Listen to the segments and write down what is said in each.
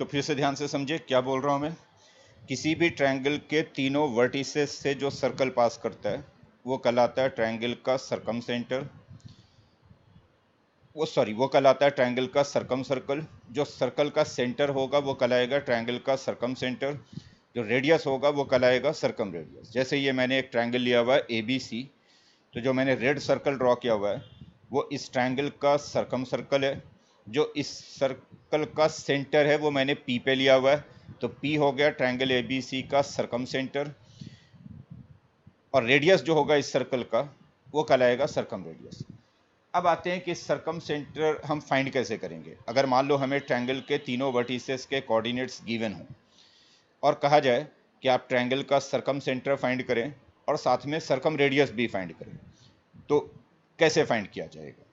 तो फिर से ध्यान से समझे क्या बोल रहा हूं मैं। किसी भी ट्रायंगल के तीनों वर्टिसेस से जो सर्कल पास करता है वो कहलाता है ट्रायंगल का सरकम सेंटर, वो कहलाता है ट्रायंगल का सरकम सर्कल। जो सर्कल का सेंटर होगा वो कहलाएगा ट्रायंगल का सरकम सेंटर। जो रेडियस होगा वो कहलाएगा सरकम रेडियस। जैसे ये मैंने एक ट्रायंगल लिया हुआ है ABC, तो जो मैंने रेड सर्कल ड्रॉ किया हुआ है वो इस ट्रायंगल का सरकम सर्कल है। जो इस सर्कल का सेंटर है वो मैंने P पे लिया हुआ है, तो P हो गया ट्रायंगल ABC का सरकम सेंटर। और रेडियस जो होगा इस सर्कल का वो कहलाएगा सरकम रेडियस। अब आते हैं कि सरकम सेंटर हम फाइंड कैसे करेंगे। अगर मान लो हमें ट्रायंगल के तीनों वर्टिसेस के कोऑर्डिनेट्स गिवन हों और कहा जाए कि आप ट्रायंगल का सरकम सेंटर फाइंड करें और साथ में सरकम रेडियस भी फाइंड करें, तो कैसे फाइंड किया जाएगा।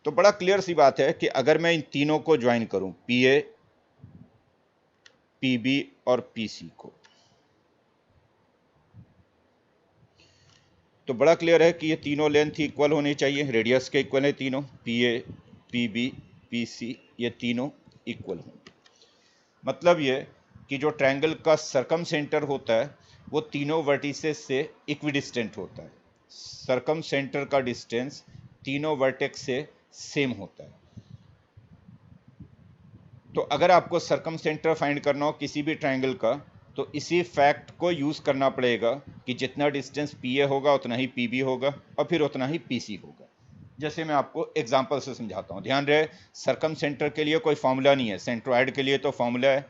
तो बड़ा क्लियर सी बात है कि अगर मैं इन तीनों को ज्वाइन करूं, PA, PB और PC को, तो बड़ा क्लियर है कि ये तीनों लेंथ इक्वल होनी चाहिए, रेडियस के इक्वल है तीनों। PA, PB, PC ये तीनों इक्वल होंगे। मतलब ये कि जो ट्रायंगल का सरकम सेंटर होता है वो तीनों वर्टिसेस से इक्विडिस्टेंट होता है। सरकम सेंटर का डिस्टेंस तीनों वर्टेक्स से सेम होता है। तो अगर आपको सरकम सेंटर फाइंड करना हो किसी भी ट्रायंगल का, तो इसी फैक्ट को यूज करना पड़ेगा कि जितना डिस्टेंस PA होगा उतना ही PB होगा और फिर उतना ही PC होगा। जैसे मैं आपको एग्जांपल से समझाता हूं, ध्यान रहे सरकम सेंटर के लिए कोई फॉर्मूला नहीं है। सेंट्रोइड के लिए तो फॉर्मूला है,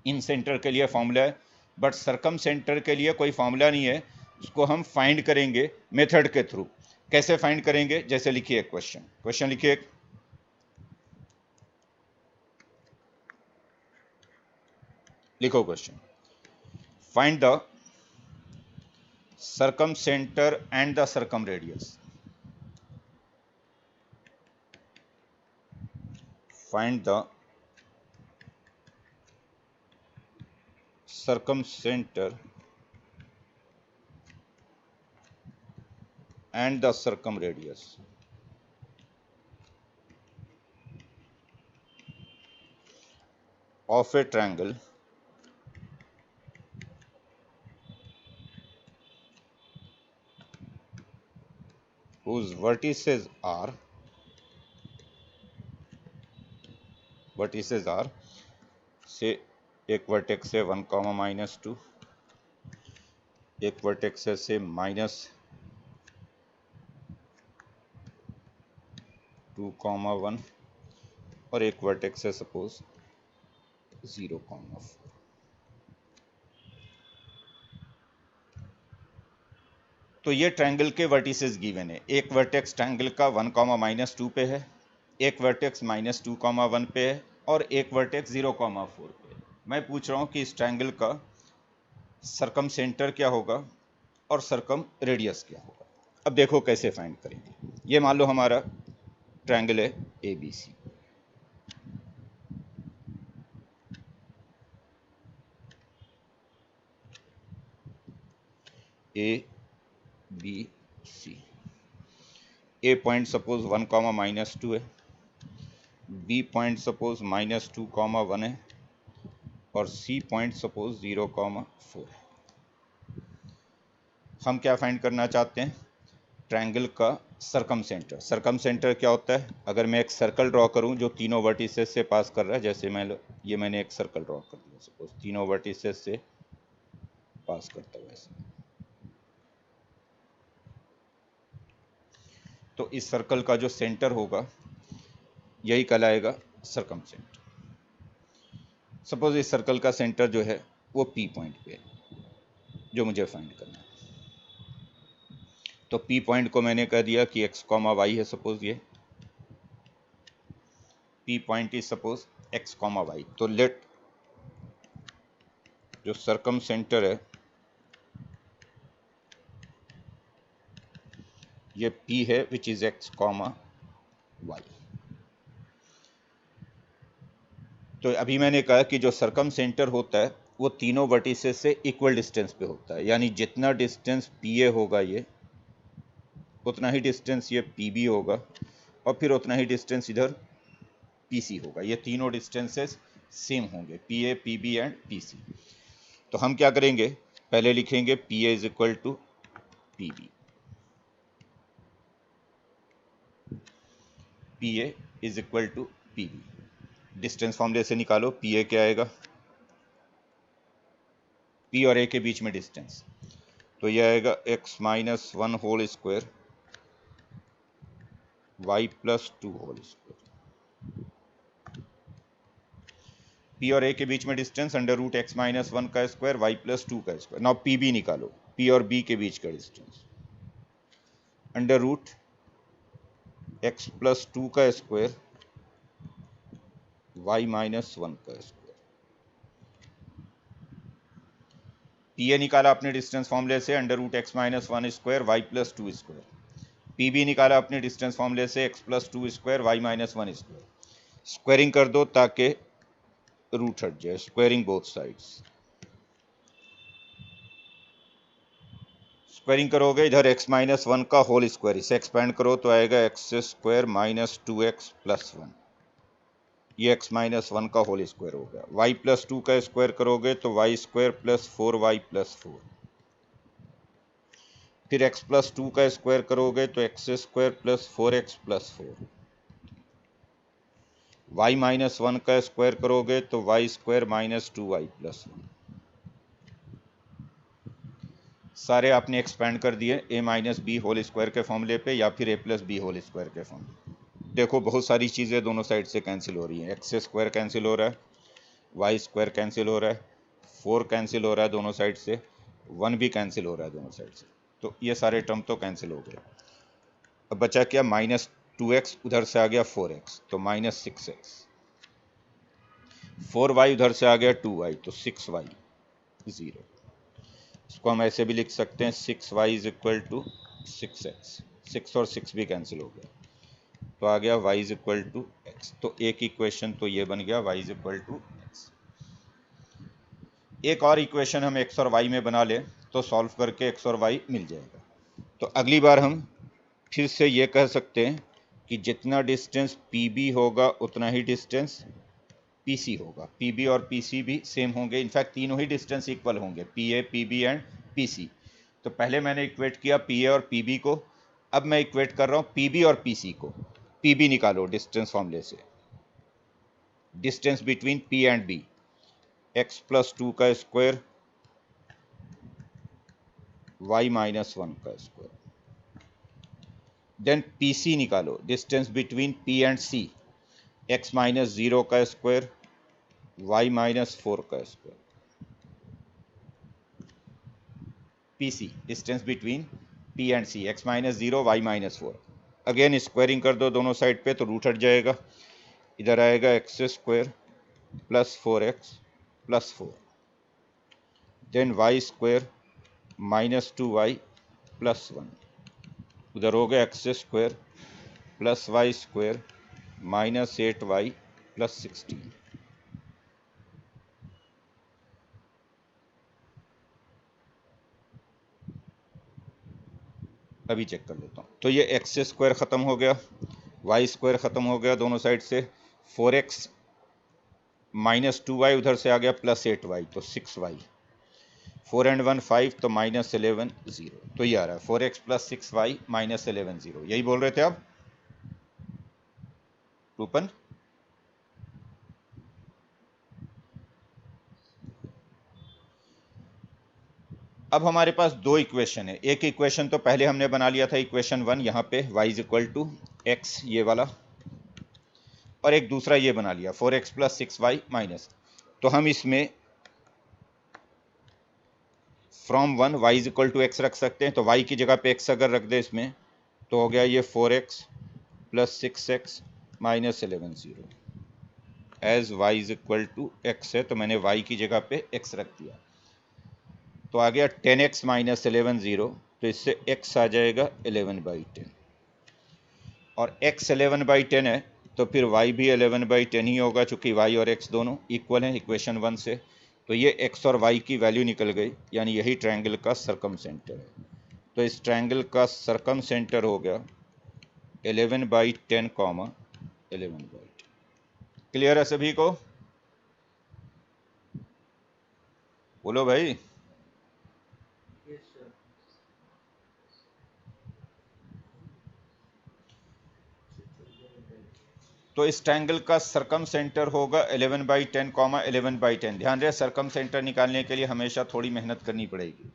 इन सेंटर के लिए फॉर्मूला है, बट सरकम सेंटर के लिए कोई फॉर्मूला नहीं है। उसको हम फाइंड करेंगे मेथड के थ्रू। कैसे फाइंड करेंगे, जैसे लिखिए क्वेश्चन लिखिए, लिखो question. Find the circumcentre and the circumradius. Find the circumcentre and the circumradius of a triangle whose vertices are say एक वर्टेक्स है 1, -2, एक वर्टेक्स है से -2, 1 और एक वर्टेक्स है सपोज 0, 4। तो ये ट्रायंगल के वर्टिसेस गिवन है। एक वर्टेक्स ट्रायंगल का 1, -2 पे है, एक वर्टेक्स -2, 1 पे है और एक वर्टेक्स 0, 4 पे है। मैं पूछ रहा हूँ कि इस ट्रायंगल का सरकम सेंटर क्या होगा और सरकम रेडियस क्या होगा। अब देखो कैसे फाइंड करेंगे। ये मान लो हमारा ट्रायंगल है ABC। ABC, A point suppose 1, -2 है, B पॉइंट सपोज -2, 1 है और C पॉइंट सपोज 0, 4 है। हम क्या फाइंड करना चाहते हैं, ट्रायंगल का सरकम सेंटर। सरकम सेंटर क्या होता है, अगर मैं एक सर्कल ड्रॉ करूं जो तीनों वर्टिसेस से पास कर रहा है, जैसे मैंने एक सर्कल ड्रॉ कर दिया, सपोज तीनों वर्टिसेस से पास करता हुआ ऐसे, तो इस सर्कल का जो सेंटर होगा यही कहलाएगा सरकम सेंटर। सपोज इस सर्कल का सेंटर जो है वो P पॉइंट पे है जो मुझे फाइंड करना है। तो P पॉइंट को मैंने कह दिया कि x, y है। सपोज ये P point is suppose x, y। तो लेट जो सरकम सेंटर है ये P है विच इज x, y। तो अभी मैंने कहा कि जो सरकम सेंटर होता है वो तीनों वर्टिसेस से इक्वल डिस्टेंस पे होता है, यानी जितना डिस्टेंस PA होगा ये उतना ही डिस्टेंस ये PB होगा और फिर उतना ही डिस्टेंस इधर PC होगा। ये तीनों डिस्टेंसेस सेम होंगे, P A, P B and P C. तो हम क्या करेंगे, पहले लिखेंगे P A is equal to P B, P A is equal to P B. Distance फॉर्मूले से निकालो, पी ए क्या आएगा, पी और ए के बीच में डिस्टेंस, तो यह आएगा x minus 1 whole square y plus 2 whole square. P और ए के बीच में distance under root x minus 1 का स्क्वायर y प्लस 2 का स्क्वायर। नाउ पी बी निकालो, पी और बी के बीच का distance under root x plus 2 का स्क्वायर y माइनस 1 का स्क्वायर। पी ए निकाला अपने डिस्टेंस फॉर्मूले से under root x minus 1 square y plus 2 square. P B निकाला अपने डिस्टेंस फॉर्मूले से x plus 2 square y minus 1 square. Squaring कर दो ताकि रूट हट जाए, स्क्वायरिंग बोथ साइड्स। स्क्वायरिंग करोगे इधर एक्स माइनस 1 का होल स्क्वायर, इसे एक्सपेंड करो तो आएगा x square minus 2x plus 1, ये x माइनस 1 का होल स्क्वायर हो गया। y प्लस 2 का स्क्वायर करोगे तो y square plus 4y plus 4, फिर x प्लस 2 का स्क्वायर करोगे तो x square plus 4x plus 4, y minus 1 का स्क्वायर करोगे तो y square minus 2y plus 1। सारे आपने एक्सपेंड कर दिए a minus b whole square के फॉर्मूले पे या फिर a plus b whole square के फॉर्मूले। देखो बहुत सारी चीज़ें दोनों साइड से कैंसिल हो रही हैं, एक्स स्क्वायर कैंसिल हो रहा है, वाई स्क्वायर कैंसिल हो रहा है, 4 कैंसिल हो रहा है दोनों साइड से, 1 भी कैंसिल हो रहा है दोनों साइड से, तो ये सारे टर्म तो कैंसिल हो गए। अब बचा क्या, माइनस 2x उधर से आ गया 4x तो माइनस 6x, 4y उधर से आ गया 2y तो 6y 0। इसको हम ऐसे भी लिख सकते हैं 6y is equal to 6x, 6 और 6 भी कैंसिल हो गया तो आ गया y is equal to x. तो एक इक्वेशन तो ये बन गया y is equal to x. एक और इक्वेशन हम x और y में बना लें तो सॉल्व करके x और y मिल जाएगा। तो अगली बार हम फिर से ये कह सकते हैं कि जितना डिस्टेंस PB होगा उतना ही डिस्टेंस PC होगा, PB और PC भी सेम होंगे, इनफैक्ट तीनों ही डिस्टेंस इक्वल होंगे, PA, PB एंड PC। तो पहले मैंने इक्वेट किया PA और PB को, अब मैं इक्वेट कर रहा हूँ PB और PC को। PB निकालो डिस्टेंस फॉर्मूले से, distance between P and B, x plus 2 का स्क्वायर y माइनस 1 का स्क्वायर। देन PC निकालो, distance between P and C, x minus 0 का स्क्वायर y माइनस 4 का square. PC distance between P and C, x minus 0 y minus 4। Again squaring कर दो दोनों side पे तो रूट हट जाएगा, इधर आएगा x square plus 4x plus 4, then y square minus 2y plus 1, उधर हो गया x square plus Y square minus 8y plus 16। अभी चेक कर लेता हूँ, तो ये एक्स स्क्वायर ख़त्म हो गया, वाई स्क्वायर ख़त्म हो गया दोनों साइड से, 4x माइनस 2y उधर से आ गया प्लस 8y तो 6y, 4 एंड 1 5 तो माइनस 11 0। तो ये आ रहा है 4x प्लस 6y माइनस 11 0, यही बोल रहे थे आप रूपन? अब हमारे पास दो इक्वेशन है, एक इक्वेशन तो पहले हमने बना लिया था इक्वेशन 1 यहाँ पे y is equal to x ये वाला, और एक दूसरा ये बना लिया 4x प्लस 6y माइनस। तो हम इसमें from 1 y is equal to x रख सकते हैं, तो y की जगह पे x अगर रख दे इसमें तो हो गया ये 4x plus 6x minus 11 0। As y is equal to x है तो मैंने y की जगह पे x रख दिया, तो आ गया 10x माइनस 11 0, तो इससे x आ जाएगा 11/10, और x 11/10 है तो फिर y भी 11/10 ही होगा, चूंकि y और x दोनों इक्वल हैं इक्वेशन 1 से। तो ये x और y की वैल्यू निकल गई, यानी यही ट्रायंगल का सरकम सेंटर है। तो इस ट्रायंगल का सरकम सेंटर हो गया 11/10, 11/10। क्लियर है सभी को? बोलो भाई। तो इस ट्रायंगल का सरकम सेंटर होगा 11/10 कॉमा 11/10। ध्यान रहे सरकम सेंटर निकालने के लिए हमेशा थोड़ी मेहनत करनी पड़ेगी।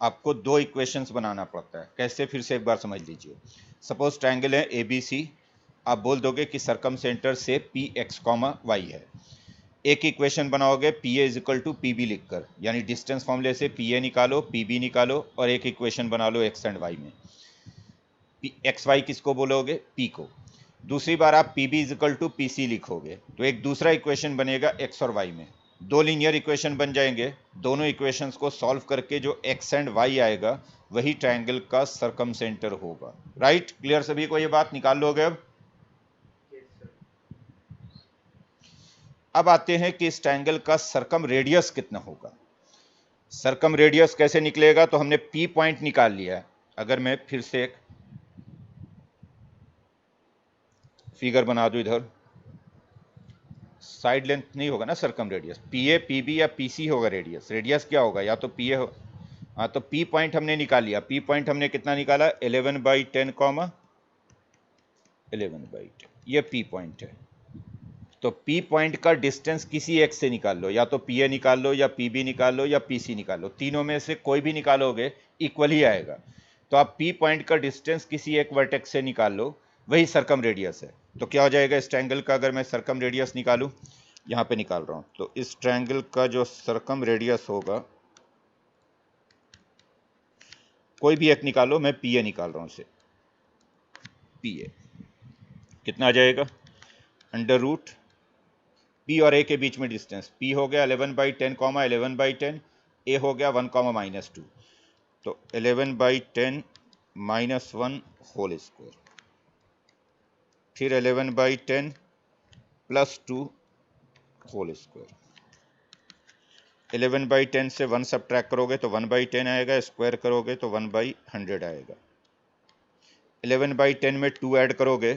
आपको दो इक्वेशंस बनाना पड़ता है। कैसे, फिर से एक बार समझ लीजिए। सपोज ट्रायंगल है ए बी सी, आप बोल दोगे कि सरकम सेंटर से पी एक्स कॉमा वाई है। एक इक्वेशन बनाओगे P A is equal to P B लिखकर, यानी डिस्टेंस फॉर्मूले से पी ए निकालो पी बी निकालो, और एक इक्वेशन बना लो एक्स एंड वाई में। एक्स वाई किसको बोलोगे? पी को। दूसरी बार आप P B is equal to P C लिखोगे तो एक दूसरा इक्वेशन बनेगा एक्स और वाई में। दो लीनियर इक्वेशन बन जाएंगे। दोनों इक्वेशंस को सॉल्व करके जो एक्स एंड वाई आएगा वही ट्रायंगल का सरकम सेंटर होगा। राइट, क्लियर सभी को? ये बात निकाल लोगे अब आते हैं कि इस ट्रायंगल का सरकम रेडियस कितना होगा। सरकम रेडियस कैसे निकलेगा? तो हमने पी पॉइंट निकाल लिया है। अगर मैं फिर से एक फिगर बना दूं, इधर साइड लेंथ नहीं होगा ना circumradius, P A P B या पी सी होगा रेडियस। रेडियस क्या होगा? या तो पी ए हो, हाँ, तो पी पॉइंट हमने निकाल लिया। पी पॉइंट हमने कितना निकाला? 11/10 कॉमा 11/10, ये पी पॉइंट है। तो पी पॉइंट का डिस्टेंस किसी एक से निकाल लो, या तो पी ए निकाल लो या पी बी निकाल लो या पी सी निकाल लो, तीनों में से कोई भी निकालोगे इक्वल ही आएगा। तो आप पी पॉइंट का डिस्टेंस किसी एक वर्टेक्स से निकाल लो, वही सरकम रेडियस है। तो क्या हो जाएगा इस ट्रायंगल का? अगर मैं सरकम रेडियस निकालूं, यहां पे निकाल रहा हूं, तो इस ट्रायंगल का जो सरकम रेडियस होगा, कोई भी एक निकालो, मैं पी ए निकाल रहा हूं इसे। पी ए कितना आ जाएगा? अंडर रूट पी और ए के बीच में डिस्टेंस, पी हो गया 11/10 कॉमा 11/10, ए हो गया 1 कॉमा -2, तो 11/10 -1 होल स्क्वायर, फिर 11/10 +2 होल स्क्वायर। 11/10 से 1 सब्ट्रैक्ट करोगे तो 1/10 आएगा, स्क्वायर करोगे तो 1/100 आएगा। 11/10 में 2 ऐड करोगे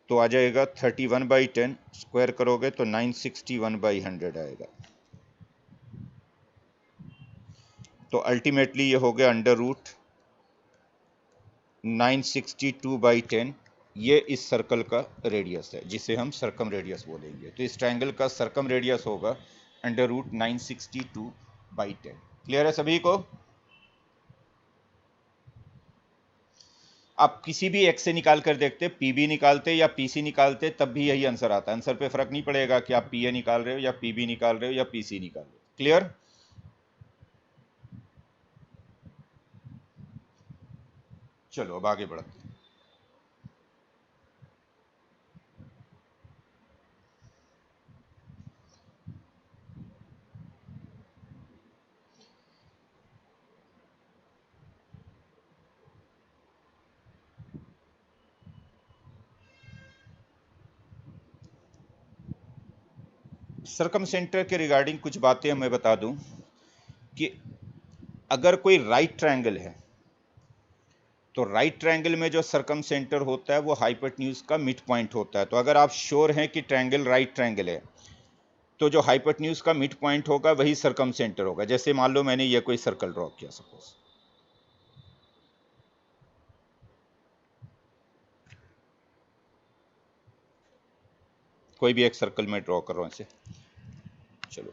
तो आ जाएगा 31/10, स्क्वायर करोगे तो 961/100 आएगा। तो अल्टीमेटली ये हो गया अंडर रूट 962/10। ये इस सर्कल का रेडियस है, जिसे हम सरकम रेडियस बोलेंगे। तो इस ट्रायंगल का सरकम रेडियस होगा अंडर रूट 962/10। क्लियर है सभी को? आप किसी भी एक्स से निकाल कर देखते, पी बी निकालते या पी सी निकालते, तब भी यही आंसर आता है। आंसर पे फर्क नहीं पड़ेगा कि आप पी ए निकाल रहे हो या पी बी निकाल रहे हो या पी सी निकाल रहे हो। क्लियर? चलो अब आगे बढ़ते हैं। सरकम सेंटर के रिगार्डिंग कुछ बातें मैं बता दूं कि अगर कोई राइट ट्रायंगल है तो राइट ट्रायंगल में जो सरकम सेंटर होता है वो हाइपोटेन्यूज का मिड पॉइंट होता है। तो अगर आप श्योर हैं कि ट्रायंगल राइट ट्रायंगल है तो जो हाइपोटेन्यूज का मिड पॉइंट होगा वही सरकम सेंटर होगा। जैसे मान लो मैंने ये कोई सर्कल ड्रॉ किया, सपोज कोई भी एक सर्कल में ड्रॉ कर रहा हूं इसे। चलो,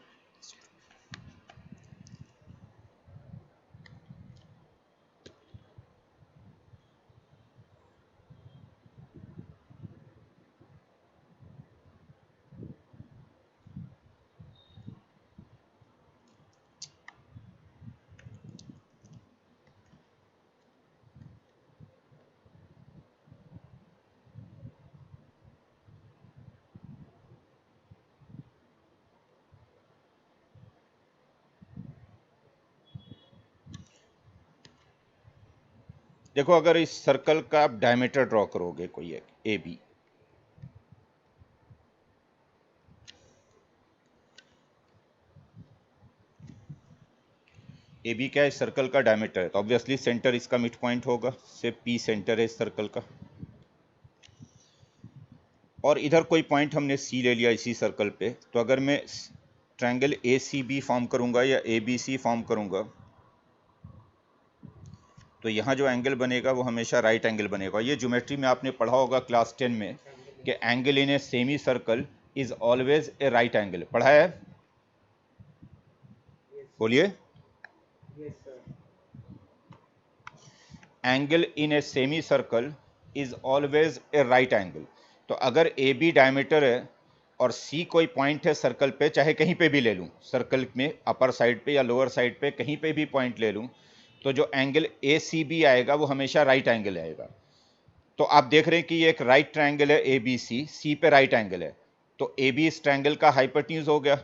देखो अगर इस सर्कल का आप डायमीटर ड्रॉ करोगे कोई एक ए बी, ए बी क्या है? इस सर्कल का डायमीटर है, तो ऑब्वियसली सेंटर इसका मिड पॉइंट होगा, से पी सेंटर है इस सर्कल का। और इधर कोई पॉइंट हमने सी ले लिया इसी सर्कल पे, तो अगर मैं triangle A C B form करूंगा या ए बी सी फॉर्म करूंगा, तो यहाँ जो एंगल बनेगा वो हमेशा राइट एंगल बनेगा। ये ज्योमेट्री में आपने पढ़ा होगा क्लास 10 में कि angle in a semi circle is always a right angle. पढ़ा है? बोलिए। Angle in a semi circle is always a right angle. तो अगर ए बी डायमीटर है और सी कोई पॉइंट है सर्कल पे, चाहे कहीं पे भी ले लूँ, सर्कल में अपर साइड पे या लोअर साइड पे कहीं पे भी पॉइंट ले लूँ, तो जो एंगल ए सी बी आएगा वो हमेशा राइट एंगल आएगा। तो आप देख रहे हैं कि ये एक राइट ट्रायंगल है ए बी सी, सी पे राइट एंगल है, तो ए बी इस ट्रायंगल का हाइपोटेन्यूज हो गया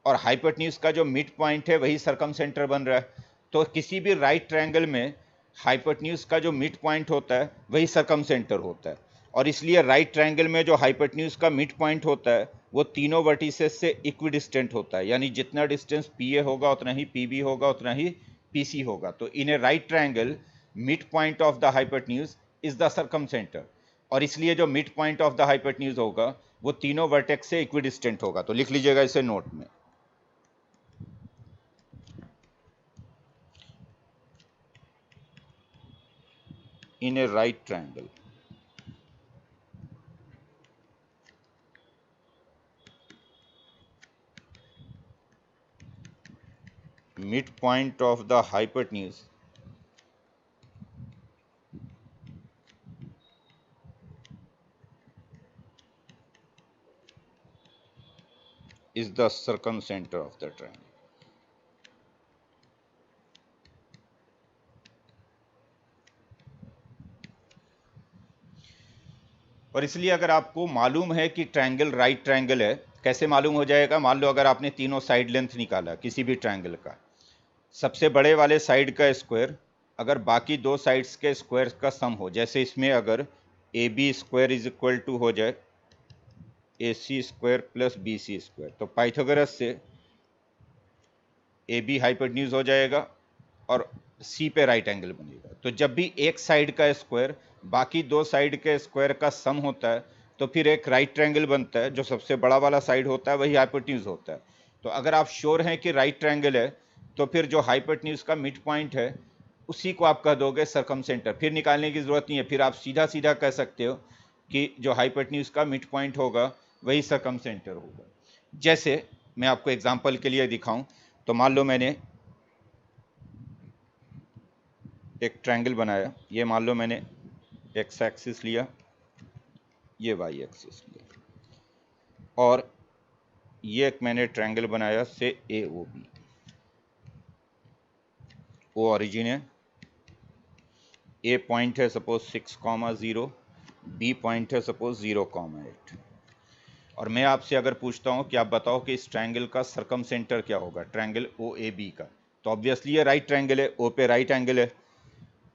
और हाइपोटेन्यूज का जो मिड पॉइंट है वही सर्कम सेंटर बन रहा है। तो किसी भी राइट ट्रायंगल में हाइपोटेन्यूज का जो मिड पॉइंट होता है वही सर्कम सेंटर होता है, और इसलिए राइट ट्रायंगल में जो हाइपोटेन्यूज का मिड पॉइंट होता है वो तीनों वर्टिसेस से इक्विडिस्टेंट होता है, यानी जितना डिस्टेंस पी ए होगा उतना ही पी बी होगा उतना ही पी सी होगा। तो in a right triangle midpoint of the hypotenuse is the circumcentre, और इसलिए जो midpoint of the hypotenuse होगा वो तीनों वर्टेक्स से इक्विडिस्टेंट होगा। तो लिख लीजिएगा इसे नोट में। In a right triangle midpoint of the hypotenuse is the circumcenter of the triangle। और इसलिए अगर आपको मालूम है कि ट्रायंगल राइट ट्रायंगल है, कैसे मालूम हो जाएगा? मान लो अगर आपने तीनों साइड लेंथ निकाला किसी भी ट्रायंगल का, सबसे बड़े वाले साइड का स्क्वायर अगर बाकी दो साइड्स के स्क्वायर का सम हो, जैसे इसमें अगर A B square is equal to हो जाए A C square plus B C square, तो पाइथागोरस से ए बी हाइपोटेन्यूज हो जाएगा और सी पे राइट एंगल बनेगा। तो जब भी एक साइड का स्क्वायर बाकी दो साइड के स्क्वायर का सम होता है तो फिर एक राइट ट्रायंगल बनता है, जो सबसे बड़ा वाला साइड होता है वही हाइपोटेन्यूज होता है। तो अगर आप श्योर हैं कि राइट ट्रायंगल है तो फिर जो हाइपोटेन्यूज का मिड पॉइंट है उसी को आप कह दोगे सर्कम सेंटर, फिर निकालने की जरूरत नहीं है, फिर आप सीधा सीधा कह सकते हो कि जो हाइपोटेन्यूज का मिड पॉइंट होगा वही सर्कम सेंटर होगा। जैसे मैं आपको एग्जांपल के लिए दिखाऊं, तो मान लो मैंने एक ट्रायंगल बनाया, ये मान लो मैंने एक्स एक्सिस लिया, ये वाई एक्सिस लिया, और ये एक मैंने ट्रायंगल बनाया से ए ओ बी। ओ ओरिजिन है, ए पॉइंट है सपोज 6,0, बी पॉइंट है सपोज 0,8, और मैं आपसे अगर पूछता हूं कि आप बताओ कि इस ट्रायंगल का सर्कम सेंटर क्या होगा, ट्रायंगल ओ ए बी का, तो ऑब्वियसली ये राइट ट्रायंगल है, ओ पे राइट एंगल है,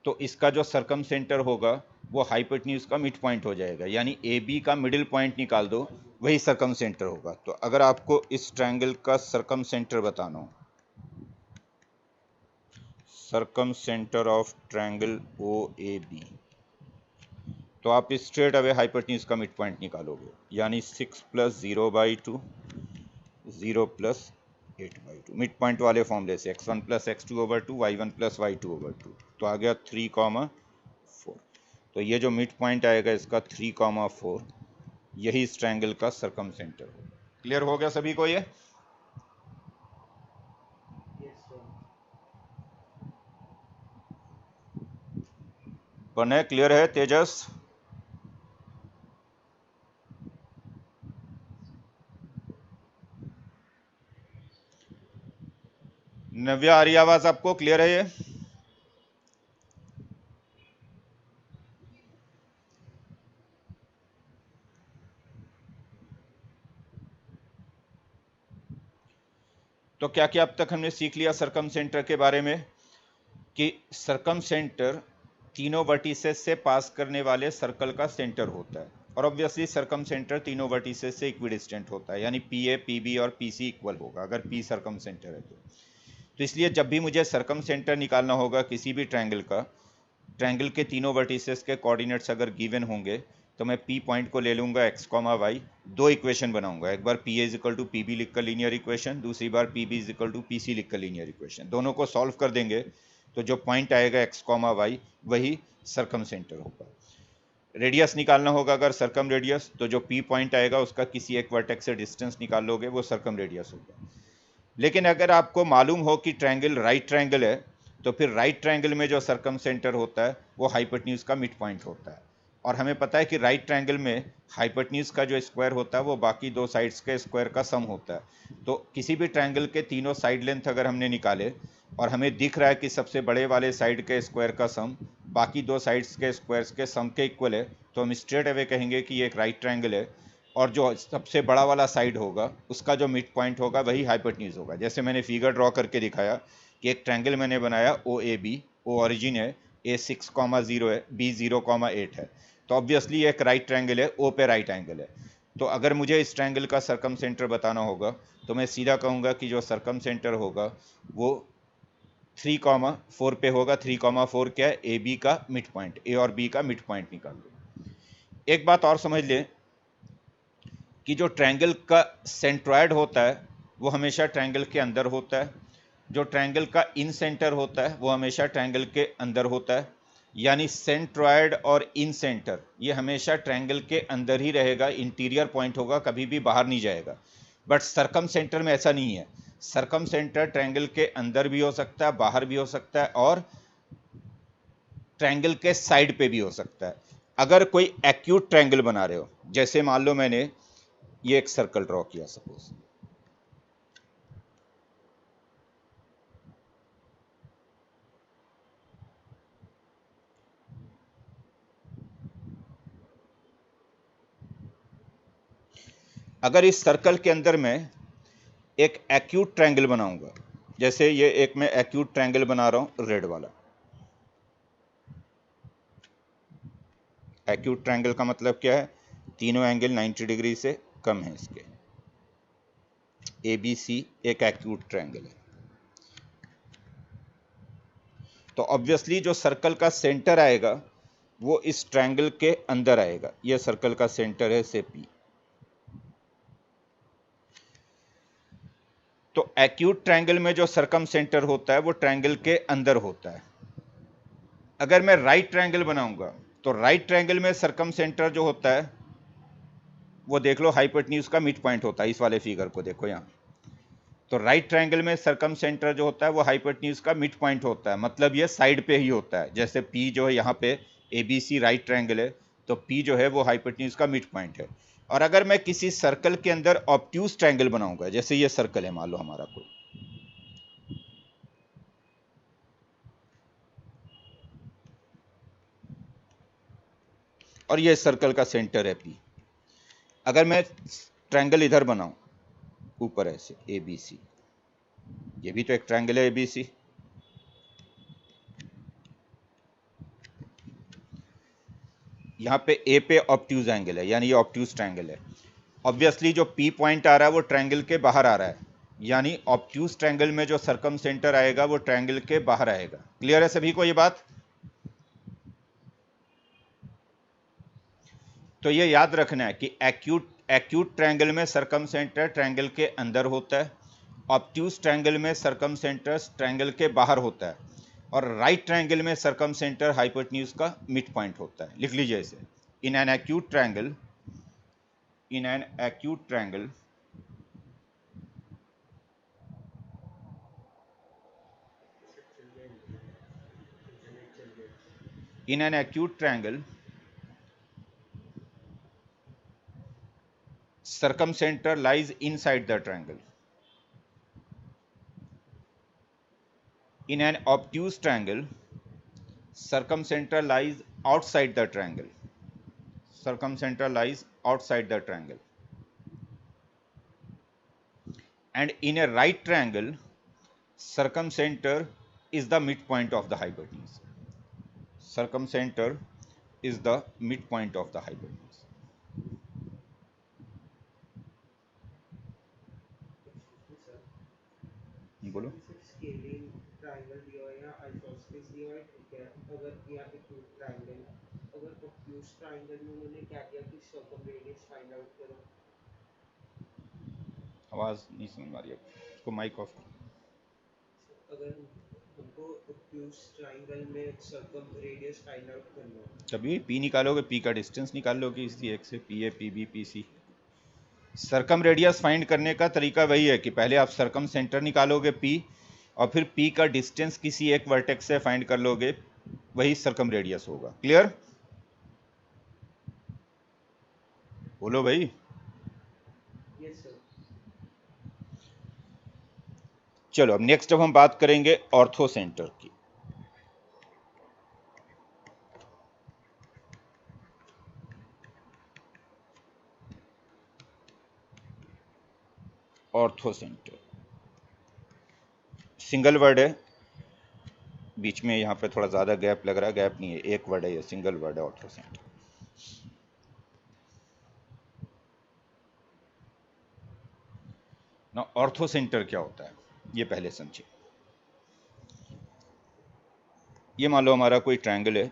तो इसका जो सर्कम सेंटर होगा वो हाइपोटेन्यूज का मिड पॉइंट हो जाएगा, यानी ए बी का मिडिल पॉइंट निकाल दो वही सर्कम सेंटर होगा। तो अगर आपको इस ट्रायंगल का सर्कम सेंटर बताना हो, circumcentre of triangle O A B, तो आप स्ट्रेट अवे हाइपोटेन्यूज का मिड पॉइंट निकालोगे, यानी 6 + 0/2 0 + 8/2, मिड पॉइंट वाले फॉर्मूले से x1 + x2/2 y1 + y2/2, तो आ गया 3,4। तो ये जो मिड पॉइंट आएगा इसका 3,4, यही इस ट्रायंगल का सर्कम सेंटर होगा। क्लियर हो गया सभी को ये? बने क्लियर है तेजस? नव्या, आ रही आवाज आपको? क्लियर है ये? तो क्या क्या अब तक हमने सीख लिया सर्कम सेंटर के बारे में, कि सर्कम सेंटर तीनों वर्टिसेस से पास करने वाले सर्कल का सेंटर होता है, और ऑब्वियसली सर्कम सेंटर तीनों वर्टिसेस से इक्विडिस्टेंट होता है, यानी पी ए पी बी और पी सी इक्वल होगा अगर पी सर्कम सेंटर है तो इसलिए जब भी मुझे सर्कम सेंटर निकालना होगा किसी भी ट्रायंगल का, ट्रायंगल के तीनों वर्टिसेस के कोऑर्डिनेट्स अगर गिवन होंगे तो मैं P पॉइंट को ले लूँगा x कॉमा वाई, दो इक्वेशन बनाऊंगा, एक बार P is equal to P B लिख कर लीनियर इक्वेशन, दूसरी बार P B is equal to P C लिख कर लीनियर इक्वेशन। दोनों को सॉल्व कर देंगे तो जो पॉइंट आएगा x कॉमा वाई वही सरकम सेंटर होगा। रेडियस निकालना होगा अगर सरकम रेडियस, तो जो P पॉइंट आएगा उसका किसी एक वर्टेक्स से डिस्टेंस निकाल लोगे, वो सरकम रेडियस होगा। लेकिन अगर आपको मालूम हो कि ट्रायंगल राइट ट्रायंगल है, तो फिर राइट ट्रायंगल में जो सरकम सेंटर होता है वो हाइपोटेन्यूज का मिड पॉइंट होता है। और हमें पता है कि राइट ट्रायंगल में हाइपोटेन्यूज का जो स्क्वायर होता है वो बाकी दो साइड्स के स्क्वायर का सम होता है। तो किसी भी ट्रायंगल के तीनों साइड लेंथ अगर हमने निकाले और हमें दिख रहा है कि सबसे बड़े वाले साइड के स्क्वायर का सम बाकी दो साइड्स के स्क्वायर्स के सम के इक्वल है, तो हम स्ट्रेट अवे कहेंगे कि ये एक राइट ट्रायंगल है। और जो सबसे बड़ा वाला साइड होगा उसका जो मिड पॉइंट होगा वही हाइपोटेन्यूज होगा। जैसे मैंने फिगर ड्रॉ करके दिखाया कि एक ट्रायंगल मैंने बनाया ओ ए बी, ओ ओरिजिन है, ए 6,0 है, बी 0,8 है, तो ऑब्वियसली एक राइट ट्रायंगल है, ओ पे राइट एंगल है। तो अगर मुझे इस ट्रायंगल का सरकम सेंटर बताना होगा तो मैं सीधा कहूँगा कि जो सरकम सेंटर होगा वो 3,4 पे होगा। 3,4 क्या है? ए बी का मिड पॉइंट, ए और बी का मिड पॉइंट निकाल दो। एक बात और समझ लें कि जो ट्रायंगल का सेंट्रॉयड होता है वो हमेशा ट्रायंगल के अंदर होता है, जो ट्रायंगल का इन सेंटर होता है वो हमेशा ट्रायंगल के अंदर होता है। यानी सेंट्रॉयड और इन सेंटर ये हमेशा ट्रायंगल के अंदर ही रहेगा, इंटीरियर पॉइंट होगा, कभी भी बाहर नहीं जाएगा। बट सरकम सेंटर में ऐसा नहीं है। सरकम सेंटर ट्रायंगल के अंदर भी हो सकता है, बाहर भी हो सकता है, और ट्रायंगल के साइड पे भी हो सकता है। अगर कोई एक्यूट ट्रायंगल बना रहे हो, जैसे मान लो मैंने ये एक सर्कल ड्रॉ किया सपोज, अगर इस सर्कल के अंदर मैं एक एक्यूट ट्रायंगल बनाऊंगा, जैसे ये एक मैं एक्यूट ट्रायंगल बना रहा हूं रेड वाला। एक्यूट ट्रायंगल का मतलब क्या है? तीनों एंगल 90 डिग्री से कम है इसके। ए बी सी एक एक्यूट ट्रायंगल है। तो ऑब्वियसली जो सर्कल का सेंटर आएगा वो इस ट्रायंगल के अंदर आएगा। ये सर्कल का सेंटर है से पी। तो एक्यूट ट्रायंगल में जो सरकम सेंटर होता है वो ट्रायंगल के अंदर होता है। अगर मैं राइट ट्रायंगल बनाऊंगा तो राइट ट्रायंगल में सरकम सेंटर जो होता है वो देख लो हाइपोटेन्यूज का मिड पॉइंट होता है। इस वाले फिगर को देखो यहाँ, तो राइट ट्रायंगल में सरकम सेंटर जो होता है वो हाइपोटेन्यूज का मिड पॉइंट होता है, मतलब ये साइड पे ही होता है। जैसे पी जो है यहाँ पे A B C right triangle है, तो पी जो है वो हाइपोटेन्यूज का मिड पॉइंट है। और अगर मैं किसी सर्कल के अंदर ऑब्ट्यूज ट्रायंगल बनाऊंगा, जैसे ये सर्कल है मान लो हमारा कोई, और ये सर्कल का सेंटर है पी। अगर मैं ट्रायंगल इधर बनाऊं ऊपर ऐसे ए बी सी, ये भी तो एक ट्रायंगल है ए बी सी। यहाँ पे ए पे ऑब्ट्यूज एंगल है, यानी ये ऑब्ट्यूज ट्रायंगल है। ऑब्वियसली जो पी पॉइंट आ रहा है वो ट्रायंगल के बाहर आ रहा है, यानी ऑब्ट्यूज ट्रायंगल में जो सरकम सेंटर आएगा वो ट्रायंगल के बाहर आएगा। क्लियर है सभी को ये बात? तो ये याद रखना है कि एक्यूट एक्यूट ट्रायंगल में सरकम सेंटर ट्रायंगल के अंदर होता है, ऑब्ट्यूज ट्रायंगल में सरकम सेंटर ट्रायंगल के बाहर होता है, और राइट ट्रायंगल में सरकम सेंटर हाइपोटेन्यूज का मिड पॉइंट होता है। लिख लीजिए इसे। In an acute triangle, in an acute triangle, in an acute triangle, circumcenter lies inside the triangle. In an obtuse triangle, circumcenter lies outside the triangle. Circumcenter lies outside the triangle. And in a right triangle, circumcenter is the midpoint of the hypotenuse. Circumcenter is the midpoint of the hypotenuse. बोलो। Scaling triangle दिया हुआ है या isosceles दिया हुआ है, ठीक है। अगर या एक्यूट ट्रायंगल अगर ऑब्ट्यूज ट्रायंगल में उन्होंने क्या किया कि सर्कमरेडियस फाइंड आउट करो। आवाज नहीं समझ में आ रही है, इसको माइक ऑफ करो। अगर हमको ऑब्ट्यूज ट्रायंगल में सर्कमरेडियस फाइंड आउट करना है, तभी पी निकालोगे, पी का डिस्टेंस निकाल लोगे इसी एक से, P A P B P C. Circumradius find करने का तरीका वही है कि पहले आप सरकम सेंटर निकालोगे पी, और फिर पी का डिस्टेंस किसी एक वर्टेक्स से फाइंड कर लोगे, वही सरकम रेडियस होगा। क्लियर? बोलो भाई। Yes sir. चलो अब नेक्स्ट, अब हम बात करेंगे ऑर्थो सेंटर की। ऑर्थो सेंटर सिंगल वर्ड है, बीच में यहाँ पे थोड़ा ज़्यादा गैप लग रहा है, गैप नहीं है, एक वर्ड है ये, सिंगल वर्ड है ऑर्थो सेंटर। ना ऑर्थो सेंटर क्या होता है ये पहले समझिए। ये मान लो हमारा कोई ट्रायंगल है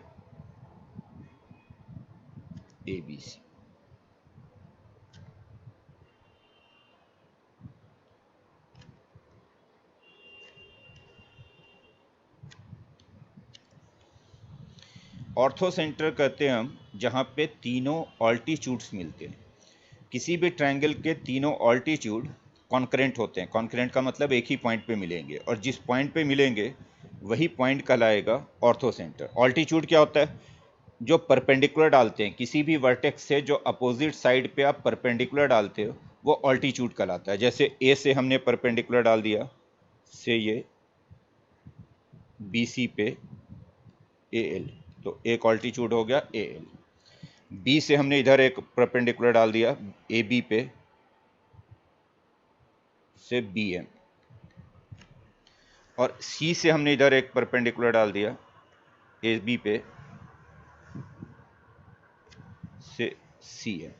A B C, orthocentre कहते हैं हम जहाँ पे तीनों ऑल्टीट्यूड्स मिलते हैं। किसी भी ट्रायंगल के तीनों ऑल्टीट्यूड कॉन्करेंट होते हैं। कॉन्करेंट का मतलब एक ही पॉइंट पे मिलेंगे, और जिस पॉइंट पे मिलेंगे वही पॉइंट कहलाएगा ऑर्थो सेंटर। ऑल्टीट्यूड क्या होता है? जो परपेंडिकुलर डालते हैं किसी भी वर्टेक्स से, जो अपोजिट साइड पे आप परपेंडिकुलर डालते हो, वो ऑल्टीट्यूड कहलाता है। जैसे ए से हमने परपेंडिकुलर डाल दिया, से ये बी सी पे ए एल, तो एक ऑल्टीट्यूड हो गया ए एल। बी से हमने इधर एक परपेंडिकुलर डाल दिया ए बी पे, से बी एम, और सी से हमने इधर एक परपेंडिकुलर डाल दिया ए बी पे, से सी एम।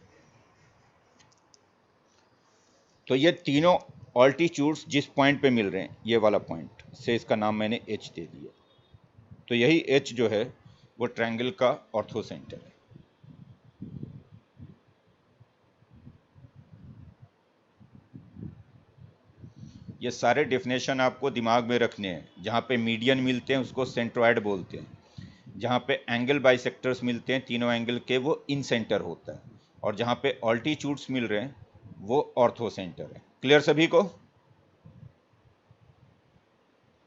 तो ये तीनों ऑल्टीट्यूड्स जिस पॉइंट पे मिल रहे हैं, ये वाला पॉइंट से, इसका नाम मैंने एच दे दिया। तो यही एच जो है वो ट्रायंगल का ऑर्थो सेंटर है। ये सारे डेफिनेशन आपको दिमाग में रखने हैं। जहाँ पे मीडियन मिलते हैं उसको सेंट्रोइड बोलते हैं, जहाँ पे एंगल बाइसेक्टर्स मिलते हैं तीनों एंगल के, वो इन सेंटर होता है, और जहाँ पे ऑल्टीट्यूड्स मिल रहे हैं वो ऑर्थो सेंटर है। क्लियर सभी को?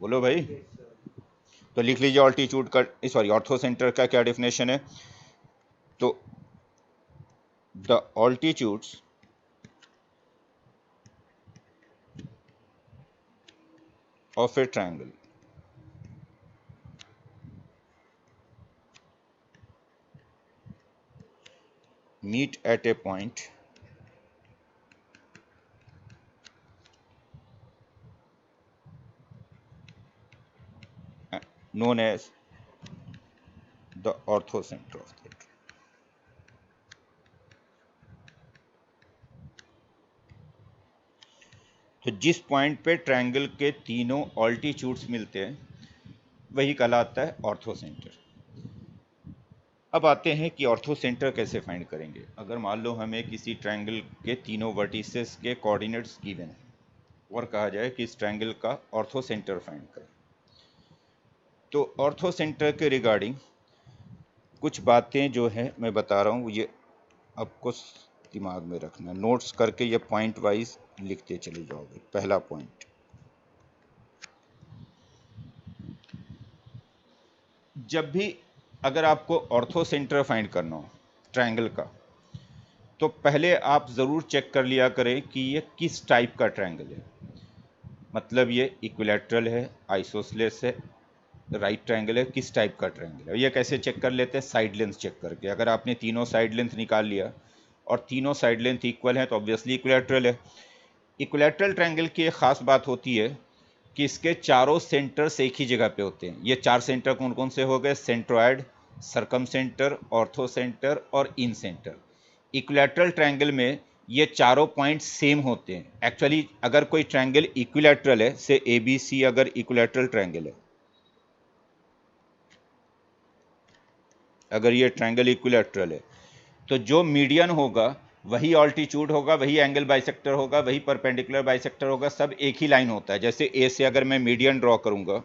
बोलो भाई। Yes sir. तो लिख लीजिए ऑल्टीट्यूड का, सॉरी, ऑर्थो सेंटर का क्या डेफिनेशन है। तो the altitudes of a triangle meet at a point known as the orthocenter of the triangle। तो जिस पॉइंट पे ट्रायंगल के तीनों ऑल्टीट्यूड्स मिलते हैं वही कहलाता है ऑर्थोसेंटर। अब आते हैं कि ऑर्थोसेंटर कैसे फाइंड करेंगे। अगर मान लो हमें किसी ट्रायंगल के तीनों वर्टिसेस के कोऑर्डिनेट्स गिवन है और कहा जाए कि इस ट्रायंगल का ऑर्थोसेंटर फाइंड करें, तो ऑर्थोसेंटर के रिगार्डिंग कुछ बातें जो है मैं बता रहा हूँ, ये आपको दिमाग में रखना, नोट्स करके ये पॉइंट वाइज लिखते चले जाओगे। पहला पॉइंट, जब भी अगर आपको ऑर्थो सेंटर फाइंड करना हो ट्रायंगल का, तो पहले आप ज़रूर चेक कर लिया करें कि ये किस टाइप का ट्रायंगल है। मतलब ये इक्विलैटरल है, आइसोसेलेस है, राइट ट्रायंगल है, किस टाइप का ट्रायंगल है। ये कैसे चेक कर लेते हैं? साइड लेंथ चेक करके। अगर आपने तीनों साइड लेंथ निकाल लिया और तीनों साइड लेंथ इक्वल है तो ऑब्वियसली इक्विलैटरल है। इक्विलैटरल ट्रायंगल की एक खास बात होती है कि इसके चारों सेंटर्स एक ही जगह पे होते हैं। ये चार सेंटर कौन कौन से हो गए? सेंट्रोइड, सरकम सेंटर, ऑर्थो सेंटर और इन सेंटर। इक्विलैटरल ट्रायंगल में ये चारों पॉइंट सेम होते हैं। एक्चुअली अगर कोई ट्रायंगल इक्विलैटरल है, से ए बी सी अगर इक्विलैटरल ट्रायंगल है, अगर ये ट्रायंगल इक्विलैटरल है तो जो मीडियन होगा वही ऑल्टीट्यूड होगा, वही एंगल बाइसेक्टर होगा, वही परपेंडिकुलर बाइसेक्टर होगा, सब एक ही लाइन होता है। जैसे ए से अगर मैं मीडियन ड्रॉ करूंगा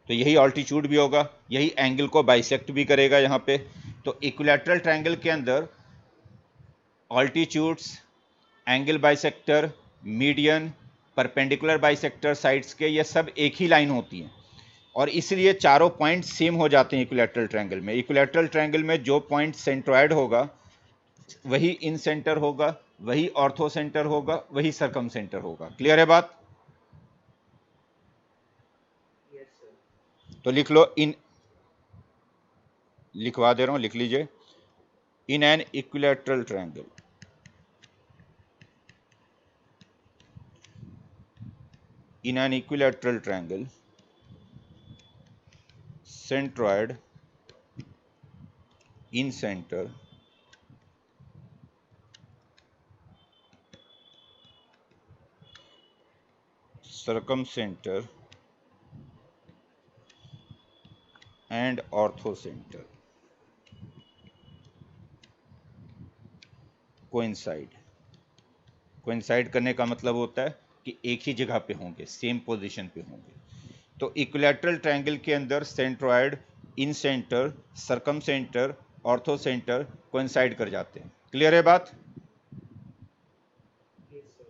तो यही ऑल्टीट्यूड भी होगा, यही एंगल को बाइसेक्ट भी करेगा यहाँ पे। तो इक्विलैटरल ट्रायंगल के अंदर altitudes, angle bisector, median, perpendicular bisector sides के, ये सब एक ही लाइन होती हैं और इसलिए चारों पॉइंट सेम हो जाते हैं इक्विलैटरल ट्रायंगल में। इक्विलैटरल ट्रायंगल में जो पॉइंट सेंट्रॉयड होगा वही इन सेंटर होगा, वही ऑर्थो सेंटर होगा, वही सरकम सेंटर होगा। क्लियर है बात? Yes sir. तो लिख लो, इन, लिखवा दे रहा हूं, लिख लीजिए। In an equilateral triangle, in an equilateral triangle, centroid in center, circumcenter and orthocenter coincide। Coincide करने का मतलब होता है कि एक ही जगह पे होंगे, सेम पोजीशन पे होंगे। तो इक्विलैटरल ट्रायंगल के अंदर centroid, incentre, circumcentre, orthocentre coincide कर जाते हैं। क्लियर है बात? Yes sir.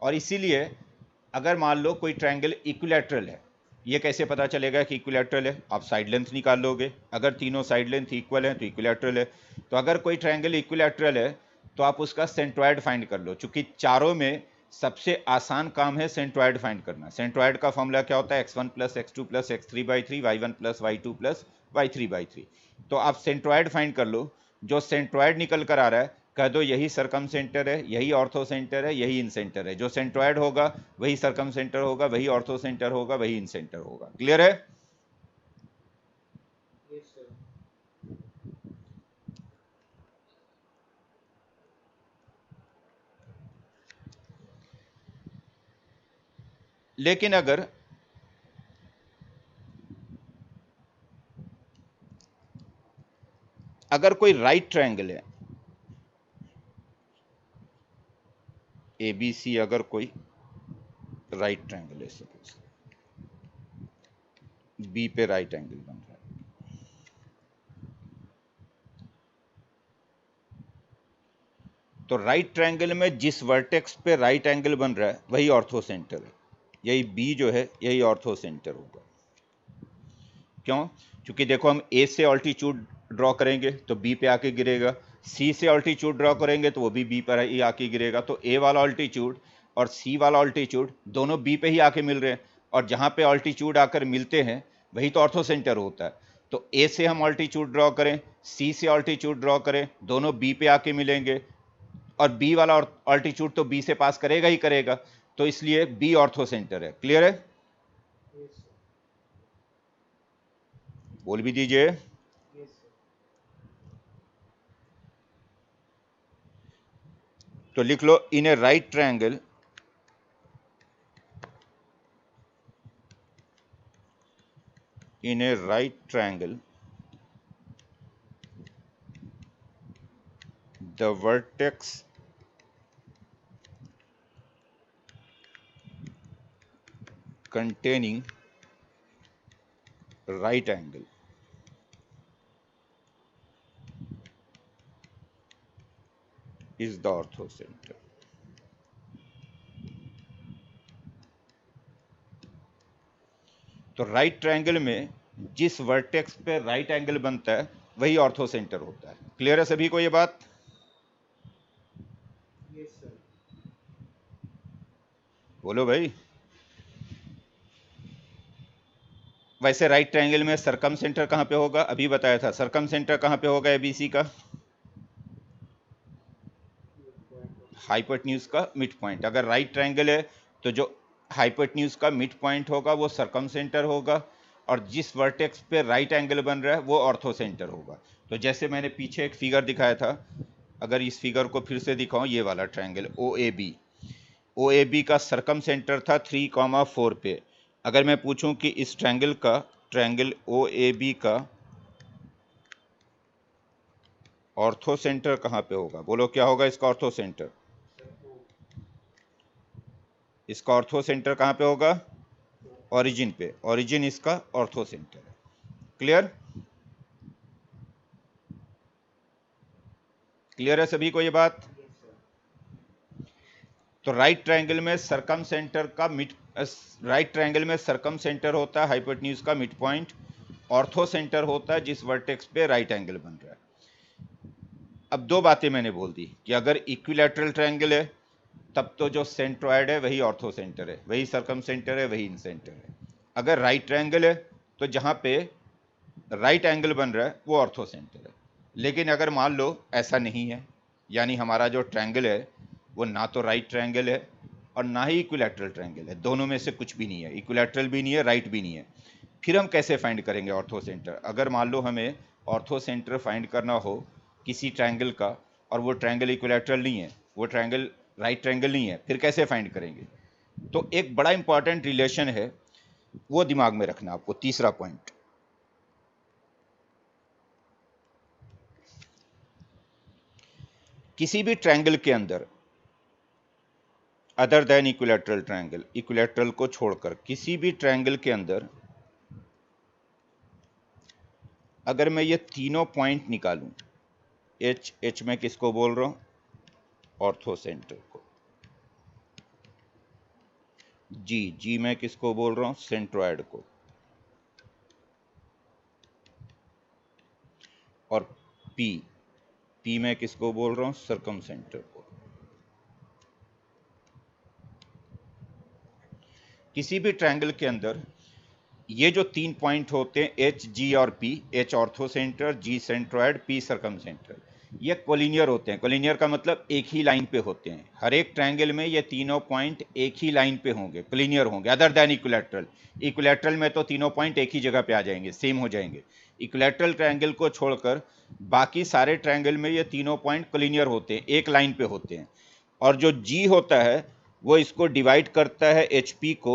और इसीलिए अगर मान लो कोई ट्रायंगल इक्विलैटरल है, ये कैसे पता चलेगा कि इक्विलैटरल है? आप साइड लेंथ निकाल लोगे, अगर तीनों साइड लेंथ इक्वल हैं तो इक्विलैटरल है। तो अगर कोई ट्रायंगल इक्विलैटरल है तो आप उसका सेंट्रॉयड फाइंड कर लो। चूंकि चारों में सबसे आसान काम है सेंट्रॉयड फाइंड करना। सेंट्रॉयड का फॉर्मूला क्या होता है? x1 plus x2 plus x3/3, y1 plus y2 plus y3/3। तो आप सेंट्रॉयड फाइंड कर लो, जो सेंट्रॉयड निकल कर आ रहा है कह दो यही सरकम सेंटर है, यही ऑर्थो सेंटर है, यही इन सेंटर है। जो सेंट्रॉयड होगा वही सरकम सेंटर होगा, वही ऑर्थो सेंटर होगा, वही इन सेंटर होगा। क्लियर है? Yes sir. लेकिन अगर कोई राइट ट्रायंगल है, ए बी सी, अगर कोई राइट ट्रायंगल है, सपोज बी पे राइट एंगल बन रहा है, तो राइट ट्रायंगल में जिस वर्टेक्स पे राइट एंगल बन रहा है वही ऑर्थो सेंटर है। यही बी जो है यही ऑर्थो सेंटर होगा। क्यों? क्योंकि देखो, हम ए से ऑल्टीट्यूड ड्रॉ करेंगे तो बी पे आके गिरेगा, सी से ऑल्टीट्यूड ड्रॉ करेंगे तो वो भी बी पर ही आके गिरेगा। तो ए वाला ऑल्टीट्यूड और सी वाला ऑल्टीट्यूड दोनों बी पे ही आके मिल रहे हैं, और जहाँ पे ऑल्टीट्यूड आकर मिलते हैं वही तो ऑर्थो सेंटर होता है। तो ए से हम ऑल्टीट्यूड ड्रॉ करें, सी से ऑल्टीट्यूड ड्रॉ करें, दोनों बी पे आके मिलेंगे, और बी वाला ऑल्टीट्यूड तो बी से पास करेगा ही करेगा, तो इसलिए बी ऑर्थो सेंटर है। क्लियर है? Yes sir. बोल भी दीजिए। Yes sir. तो लिख लो, in a right triangle, in a right triangle, the vertex containing right angle is the orthocenter। तो राइट ट्रायंगल में जिस वर्टेक्स पे राइट एंगल बनता है वही ऑर्थोसेंटर होता है। क्लियर है सभी को ये बात? Yes sir. बोलो भाई। वैसे राइट ट्रायंगल में सरकम सेंटर कहाँ पे होगा? अभी बताया था, सरकम सेंटर कहाँ पे होगा एबीसी का? हाइपोटेन्यूज का मिड पॉइंट। अगर राइट ट्रायंगल है तो जो हाइपोटेन्यूज का मिड पॉइंट होगा वो सरकम सेंटर होगा, और जिस वर्टेक्स पे राइट एंगल बन रहा है वो ऑर्थो सेंटर होगा। तो जैसे मैंने पीछे एक फिगर दिखाया था, अगर इस फिगर को फिर से दिखाऊं, ये वाला ट्रायंगल ओ ए बी का सरकम सेंटर था 3,4 पे, अगर मैं पूछूं कि इस ट्रायंगल ओ ए बी का ऑर्थो सेंटर कहाँ पे होगा, बोलो क्या होगा इसका ऑर्थो सेंटर? इसका ऑर्थो सेंटर कहाँ पे होगा? ओरिजिन पे। ओरिजिन इसका ऑर्थो सेंटर है। क्लियर? क्लियर है सभी को ये बात? तो राइट ट्रायंगल में सरकम सेंटर होता है हाइपोटेन्यूज का मिड पॉइंट। ऑर्थो सेंटर होता है जिस वर्टेक्स पे राइट एंगल बन रहा है। अब दो बातें मैंने बोल दी कि अगर इक्विलैटरल ट्रायंगल है तब तो जो सेंट्रोइड है वही ऑर्थो सेंटर है, वही सरकम सेंटर है, वही इन सेंटर है। अगर राइट ट्रायंगल है तो जहां पे राइट एंगल बन रहा है वो ऑर्थो सेंटर है। लेकिन अगर मान लो ऐसा नहीं है, यानी हमारा जो ट्रायंगल है वो ना तो राइट ट्रायंगल है और ना ही इक्विलैटरल ट्रायंगल है, दोनों में से कुछ भी नहीं है, इक्विलैटरल भी नहीं है, राइट भी नहीं है, फिर हम कैसे फाइंड करेंगे ऑर्थो सेंटर? अगर मान लो हमें ऑर्थो सेंटर फाइंड करना हो किसी ट्रायंगल का और वो ट्रायंगल इक्विलैटरल नहीं है, वो ट्रायंगल राइट ट्रायंगल नहीं है, फिर कैसे फाइंड करेंगे? तो एक बड़ा इंपॉर्टेंट रिलेशन है, वो दिमाग में रखना आपको। तीसरा पॉइंट, किसी भी ट्रायंगल के अंदर other than equilateral triangle, equilateral को छोड़कर किसी भी ट्रायंगल के अंदर अगर मैं ये तीनों पॉइंट निकालूं, एच में किसको बोल रहा हूं? ऑर्थो सेंटर को। जी मैं किसको बोल रहा हूं? सेंट्रोइड को। और पी में किसको बोल रहा हूं? सरकम सेंटर को। किसी भी ट्रायंगल के अंदर ये जो तीन पॉइंट होते हैं एच, जी और पी, एच ऑर्थो सेंटर, जी सेंट्रोइड, पी सरकम सेंटर, ये कोलिनियर होते हैं। कोलिनियर का मतलब एक ही लाइन पे होते हैं। हर एक ट्रायंगल में ये तीनों पॉइंट एक ही लाइन पे होंगे, कोलिनियर होंगे, अदर देन इक्विलैटरल। इक्विलैटरल में तो तीनों पॉइंट एक ही जगह पे आ जाएंगे, सेम हो जाएंगे। इक्विलैटरल ट्रायंगल को छोड़कर बाकी सारे ट्रायंगल में ये तीनों पॉइंट कोलिनियर होते हैं, एक लाइन पे होते हैं। और जो जी होता है वो इसको डिवाइड करता है एच पी को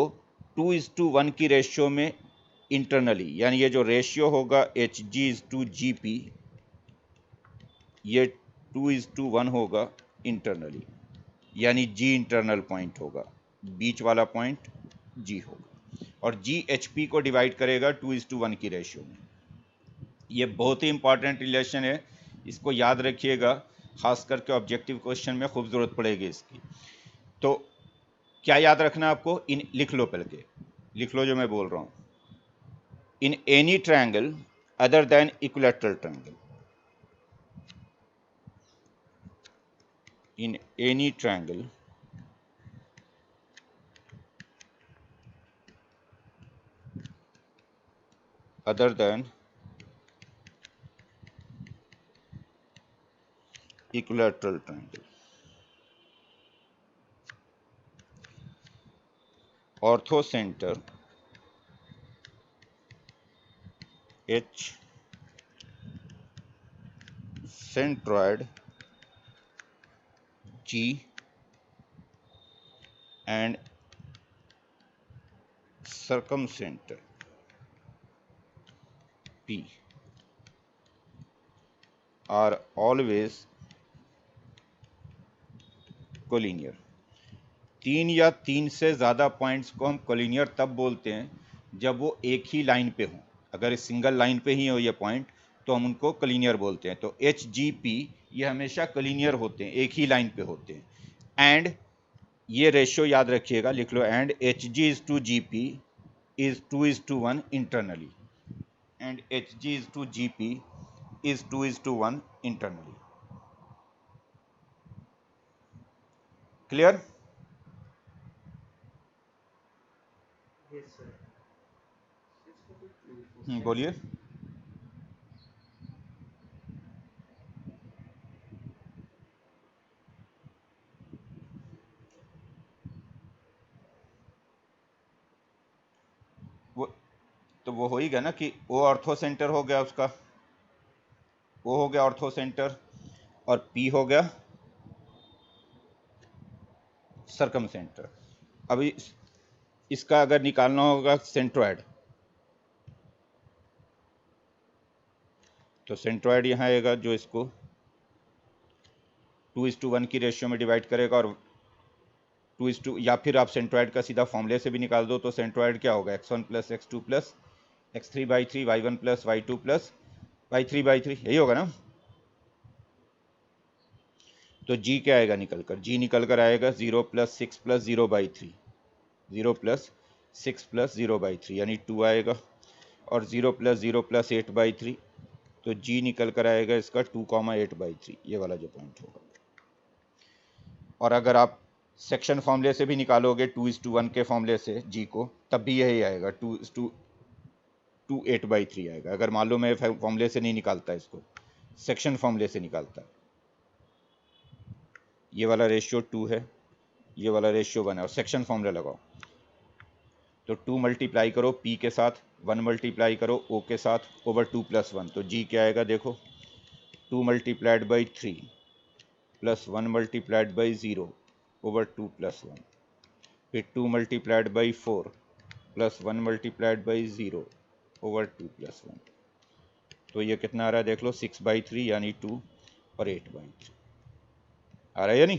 2:1 की रेशियो में इंटरनली, यानी ये जो रेशियो होगा H G is to G P, ये 2:1 होगा इंटरनली, यानी जी इंटरनल पॉइंट होगा, बीच वाला पॉइंट जी होगा, और जी एच पी को डिवाइड करेगा 2:1 की रेशियो में। ये बहुत ही इंपॉर्टेंट रिलेशन है, इसको याद रखिएगा, खास करके ऑब्जेक्टिव क्वेश्चन में खूब जरूरत पड़ेगी इसकी। तो क्या याद रखना आपको? इन लिख लो, पहले के लिख लो जो मैं बोल रहा हूं। in any triangle other than equilateral triangle, in any triangle other than equilateral triangle, ortho center H, centroid G and circumcenter P are always collinear। तीन या तीन से ज़्यादा पॉइंट्स को हम कोलिनियर तब बोलते हैं जब वो एक ही लाइन पे हों। अगर सिंगल लाइन पे ही हो ये पॉइंट तो हम उनको कोलिनियर बोलते हैं। तो एच जी पी ये हमेशा कोलिनियर होते हैं, एक ही लाइन पे होते हैं। एंड ये रेशियो याद रखिएगा, लिख लो, and H G is to G P is 2:1 internally, and H G is to G P is 2:1 internally. Clear? Yes sir. इसका कोई proof है? बोलिए। वो तो वो हो ही गया ना कि ओ ऑर्थो सेंटर हो गया उसका, वो हो गया ऑर्थो सेंटर, और पी हो गया सरकम सेंटर। अभी इसका अगर निकालना होगा सेंट्रोइड, तो सेंट्रोइड यहाँ आएगा जो इसको 2:1 की रेशियो में डिवाइड करेगा, और 2:, या फिर आप सेंट्रोइड का सीधा फॉर्मूले से भी निकाल दो, तो सेंट्रोइड क्या होगा, x1 plus x2 plus x3/3 y1 plus y2 plus y3/3, यही होगा ना। तो g क्या आएगा निकल कर, g निकल कर आएगा 0 प्लस 6 प्लस 0/3, 0 प्लस 6 प्लस 0/3 यानी 2 आएगा, और 0 प्लस 0 प्लस 8/3, तो g निकल कर आएगा इसका 2,8/3, ये वाला जो पॉइंट होगा। और अगर आप सेक्शन फॉर्मूले से भी निकालोगे 2:1 के फॉर्मूले से g को, तब भी यही आएगा 2/8/3 आएगा। अगर मान लो मैं फॉर्मूले से नहीं निकालता, इसको सेक्शन फॉर्मूले से निकालता, ये वाला रेशियो 2 है, ये वाला रेशियो 1 है, और सेक्शन फॉर्मूला लगाओ, तो 2 मल्टीप्लाई करो p के साथ, 1 मल्टीप्लाई करो o के साथ, ओवर 2 प्लस 1, तो g क्या आएगा देखो, 2 multiplied by 3 plus 1 multiplied by 0 over 2 plus 1, फिर 2 multiplied by 4 plus 1 multiplied by 0 over 2 plus 1, तो ये कितना आ रहा है देख लो, 6/3 यानी 2, और 8/3 आ रहा है या नहीं।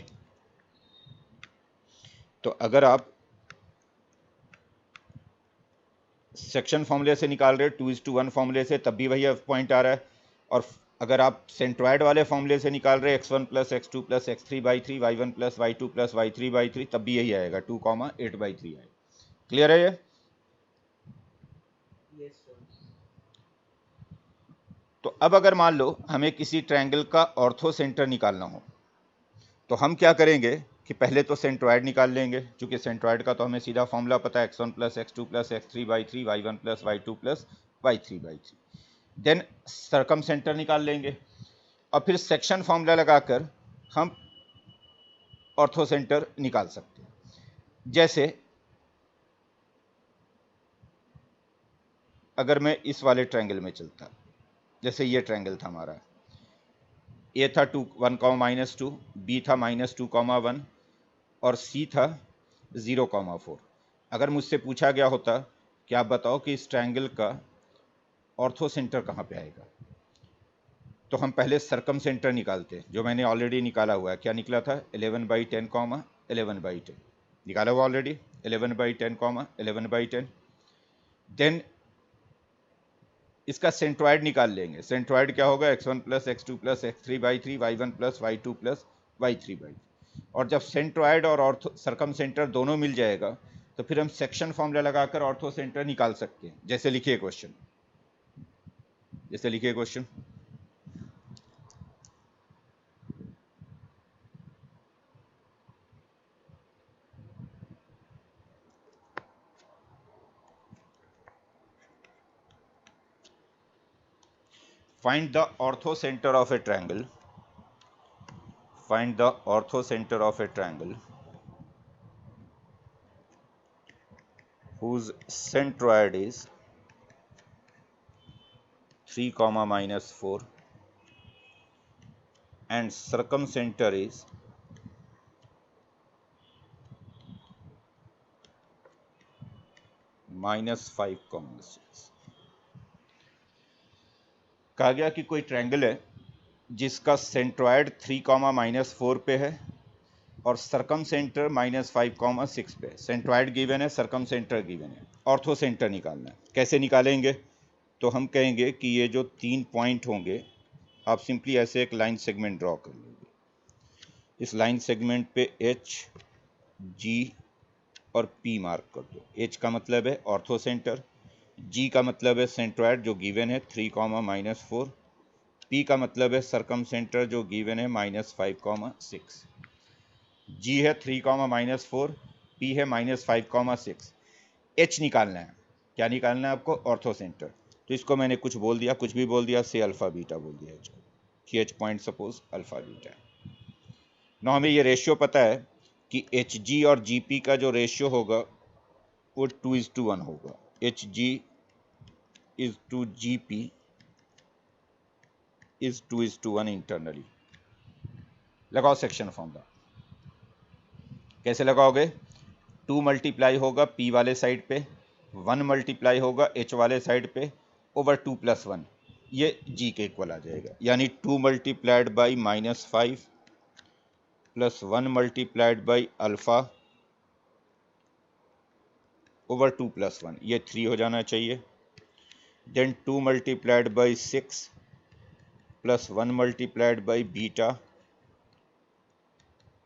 तो अगर आप सेक्शन फॉर्मूले से निकाल रहे हो 2:1 फॉर्मूले से, तब भी वही पॉइंट आ रहा है, और अगर आप सेंट्रॉयड वाले फॉर्मूले से निकाल रहे x1 plus x2 plus x3/3 y1 plus y2 plus y3/3, तब भी यही आएगा 2,8/3 आएगा। क्लियर है ये? Yes sir. तो अब अगर मान लो हमें किसी ट्रायंगल का ऑर्थो सेंटर निकालना हो, तो हम क्या करेंगे कि पहले तो सेंट्रॉयड निकाल लेंगे, क्योंकि सेंट्रॉयड का तो हमें सीधा फॉर्मूला पता है, x1 plus x2 plus x3/3 y1 plus y2 plus y3/3। Then circumcentre निकाल लेंगे, और फिर सेक्शन फॉर्मूला लगाकर हम ऑर्थो सेंटर निकाल सकते हैं। जैसे अगर मैं इस वाले ट्रायंगल में चलता, जैसे ये ट्रायंगल था हमारा, ए था 1,-2, बी था -2,1, और सी था 0,4। अगर मुझसे पूछा गया होता कि आप बताओ कि इस ट्रायंगल का ऑर्थो सेंटर कहाँ पे आएगा, तो हम पहले सरकम सेंटर निकालते, जो मैंने ऑलरेडी निकाला हुआ है। क्या निकला था, 11/10, 11/10 निकाला हुआ ऑलरेडी, 11/10, 11/10। देन इसका सेंट्रॉयड निकाल लेंगे। सेंट्रॉयड क्या होगा, x1 plus x2 plus x3/3 y1 plus y2 plus y3/3। और जब सेंट्रॉयड और ऑर्थो सरकम सेंटर दोनों मिल जाएगा, तो फिर हम सेक्शन फॉर्मूला लगाकर ऑर्थो सेंटर निकाल सकते हैं। जैसे लिखिए क्वेश्चन, जैसे लिखिए question, find the ortho center of a triangle, find the ortho center of a triangle whose centroid is 3, -4 and circumcenter is -5,6। कहा गया कि कोई ट्रायंगल है जिसका सेंट्रॉयड 3, -4 पे है और सरकम सेंटर -5,6 पे। सेंट्रॉयड गिवन है, सरकम सेंटर गिवन है, ऑर्थो सेंटर निकालना है। कैसे निकालेंगे, तो हम कहेंगे कि ये जो 3 पॉइंट होंगे, आप सिंपली ऐसे एक लाइन सेगमेंट ड्रॉ कर लेंगे। इस लाइन सेगमेंट पे H, G और P मार्क कर दो। H का मतलब है ऑर्थो सेंटर, G का मतलब है सेंट्रॉयड जो गिवन है 3, -4, P का मतलब है सरकम सेंटर जो गिवन है -5,6। G है 3, -4, P है -5,6। H निकालना है। क्या निकालना है आपको, ऑर्थो सेंटर। तो इसको मैंने कुछ बोल दिया, कुछ भी बोल दिया, से अल्फा बीटा बोल दिया H को, कि H point suppose alpha beta है। ना हमें ये रेशियो पता है कि HG और GP का जो रेशियो होगा वो 2:1 होगा। HG is to GP is 2:1 internally. लगाओ सेक्शन फॉर्मूला। कैसे लगाओगे, 2 मल्टीप्लाई होगा P वाले साइड पे, 1 मल्टीप्लाई होगा H वाले साइड पे ओवर 2 प्लस 1, ये G के इक्वल आ जाएगा। यानी 2 multiplied by -5 plus 1 multiplied by alpha over 2 plus 1, ये 3 हो जाना चाहिए। Then 2 multiplied by 6 plus 1 multiplied by beta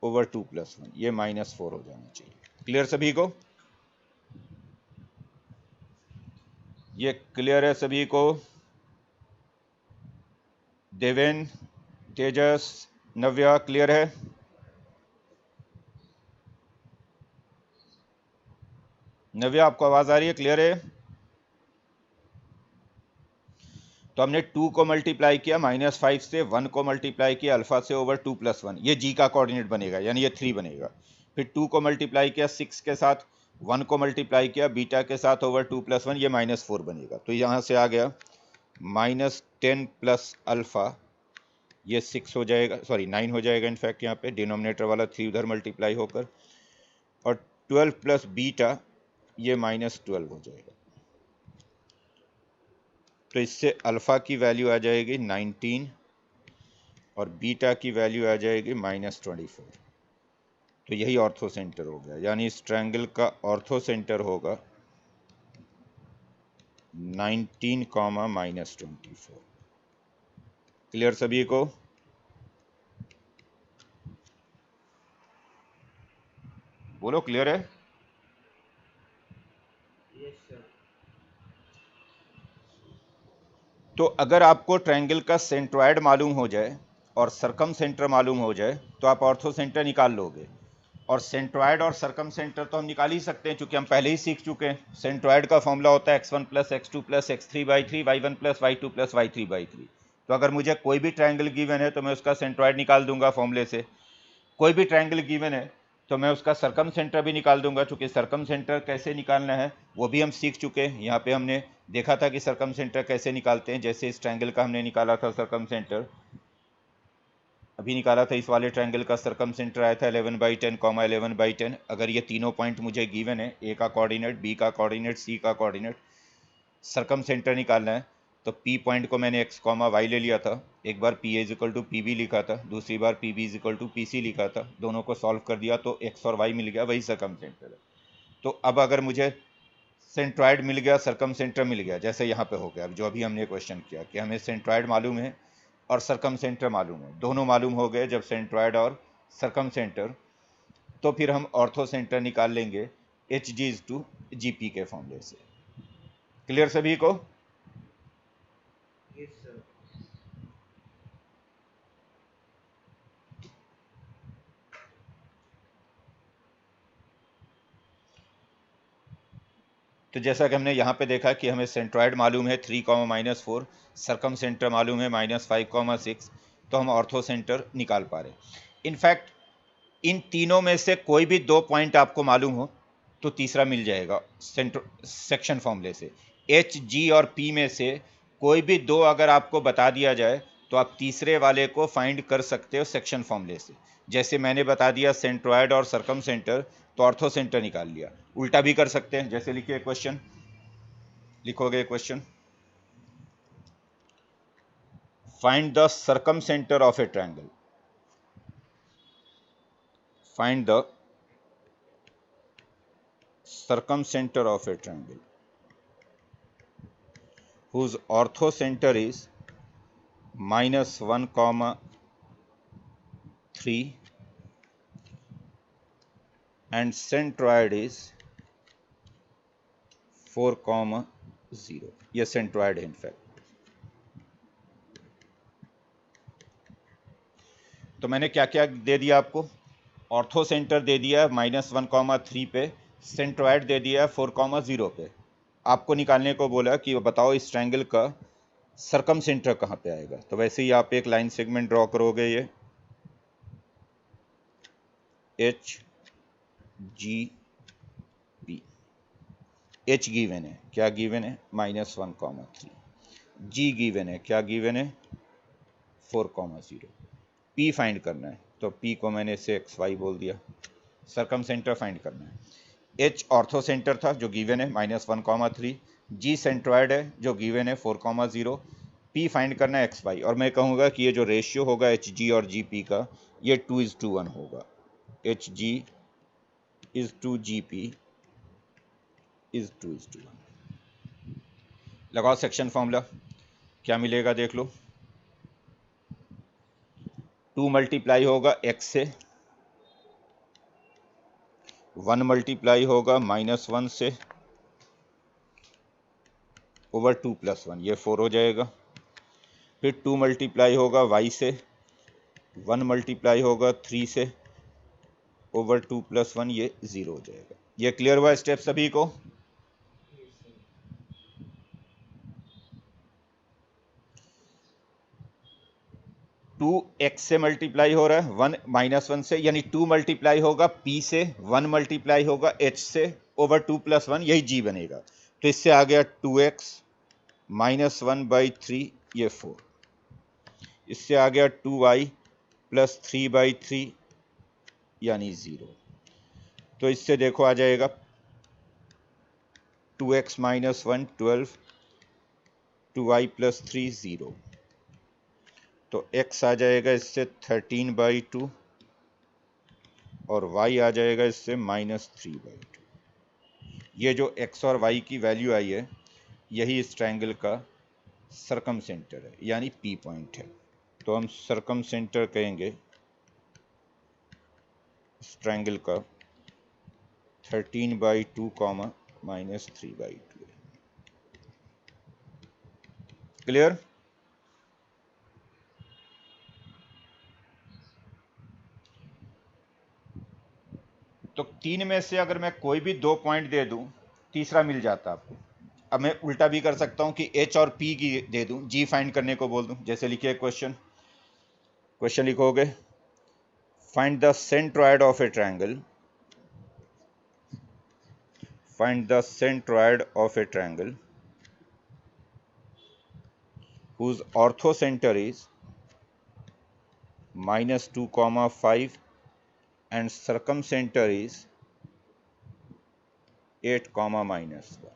over 2 plus 1, ये -4 हो जाना चाहिए। क्लियर सभी को? ये क्लियर है सभी को? देवेन, तेजस, नव्या, क्लियर है? नव्या आपको आवाज आ रही है? क्लियर है? तो हमने 2 को मल्टीप्लाई किया -5 से, 1 को मल्टीप्लाई किया अल्फा से ओवर 2 प्लस 1, ये जी का कोऑर्डिनेट बनेगा, यानी ये 3 बनेगा। फिर 2 को मल्टीप्लाई किया 6 के साथ, 1 को मल्टीप्लाई किया बीटा के साथ ओवर 2 प्लस 1, ये -4 बनेगा। तो यहाँ से आ गया -10 प्लस अल्फा, ये 6 हो जाएगा, सॉरी 9 हो जाएगा इनफैक्ट, यहाँ पे डिनोमिनेटर वाला 3 उधर मल्टीप्लाई होकर, और 12 प्लस बीटा ये -12 हो जाएगा। तो इससे अल्फ़ा की वैल्यू आ जाएगी 19 और बीटा की वैल्यू आ जाएगी -24। तो यही ऑर्थो सेंटर हो गया, यानी इस ट्रायंगल का ऑर्थो सेंटर होगा 19, -24। क्लियर सभी को? बोलो क्लियर है? Yes sir. तो अगर आपको ट्रायंगल का सेंट्रॉयड मालूम हो जाए और सरकम सेंटर मालूम हो जाए तो आप ऑर्थो सेंटर निकाल लोगे। और सेंट्रॉयड और सरकम सेंटर तो हम निकाल ही सकते हैं, क्योंकि हम पहले ही सीख चुके हैं। सेंट्रॉयड का फॉर्मूला होता है x1 plus x2 plus x3/3 y1 plus y2 plus y3/3। तो अगर मुझे कोई भी ट्रायंगल गिवन है तो मैं उसका सेंट्रॉयड निकाल दूंगा फॉर्मूले से। कोई भी ट्रायंगल गिवन है तो मैं उसका सरकम सेंटर भी निकाल दूंगा, चूंकि सरकम सेंटर कैसे निकालना है वो भी हम सीख चुके हैं। यहाँ पे हमने देखा था कि सरकम सेंटर कैसे निकालते हैं, जैसे इस ट्रायंगल का हमने निकाला था सरकम सेंटर, अभी निकाला था। इस वाले ट्रायंगल का सरकम सेंटर आया था 11/10, 11/10। अगर ये तीनों पॉइंट मुझे गिवन है, ए का कोऑर्डिनेट, बी का कोऑर्डिनेट, सी का कोऑर्डिनेट, सरकम सेंटर निकालना है, तो पी पॉइंट को मैंने x, y ले लिया था। एक बार p is equal to P B लिखा था, दूसरी बार P B is equal to P C लिखा था। दोनों को सॉल्व कर दिया तो x और y मिल गया, वही सरकम सेंटर है। तो अब अगर मुझे सेंट्रॉयड मिल गया, सरकम सेंटर मिल गया, जैसे यहाँ पे हो गया, जो अभी हमने क्वेश्चन किया कि हमें सेंट्रॉयड मालूम है और सरकम सेंटर मालूम है, दोनों मालूम हो गए जब सेंट्रॉयड और सरकम सेंटर, तो फिर हम ऑर्थो सेंटर निकाल लेंगे HG इज टू GP के फॉर्मूले से। क्लियर सभी को? Yes sir. तो जैसा कि हमने यहाँ पे देखा कि हमें सेंट्रॉयड मालूम है 3, -4, सरकम सेंटर मालूम है -5, 6, तो हम ऑर्थो सेंटर निकाल पा रहे। इनफैक्ट इन तीनों में से कोई भी 2 पॉइंट आपको मालूम हो तो तीसरा मिल जाएगा सेक्शन फॉर्मूले से। H, G और P में से कोई भी 2 अगर आपको बता दिया जाए तो आप तीसरे वाले को फाइंड कर सकते हो सेक्शन फॉर्मूले से। जैसे मैंने बता दिया सेंट्रॉयड और सरकम सेंटर, तो ऑर्थो सेंटर निकाल लिया। उल्टा भी कर सकते हैं, जैसे लिखिए क्वेश्चन, लिखोगे question, find the circumcentre of a triangle, find the circumcenter of a triangle whose orthocenter is -1, 3 and centroid is 4, 0। ये सेंट्रॉयड है इनफैक्ट। तो मैंने क्या क्या दे दिया आपको? ऑर्थो सेंटर दे दिया -1, 3 पे, सेंट्रॉयड दे दिया 4, 0 पे। आपको निकालने को बोला कि बताओ इस ट्रायंगल का सरकम सेंटर कहाँ पे आएगा। तो वैसे ही आप एक लाइन सेगमेंट ड्रॉ करोगे, ये H, G, P। H given है, क्या गिवन है? -1, 3। G गिवन है, क्या गिवन है? 4, 0। P फाइंड करना है, तो P को मैंने इसे XY बोल दिया। सरकम सेंटर फाइंड करना है। एच ऑर्थो सेंटर था जो गिवन है -1,3, जी सेंट्रॉयड है जो गिवन है 4,0, पी फाइंड करना है एक्स वाई, और मैं कहूँगा कि ये जो रेशियो होगा एच जी और जी पी का ये 2:1 होगा। H G is to G P is 2:1। लगाओ सेक्शन फॉर्मूला, क्या मिलेगा देख लो। 2 मल्टीप्लाई होगा x से, 1 मल्टीप्लाई होगा -1 से ओवर 2 + 1, ये 4 हो जाएगा। फिर 2 मल्टीप्लाई होगा y से, 1 मल्टीप्लाई होगा 3 से ओवर 2 + 1, ये 0 हो जाएगा। ये क्लियर हुआ स्टेप सभी को? टू एक्स से मल्टीप्लाई हो रहा है 1 - 1 से, यानी 2 मल्टीप्लाई होगा p से, 1 मल्टीप्लाई होगा h से ओवर 2 + 1, यही g बनेगा। तो इससे आ गया 2x -1/3, ये 4। इससे आ गया 2y + 3/3 यानी 0। तो इससे देखो आ जाएगा 2x - 1 12, 2y + 3 0। तो x आ जाएगा इससे 13/2 और y आ जाएगा इससे -3/2। ये जो x और y की वैल्यू आई है यही इस ट्रायंगल का सरकम सेंटर है, यानी P पॉइंट है। तो हम सरकम सेंटर कहेंगे इस ट्रायंगल का 13/2, -3/2। क्लियर? तो 3 में से अगर मैं कोई भी 2 पॉइंट दे दूं, तीसरा मिल जाता आपको। अब मैं उल्टा भी कर सकता हूं कि h और p की दे दूं, g फाइंड करने को बोल दूं। जैसे लिखिए क्वेश्चन लिखोगे, find the centroid of a triangle, find the centroid of a triangle whose orthocenter is -2, 5 and circumcenter is 8, -1।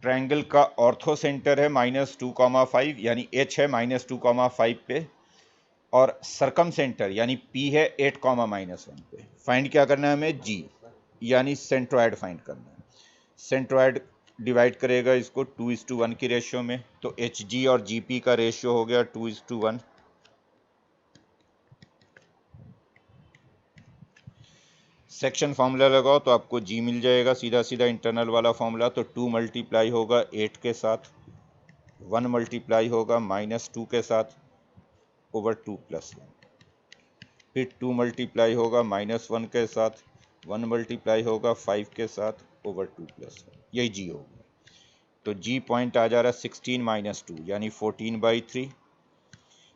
Triangle का ऑर्थो सेंटर है -2, 5 यानी h है -2, 5 पे, और सरकम सेंटर यानी p है 8, -1 पे। फाइंड क्या करना है हमें? g, यानी सेंट्रॉयड फाइंड करना है। सेंट्रॉयड डिवाइड करेगा इसको 2:1 की रेशियो में, तो एच जी और जी पी का रेशियो हो गया 2:1। सेक्शन फार्मूला लगाओ तो आपको जी मिल जाएगा, सीधा सीधा इंटरनल वाला फार्मूला। तो 2 मल्टीप्लाई होगा 8 के साथ, 1 मल्टीप्लाई होगा -2 के साथ ओवर 2 + 1, फिर 2 मल्टीप्लाई होगा -1 के साथ, 1 मल्टीप्लाई होगा 5 के साथ ओवर 2 + 1, यही जी होगा। तो जी पॉइंट आ जा रहा है 16 - 2 यानी 14/3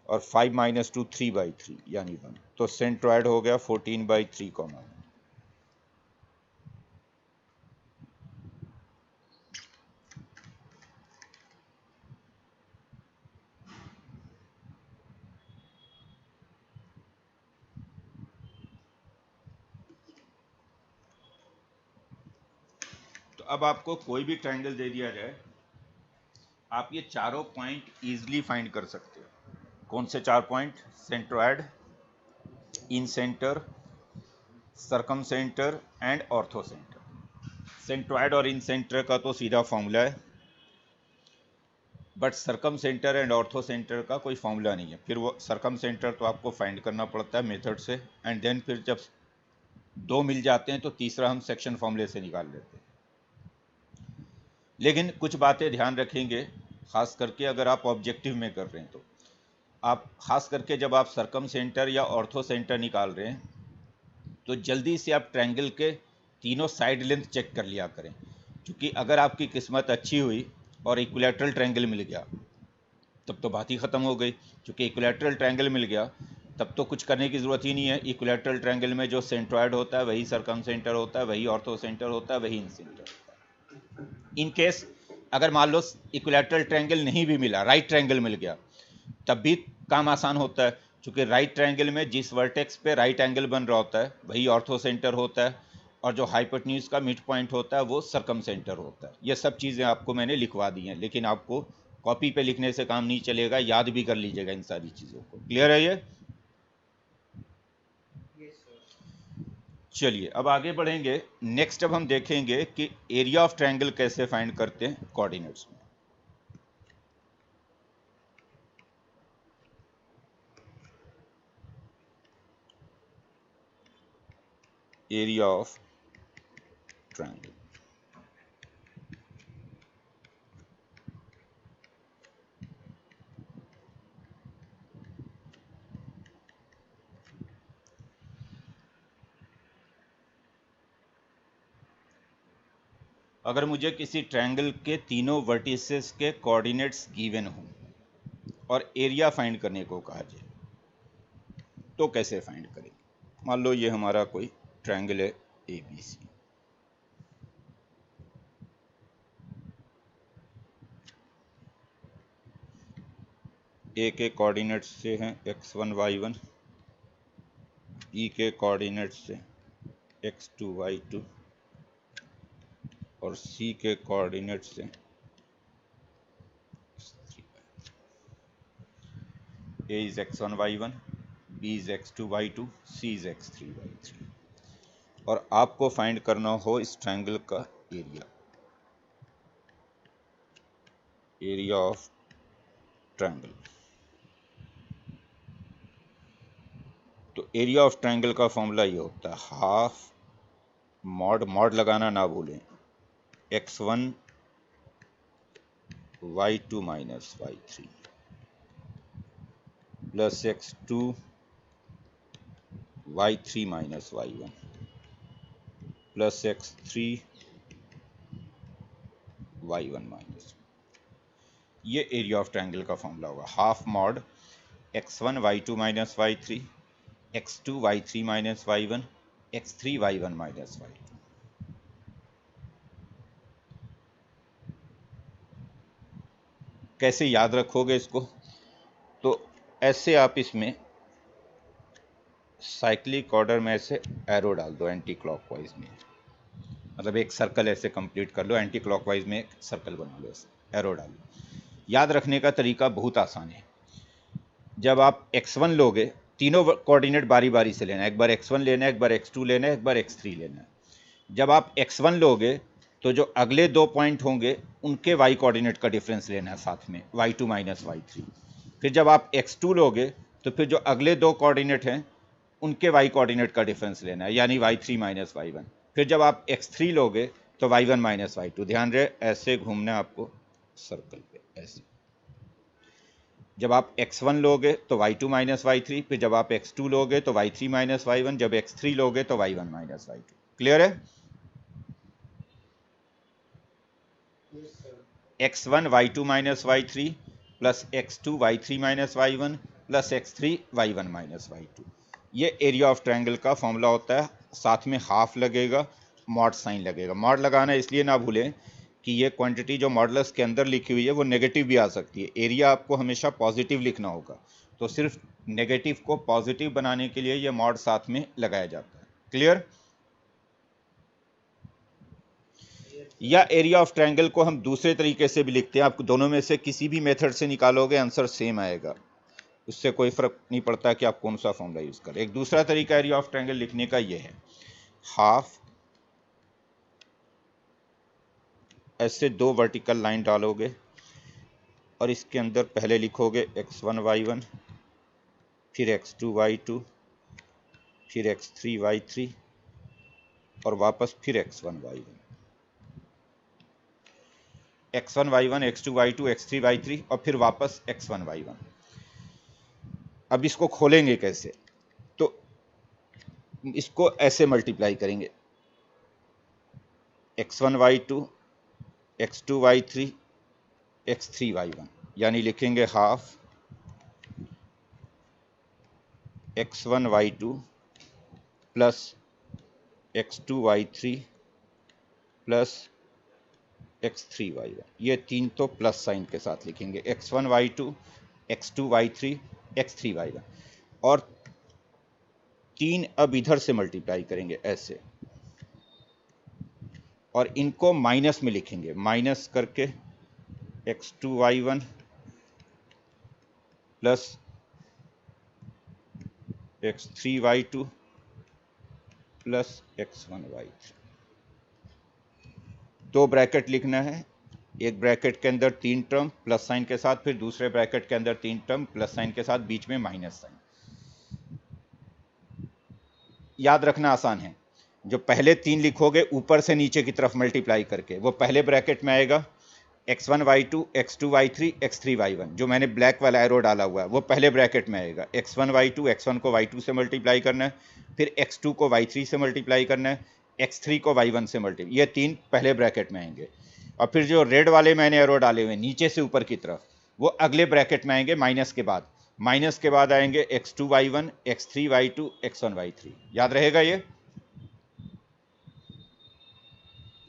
और 5 - 2 3/3 यानी 1। तो सेंट्रॉयड हो गया 14/3, 1। तो अब आपको कोई भी ट्रायंगल दे दिया जाए, आप ये चारों पॉइंट इजीली फाइंड कर सकते हो। कौन से 4 point? Centroid, incentre, circumcentre and orthocentre. Centroid और इन सेंटर का तो सीधा फॉर्मूला है, but circumcentre and orthocentre का कोई फॉर्मूला नहीं है। फिर वो सरकम सेंटर तो आपको फाइंड करना पड़ता है मेथड से, एंड देन फिर जब 2 मिल जाते हैं तो तीसरा हम सेक्शन फॉर्मूले से निकाल लेते हैं। लेकिन कुछ बातें ध्यान रखेंगे, खास करके अगर आप ऑब्जेक्टिव में कर रहे हैं तो आप खास करके जब आप सरकम सेंटर या ऑर्थो सेंटर निकाल रहे हैं तो जल्दी से आप ट्रायंगल के तीनों साइड लेंथ चेक कर लिया करें, क्योंकि अगर आपकी किस्मत अच्छी हुई और इक्विलैटरल ट्रायंगल मिल गया तब तो बात ही ख़त्म हो गई। क्योंकि इक्विलैटरल ट्रायंगल मिल गया तब तो कुछ करने की ज़रूरत ही नहीं है। इक्विलैटरल ट्रायंगल में जो सेंट्रॉयड होता है वही सरकम सेंटर होता है, वही ऑर्थो सेंटर होता है, वही इन सेंटर होता है। इन केस अगर मान लो इक्विलैटरल ट्रायंगल नहीं भी मिला, राइट ट्रायंगल मिल गया, तब भी काम आसान होता है, चूंकि राइट ट्रायंगल में जिस वर्टेक्स पे राइट एंगल बन रहा होता है वही ऑर्थो सेंटर होता है, और जो हाइपोटेन्यूज का मिड पॉइंट होता है वो सर्कम सेंटर होता है। ये सब चीज़ें आपको मैंने लिखवा दी हैं, लेकिन आपको कॉपी पे लिखने से काम नहीं चलेगा, याद भी कर लीजिएगा इन सारी चीज़ों को। क्लियर है ये? Yes sir. चलिए अब आगे बढ़ेंगे। नेक्स्ट अब हम देखेंगे कि एरिया ऑफ ट्रायंगल कैसे फाइंड करते हैं कोऑर्डिनेट्स में। एरिया ऑफ ट्रायंगल, अगर मुझे किसी ट्रायंगल के तीनों वर्टिसेस के कोऑर्डिनेट्स गिवन हों और एरिया फाइंड करने को कहा जाए तो कैसे फाइंड करेंगे। मान लो ये हमारा कोई ट्रायंगल है ए बी सी। ए के कोऑर्डिनेट्स से हैं x1 y1, बी के कोऑर्डिनेट्स से x2 y2 और सी के कोऑर्डिनेट्स से a is x1 y1, b is x2 y2, c is x3 y3, और आपको फाइंड करना हो इस ट्रायंगल का एरिया, एरिया ऑफ ट्रायंगल। तो एरिया ऑफ ट्रायंगल का फॉर्मूला ये होता है हाफ मॉड, मॉड लगाना ना भूलें, x1 y2 minus y3 plus x2 y3 minus y1 plus x3 y1 minus. ये एरिया ऑफ ट्रायंगल का फॉर्मूला होगा, half mod x1 y2 minus y3, x2 y3 minus y1, x3 y1 minus y2। कैसे याद रखोगे इसको? तो ऐसे आप इसमें साइक्लिक ऑर्डर में ऐसे एरो डाल दो एंटी क्लॉकवाइज में, मतलब एक सर्कल ऐसे कंप्लीट कर लो, एंटी क्लॉकवाइज में एक सर्कल बना लो, ऐसे एरो डाल लो। याद रखने का तरीका बहुत आसान है। जब आप x1 लोगे, तीनों कोऑर्डिनेट बारी बारी से लेना है, एक बार x1 लेना है, एक बार x2 लेना है, एक बार x3 लेना है। जब आप x1 लोगे तो जो अगले दो पॉइंट होंगे उनके y कोऑर्डिनेट का डिफरेंस लेना है साथ में, y2 माइनस y3। फिर जब आप x2 लोगे तो फिर जो अगले दो कोऑर्डिनेट हैं उनके y कोऑर्डिनेट का डिफरेंस लेना है, यानी y3 माइनस y1। फिर जब आप x3 लोगे तो y1 माइनस y2। ध्यान रहे ऐसे घूमना है आपको सर्कल पे, ऐसे। जब आप x1 लोगे तो y2 माइनस y3, फिर जब आप x2 लोगे तो y3 माइनस y1, जब x3 लोगे तो y1 माइनस y2। क्लियर है? Yes sir. x1 y2 minus y3 plus x2 y3 minus y1 plus x3 y1 minus y2। ये एरिया ऑफ ट्रायंगल का फॉर्मूला होता है। साथ में हाफ लगेगा, मॉड साइन लगेगा। मॉड लगाना इसलिए ना भूलें कि ये क्वांटिटी जो मॉडुलस के अंदर लिखी हुई है वो नेगेटिव भी आ सकती है। एरिया आपको हमेशा पॉजिटिव लिखना होगा, तो सिर्फ नेगेटिव को पॉजिटिव बनाने के लिए ये मॉड साथ में लगाया जाता है। क्लियर? या एरिया ऑफ ट्रायंगल को हम दूसरे तरीके से भी लिखते हैं, आप दोनों में से किसी भी मेथड से निकालोगे आंसर सेम आएगा, उससे कोई फर्क नहीं पड़ता कि आप कौन सा फॉर्मूला यूज करें। एक दूसरा तरीका एरिया ऑफ ट्रायंगल लिखने का ये है, हाफ, ऐसे दो वर्टिकल लाइन डालोगे और इसके अंदर पहले लिखोगे x1 y1, फिर x2 y2, फिर x3 y3 और वापस फिर x1 y1, x1 y1, x2 y2, x3 y3 और फिर वापस x1 y1। अब इसको खोलेंगे कैसे? तो इसको ऐसे मल्टीप्लाई करेंगे, x1 y2, x2 y3, x3 y1, यानी लिखेंगे half x1 y2 plus x2 y3 plus x3 y1। ये तीन तो प्लस साइन के साथ लिखेंगे, x1 y2, x2 y3, x3 y1। और 3 अब इधर से मल्टीप्लाई करेंगे ऐसे, और इनको माइनस में लिखेंगे, माइनस करके x2y1 plus x3y2 plus x1y3। दो ब्रैकेट लिखना है, एक ब्रैकेट के अंदर 3 टर्म प्लस साइन के साथ, फिर दूसरे ब्रैकेट के अंदर 3 टर्म प्लस साइन के साथ, बीच में माइनस साइन। याद रखना आसान है, जो पहले 3 लिखोगे ऊपर से नीचे की तरफ मल्टीप्लाई करके, वो पहले ब्रैकेट में आएगा x1y2 x2y3 x3y1, जो मैंने ब्लैक वाला एरो डाला हुआ है वो पहले ब्रैकेट में आएगा। x1y2 x1 को y2 से मल्टीप्लाई करना है, फिर x2 को y3 से मल्टीप्लाई करना है, x3 को y1 से मल्टीप्लाई, ये 3 पहले ब्रैकेट में आएंगे। और फिर जो रेड वाले मैंने एरो डाले हुए नीचे से ऊपर की तरफ, वो अगले ब्रैकेट में आएंगे माइनस के बाद। माइनस के बाद आएंगे x2y1 x3y2 x1y3। याद रहेगा ये?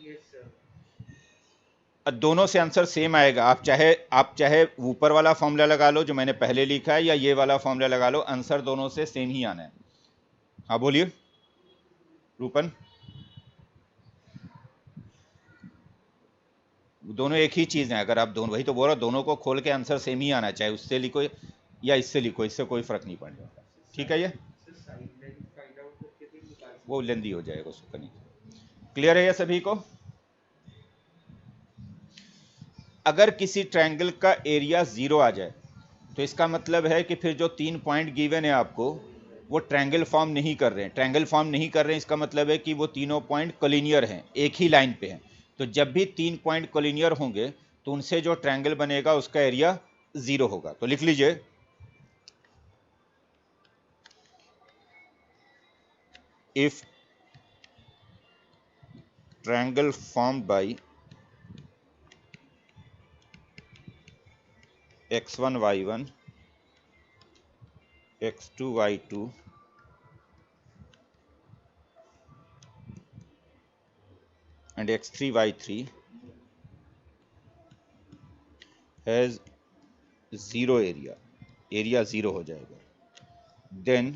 Yes sir. दोनों से आंसर सेम आएगा। आप चाहे ऊपर वाला फॉर्मूला लगा लो जो मैंने पहले लिखा है, या ये वाला फॉर्मूला लगा लो, आंसर दोनों से सेम ही आना है। हाँ बोलिए रूपन। दोनों एक ही चीज है, अगर आप दोनों, वही तो बोल रहा, दोनों को खोल के आंसर सेम ही आना, चाहे उससे लिखो या इससे लिखो, इससे कोई फर्क नहीं पड़ने वाला। ठीक है, ये साइड लाइन फाइंड आउट करके भी निकाल सकते वो लेंदी हो जाएगा, उसका नहीं। क्लियर है ये सभी को? अगर किसी ट्रायंगल का एरिया 0 आ जाए तो इसका मतलब है कि फिर जो 3 पॉइंट गिवन है आपको, वो ट्रायंगल फॉर्म नहीं कर रहे हैं। ट्रायंगल फॉर्म नहीं कर रहे हैं इसका मतलब है कि वो तीनों पॉइंट कोलिनियर हैं, एक ही लाइन पे हैं। तो जब भी 3 पॉइंट कोलिनियर होंगे तो उनसे जो ट्रायंगल बनेगा उसका एरिया 0 होगा। तो लिख लीजिए, if triangle formed by x1 y1 x2 y2 and x3 y3 has 0 area, area 0 हो जाएगा, then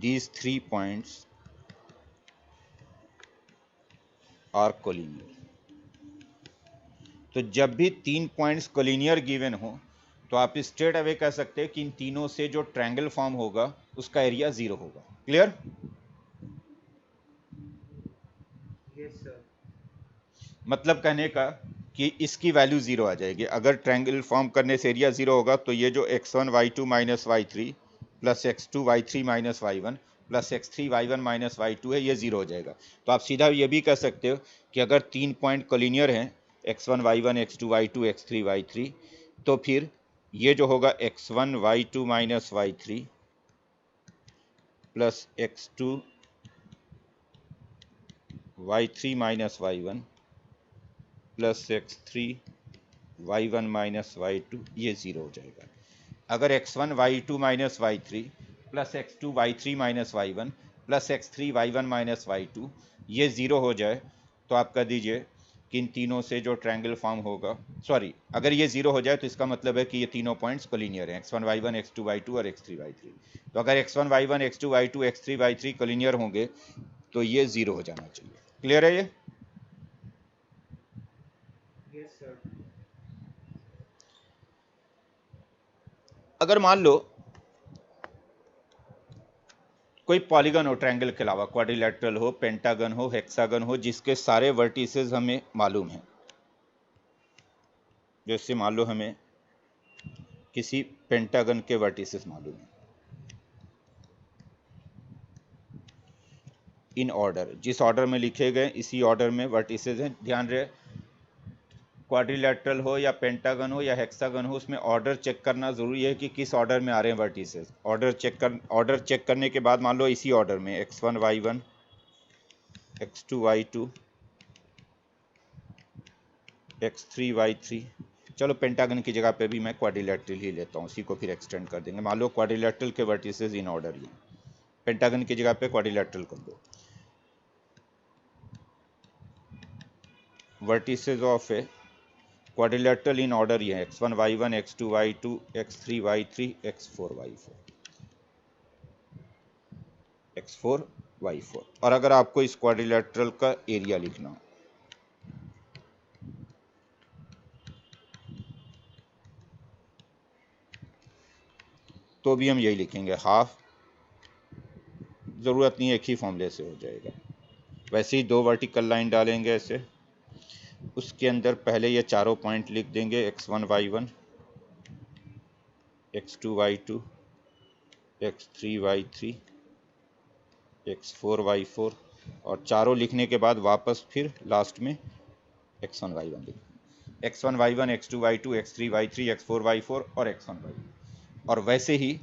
these 3 points are collinear। तो जब भी 3 पॉइंट्स कोलिनियर गिवन हो तो आप स्ट्रेट अवे कह सकते हैं कि इन तीनों से जो ट्रायंगल फॉर्म होगा उसका एरिया 0 होगा। क्लियर? Yes sir. मतलब कहने का कि इसकी वैल्यू 0 आ जाएगी। अगर ट्रायंगल फॉर्म करने से एरिया 0 होगा तो ये जो x1 y2 minus y3 plus x2 y3 minus y1 plus x3 y1 minus y2 है, ये 0 हो जाएगा। तो आप सीधा ये भी कह सकते हो कि अगर 3 पॉइंट कोलिनियर हैं x1 y1 x2 y2 x3 y3, तो फिर ये जो होगा x1 y2 minus y3 plus x2 y3 minus y1 plus x3 y1 minus y2, ये 0 हो जाएगा। अगर x1 y2 minus y3 plus x2 y3 minus y1 plus x3 y1 minus y2 ये 0 हो जाए तो आप कह दीजिए कि इन तीनों से जो ट्रायंगल फॉर्म होगा, सॉरी, अगर ये 0 हो जाए तो इसका मतलब है कि ये तीनों पॉइंट्स कोलिनियर हैं, x1 y1 x2 y2 और x3 y3। तो अगर x1 y1 x2 y2 x3 y3 collinear होंगे तो ये 0 हो जाना चाहिए। क्लियर है ये? Yes sir. अगर मान लो कोई पॉलीगन हो ट्रायंगल के अलावा, क्वाड्रिलेटरल हो, पेंटागन हो, हेक्सागन हो, जिसके सारे वर्टिसेस हमें मालूम हैं, जैसे मान लो हमें किसी पेंटागन के वर्टिसेस मालूम हैं इन ऑर्डर, जिस ऑर्डर में लिखे गए इसी ऑर्डर में वर्टिसेस हैं। ध्यान रहे, क्वाड्रिलेटरल हो या पेंटागन हो या हेक्सागन हो, उसमें ऑर्डर चेक करना ज़रूरी है कि किस ऑर्डर में आ रहे हैं वर्टिसेस। ऑर्डर चेक करने के बाद मान लो इसी ऑर्डर में x1 y1 x2 y2 x3 y3, चलो पेंटागन की जगह पे भी मैं क्वाड्रिलेटरल ही लेता हूँ, उसी को फिर एक्सटेंड कर देंगे। मान लो क्वाड्रिलेटरल के vertices in order he, pentagon की जगह पे क्वाड्रिलेटरल कर दो। Vertices of a quadrilateral in order ये है x1 y1 x2 y2 x3 y3 x4 y4 x4 y4। और अगर आपको इस क्वाड्रिलेटरल का एरिया लिखना हो तो भी हम यही लिखेंगे, हाफ, ज़रूरत नहीं है एक ही फॉर्मूले से हो जाएगा। वैसे ही दो वर्टिकल लाइन डालेंगे ऐसे, उसके अंदर पहले ये चारों पॉइंट लिख देंगे x1 y1 x2 y2 x3 y3 x4 y4, और चारों लिखने के बाद वापस फिर लास्ट में x1 y1 लिख x1 y1 x2 y2 x3 y3 x4 y4 और x1 y1। और वैसे ही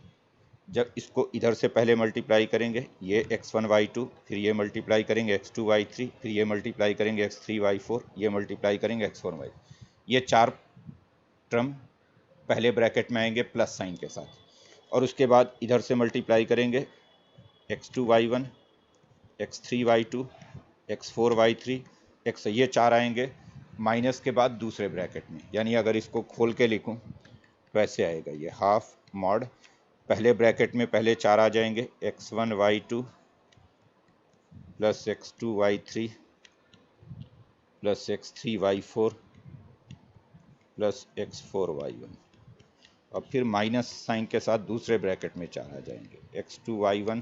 जब इसको इधर से पहले मल्टीप्लाई करेंगे, ये x1 y2, फिर ये मल्टीप्लाई करेंगे x2 y3, फिर ये मल्टीप्लाई करेंगे x3 y4, ये मल्टीप्लाई करेंगे x4 y। ये चार टर्म पहले ब्रैकेट में आएंगे प्लस साइन के साथ, और उसके बाद इधर से मल्टीप्लाई करेंगे x2 y1 x3 y2 x4 y3 x, ये चार आएंगे माइनस के बाद दूसरे ब्रैकेट में। यानी अगर इसको खोल के लिखूं तो ऐसे आएगा, ये हाफ मॉड, पहले ब्रैकेट में पहले चार आ जाएंगे x1 y2 plus x2 y3 plus x3 y4 plus x4 y1, और फिर माइनस साइन के साथ दूसरे ब्रैकेट में चार आ जाएंगे x2 y1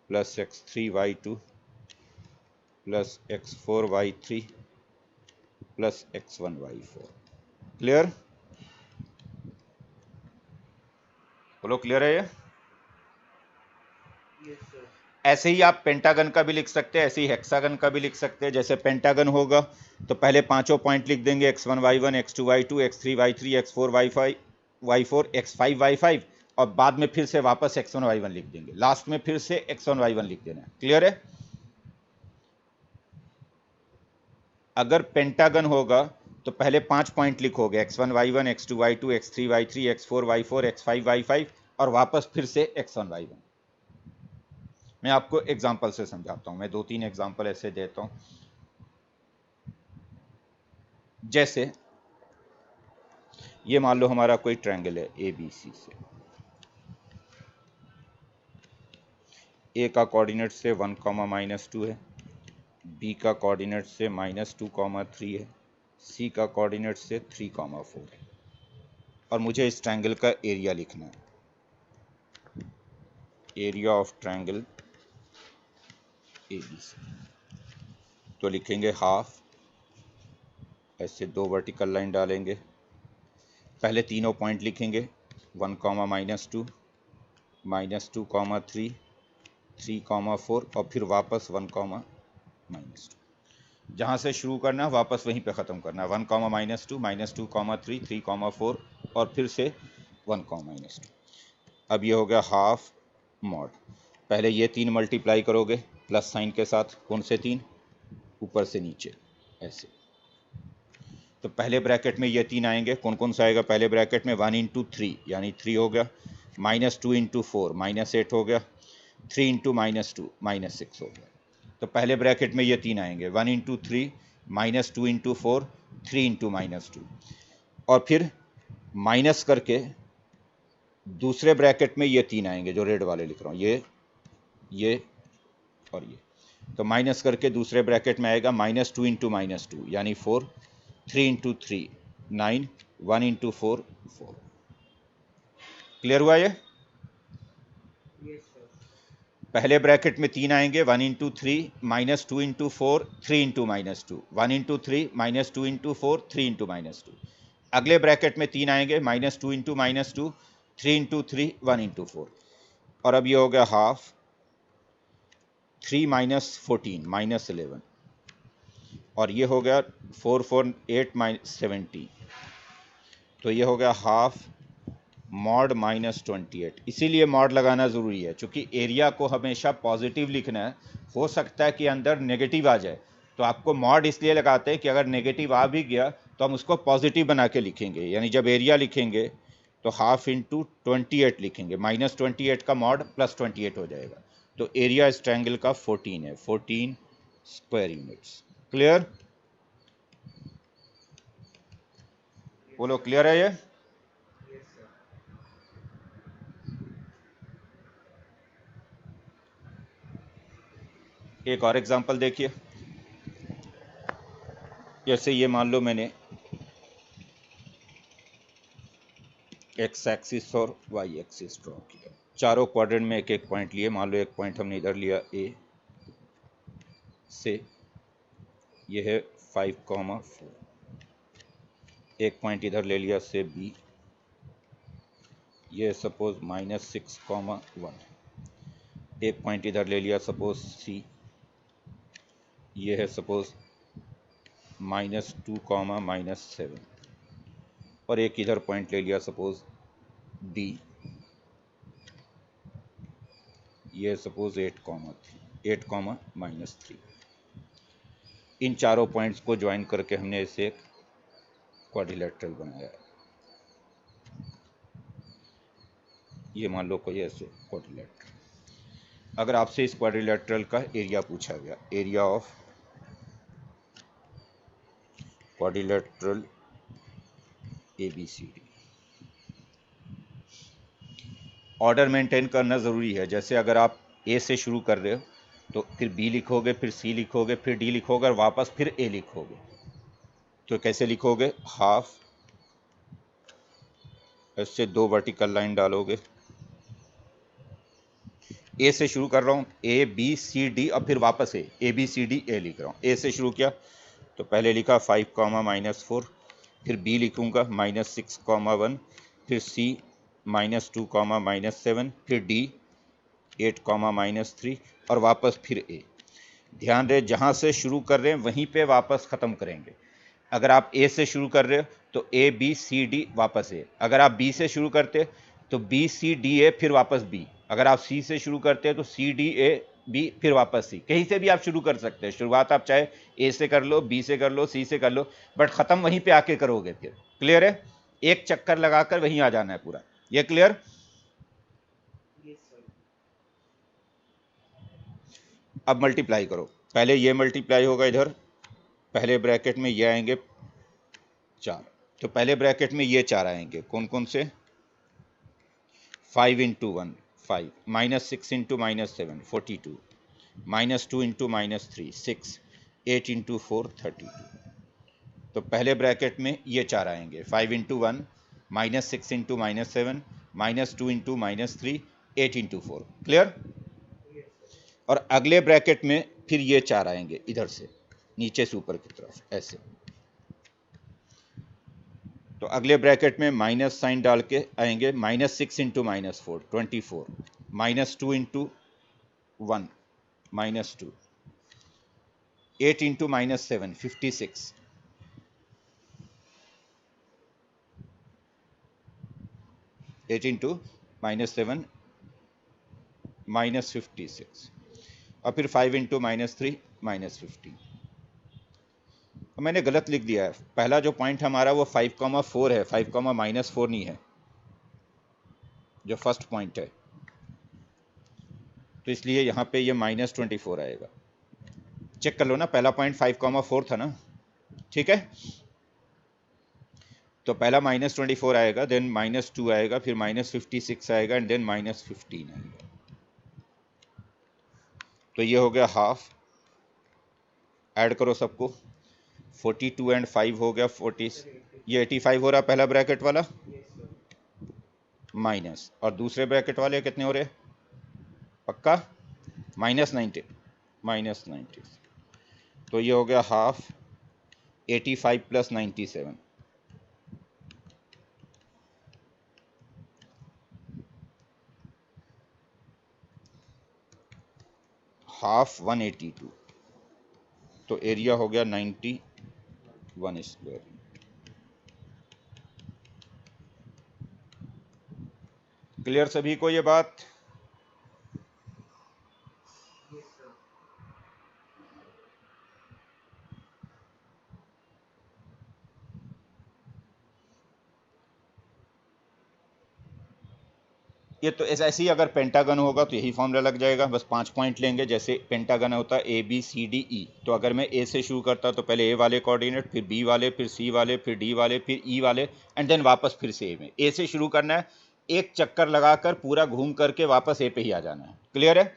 plus x3 y2 plus x4 y3 plus x1 y4। Clear? बोलो क्लियर है ये? Yes sir. ऐसे ही आप पेंटागन का भी लिख सकते हैं, ऐसे ही हेक्सागन का भी लिख सकते हैं। जैसे पेंटागन होगा तो पहले पांचों पॉइंट लिख देंगे x1 y1 x2 y2 x3 y3 x4 y5 y4 x5 y5, और बाद में फिर से वापस x1 y1 लिख देंगे, लास्ट में फिर से x1 y1 लिख देना है। क्लियर है? अगर पेंटागन होगा तो पहले 5 पॉइंट लिखोगे x1 y1 x2 y2 x3 y3 x4 y4 x5 y5, और वापस फिर से x1 y1। मैं आपको एग्जाम्पल से समझाता हूं, मैं 2-3 एग्जाम्पल ऐसे देता हूं। जैसे ये मान लो हमारा कोई ट्रायंगल है ABC से, A का कोऑर्डिनेट से 1, -2 है, B का कोऑर्डिनेट से -2, 3 है, C का कोऑर्डिनेट से 3, 4 है, और मुझे इस ट्रायंगल का एरिया लिखना है, एरिया ऑफ ट्रायंगल ABC। तो लिखेंगे हाफ, ऐसे दो वर्टिकल लाइन डालेंगे, पहले तीनों पॉइंट लिखेंगे 1, -2 -2, 3 3, 4, और फिर वापस 1, -2। जहाँ से शुरू करना है वापस वहीं पे ख़त्म करना है, 1, -2 -2, 3 3, 4, और फिर से 1, -2। अब ये हो गया हाफ मॉड। पहले ये 3 मल्टीप्लाई करोगे प्लस साइन के साथ, कौन से 3? ऊपर से नीचे ऐसे। तो पहले ब्रैकेट में ये 3 आएंगे, कौन कौन सा आएगा पहले ब्रैकेट में? 1 × 3 यानी 3 हो गया, -2 × 4 -8 हो गया, 3 × -2 -6 हो गया। तो पहले ब्रैकेट में ये 3 आएंगे, 1 × 3 -2 × 4 3 × -2, और फिर माइनस करके दूसरे ब्रैकेट में ये 3 आएंगे जो रेड वाले लिख रहा हूँ, ये और ये। तो माइनस करके दूसरे ब्रैकेट में आएगा -2 × -2 यानी 4, 3 × 3 9, 1 × 4 4। क्लियर हुआ ये? Yes sir. पहले ब्रैकेट में 3 आएंगे, 1 × 3 -2 × 4 3 × -2, 1 × 3 -2 × 4 3 × -2। अगले ब्रैकेट में 3 आएंगे, -2 × -2 3 × 3 1 × 4। और अब ये हो गया हाफ, 3 - 14 -11, और ये हो गया 4 4 8 -17। तो ये हो गया हाफ मॉड -28। इसीलिए मॉड लगाना ज़रूरी है, क्योंकि एरिया को हमेशा पॉजिटिव लिखना है। हो सकता है कि अंदर नेगेटिव आ जाए, तो आपको मॉड इसलिए लगाते हैं कि अगर नेगेटिव आ भी गया तो हम उसको पॉजिटिव बना के लिखेंगे। यानी जब एरिया लिखेंगे तो हाफ × 28 लिखेंगे, -28 का मॉड +28 हो जाएगा। तो एरिया इस ट्रायंगल का 14 है, 14 स्क्वायर यूनिट्स। क्लियर? बोलो क्लियर है ये? Yes, sir. एक और एग्जांपल देखिए। जैसे ये मान लो मैंने एक्स एक्सिस और वाई एक्सिस ड्रॉ किया, चारों क्वाड्रेंट में एक एक पॉइंट लिए। मान लो एक पॉइंट हमने इधर लिया ए से, ये है 5,4। एक पॉइंट इधर ले लिया से बी, ये सपोज -6,1। एक पॉइंट इधर ले लिया सपोज सी, ये है सपोज -2,-7। और एक इधर पॉइंट ले लिया सपोज डी, ये सपोज 8,3। इन चारों पॉइंट्स को ज्वाइन करके हमने इसे एक क्वाड्रिलेटरल बनाया है। ये मान लो कोई ऐसे क्वाड्रिलेटरल। अगर आपसे इस क्वाड्रिलेटरल का एरिया पूछा गया, area of quadrilateral ABCD, order maintain करना ज़रूरी है। जैसे अगर आप ए से शुरू कर रहे हो तो फिर बी लिखोगे, फिर सी लिखोगे, फिर डी लिखोगे और वापस फिर ए लिखोगे। तो कैसे लिखोगे? हाफ, ऐसे 2 वर्टिकल लाइन डालोगे। ए से शुरू कर रहा हूँ, ABCD, और फिर वापस ABCD लिख रहा हूँ। ए से शुरू किया तो पहले लिखा 5, -4, फिर बी लिखूंगा -6, 1, फिर सी -2, -7, फिर डी 8, -3 और वापस फिर ए। ध्यान रहे जहाँ से शुरू कर रहे हैं वहीं पे वापस ख़त्म करेंगे। अगर आप ए से शुरू कर रहे हो तो ABCD वापस ए, अगर आप बी से शुरू करते तो BCDA फिर वापस बी, अगर आप सी से शुरू करते हैं तो CDAB फिर वापस सी। कहीं से भी आप शुरू कर सकते हैं, शुरुआत आप चाहे ए से कर लो, बी से कर लो, सी से कर लो, बट ख़त्म वहीं पे आके करोगे। फिर क्लियर है? एक चक्कर लगाकर वहीं आ जाना है पूरा। ये क्लियर? Yes, sir. अब मल्टीप्लाई करो। पहले ये मल्टीप्लाई होगा इधर, पहले ब्रैकेट में ये आएंगे 4, तो पहले ब्रैकेट में ये 4 आएंगे। कौन कौन से? 5 × 1 5, -6 × -7 42, -2 × -3 6, 8 × 4 32। तो पहले ब्रैकेट में ये 4 आएंगे, 5 × 1, -6 × -7, -2 × -3, 8 × 4। क्लियर? Yes, sir. और अगले ब्रैकेट में फिर ये 4 आएंगे इधर से, नीचे से ऊपर की तरफ ऐसे। तो अगले ब्रैकेट में माइनस साइन डाल के आएंगे, -6 × -4 24, -2 × 1 -2, 8 × -7 56, 8 × -7 -56, और फिर 5 × -3 -15। मैंने गलत लिख दिया है, पहला जो पॉइंट हमारा वो 5,4 है, 5, -4 नहीं है जो फर्स्ट पॉइंट है, तो इसलिए यहाँ पे ये -24 आएगा। चेक कर लो ना, पहला पॉइंट 5,4 था ना, ठीक है। तो पहला -24 आएगा, देन -2 आएगा, फिर -56 आएगा एंड देन -15 आएगा। तो ये हो गया हाफ। ऐड करो सबको, 42 एंड 5 हो गया 40, Sir, 80. ये 85 हो रहा पहला ब्रैकेट वाला, Yes, sir. माइनस, और दूसरे ब्रैकेट वाले कितने हो रहे? पक्का? -90, -90। तो ये हो गया हाफ 85 + 97, हाफ 182। तो एरिया हो गया 91 स्क्वायर। क्लियर सभी को ये बात? Yes, sir. ये तो ऐसे ही अगर पेंटागन होगा तो यही फॉर्मूला लग जाएगा, बस 5 पॉइंट लेंगे। जैसे पेंटागन होता है A B C D E, तो अगर मैं ए से शुरू करता तो पहले ए वाले कोऑर्डिनेट, फिर बी वाले, फिर सी वाले, फिर डी वाले, फिर ई वाले, एंड देन वापस फिर से ए में। ए से शुरू करना है, एक चक्कर लगाकर पूरा घूम करके वापस ए पे ही आ जाना है। क्लियर है?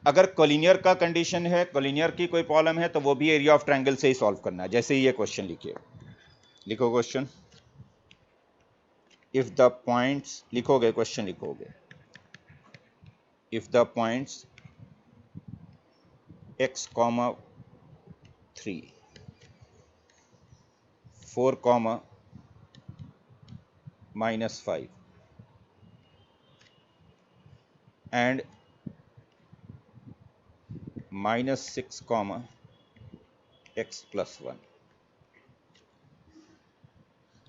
अगर कोलिनियर का कंडीशन है, कोलिनियर की कोई प्रॉब्लम है, तो वो भी एरिया ऑफ ट्रायंगल से ही सॉल्व करना है। जैसे ये क्वेश्चन लिखिए, लिखो क्वेश्चन। इफ द पॉइंट्स, लिखोगे क्वेश्चन लिखोगे, if the points x, 3, 4, -5 and -6, x plus 1.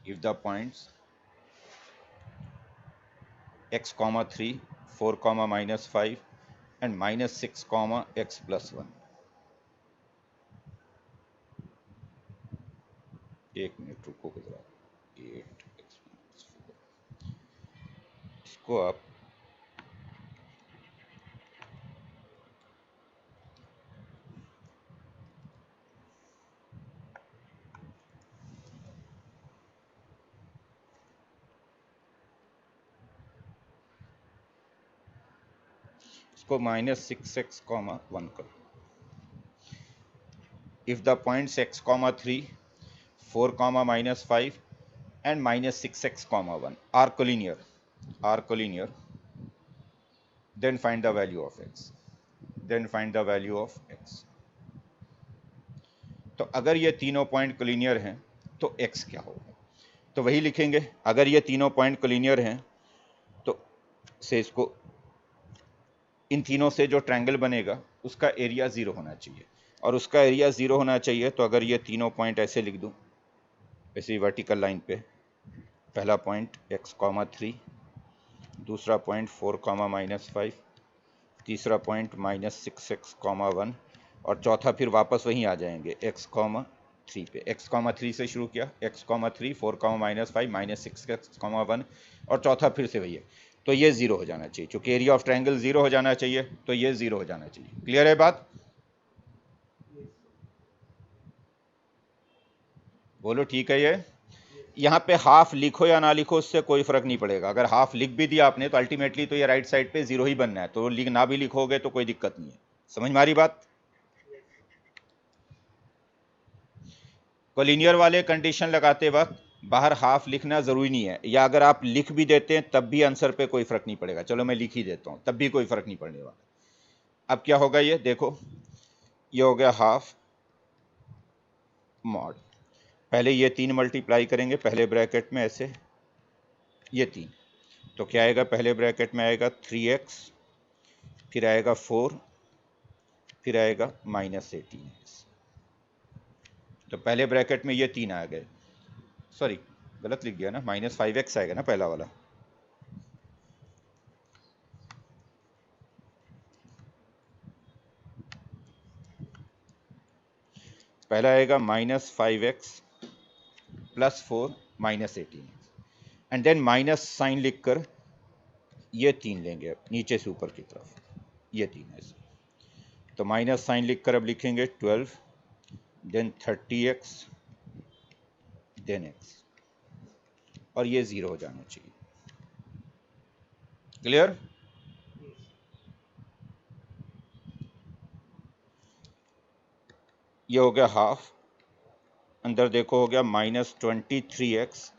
If the points x, 3, 4, -5 and -6, x plus 1. एक मिनट रुको जरा, 8x - 4, इसको आप इसको -6x, 1 करो। If the points x, 3, 4, -5 and -6x, 1 are collinear, then find the value of x. Then find the value of x. तो अगर ये तीनों पॉइंट कोलिनियर हैं तो x क्या होगा? तो वही लिखेंगे, अगर ये तीनों पॉइंट कोलिनियर हैं तो से इसको, इन तीनों से जो ट्रायंगल बनेगा उसका एरिया 0 होना चाहिए, और उसका एरिया 0 होना चाहिए। तो अगर ये तीनों पॉइंट ऐसे लिख दूं, ऐसे वर्टिकल लाइन पे, पहला पॉइंट x, 3, दूसरा पॉइंट 4, -5, तीसरा पॉइंट -6x, 1 और चौथा फिर वापस वहीं आ जाएंगे x, 3 पे। x, 3 से शुरू किया, x, 3, 4, -5, -6x, 1 और चौथा फिर से वही है। तो ये 0 हो जाना चाहिए, चूंकि एरिया ऑफ ट्रायंगल 0 हो जाना चाहिए, तो ये 0 हो जाना चाहिए। क्लियर है बात? बोलो ठीक है। ये यहाँ पे हाफ लिखो या ना लिखो उससे कोई फर्क नहीं पड़ेगा। अगर हाफ लिख भी दिया आपने तो अल्टीमेटली तो ये राइट साइड पे 0 ही बनना है, तो लिख ना भी लिखोगे तो कोई दिक्कत नहीं है। समझ में आ रही बात? कोलिनियर वाले कंडीशन लगाते वक्त बाहर हाफ लिखना ज़रूरी नहीं है, या अगर आप लिख भी देते हैं तब भी आंसर पे कोई फ़र्क नहीं पड़ेगा। चलो मैं लिख ही देता हूँ, तब भी कोई फ़र्क नहीं पड़ने वाला। अब क्या होगा, ये देखो, ये हो गया हाफ मॉड। पहले ये 3 मल्टीप्लाई करेंगे पहले ब्रैकेट में ऐसे, ये 3, तो क्या आएगा, पहले ब्रैकेट में आएगा 3x, फिर आएगा 4, फिर आएगा -18x। तो पहले ब्रैकेट में ये 3 आ गए, सॉरी गलत लिख गया ना, -5x आएगा ना पहला वाला। पहला आएगा -5x + 4 -18 and then minus sign लिखकर ये 3 लेंगे नीचे से ऊपर की तरफ, ये 3 ऐसे। तो माइनस साइन लिखकर अब लिखेंगे 12, देन 30x, देन x, और ये 0 हो जाना चाहिए। क्लियर? ये हो गया हाफ, अंदर देखो हो गया -23x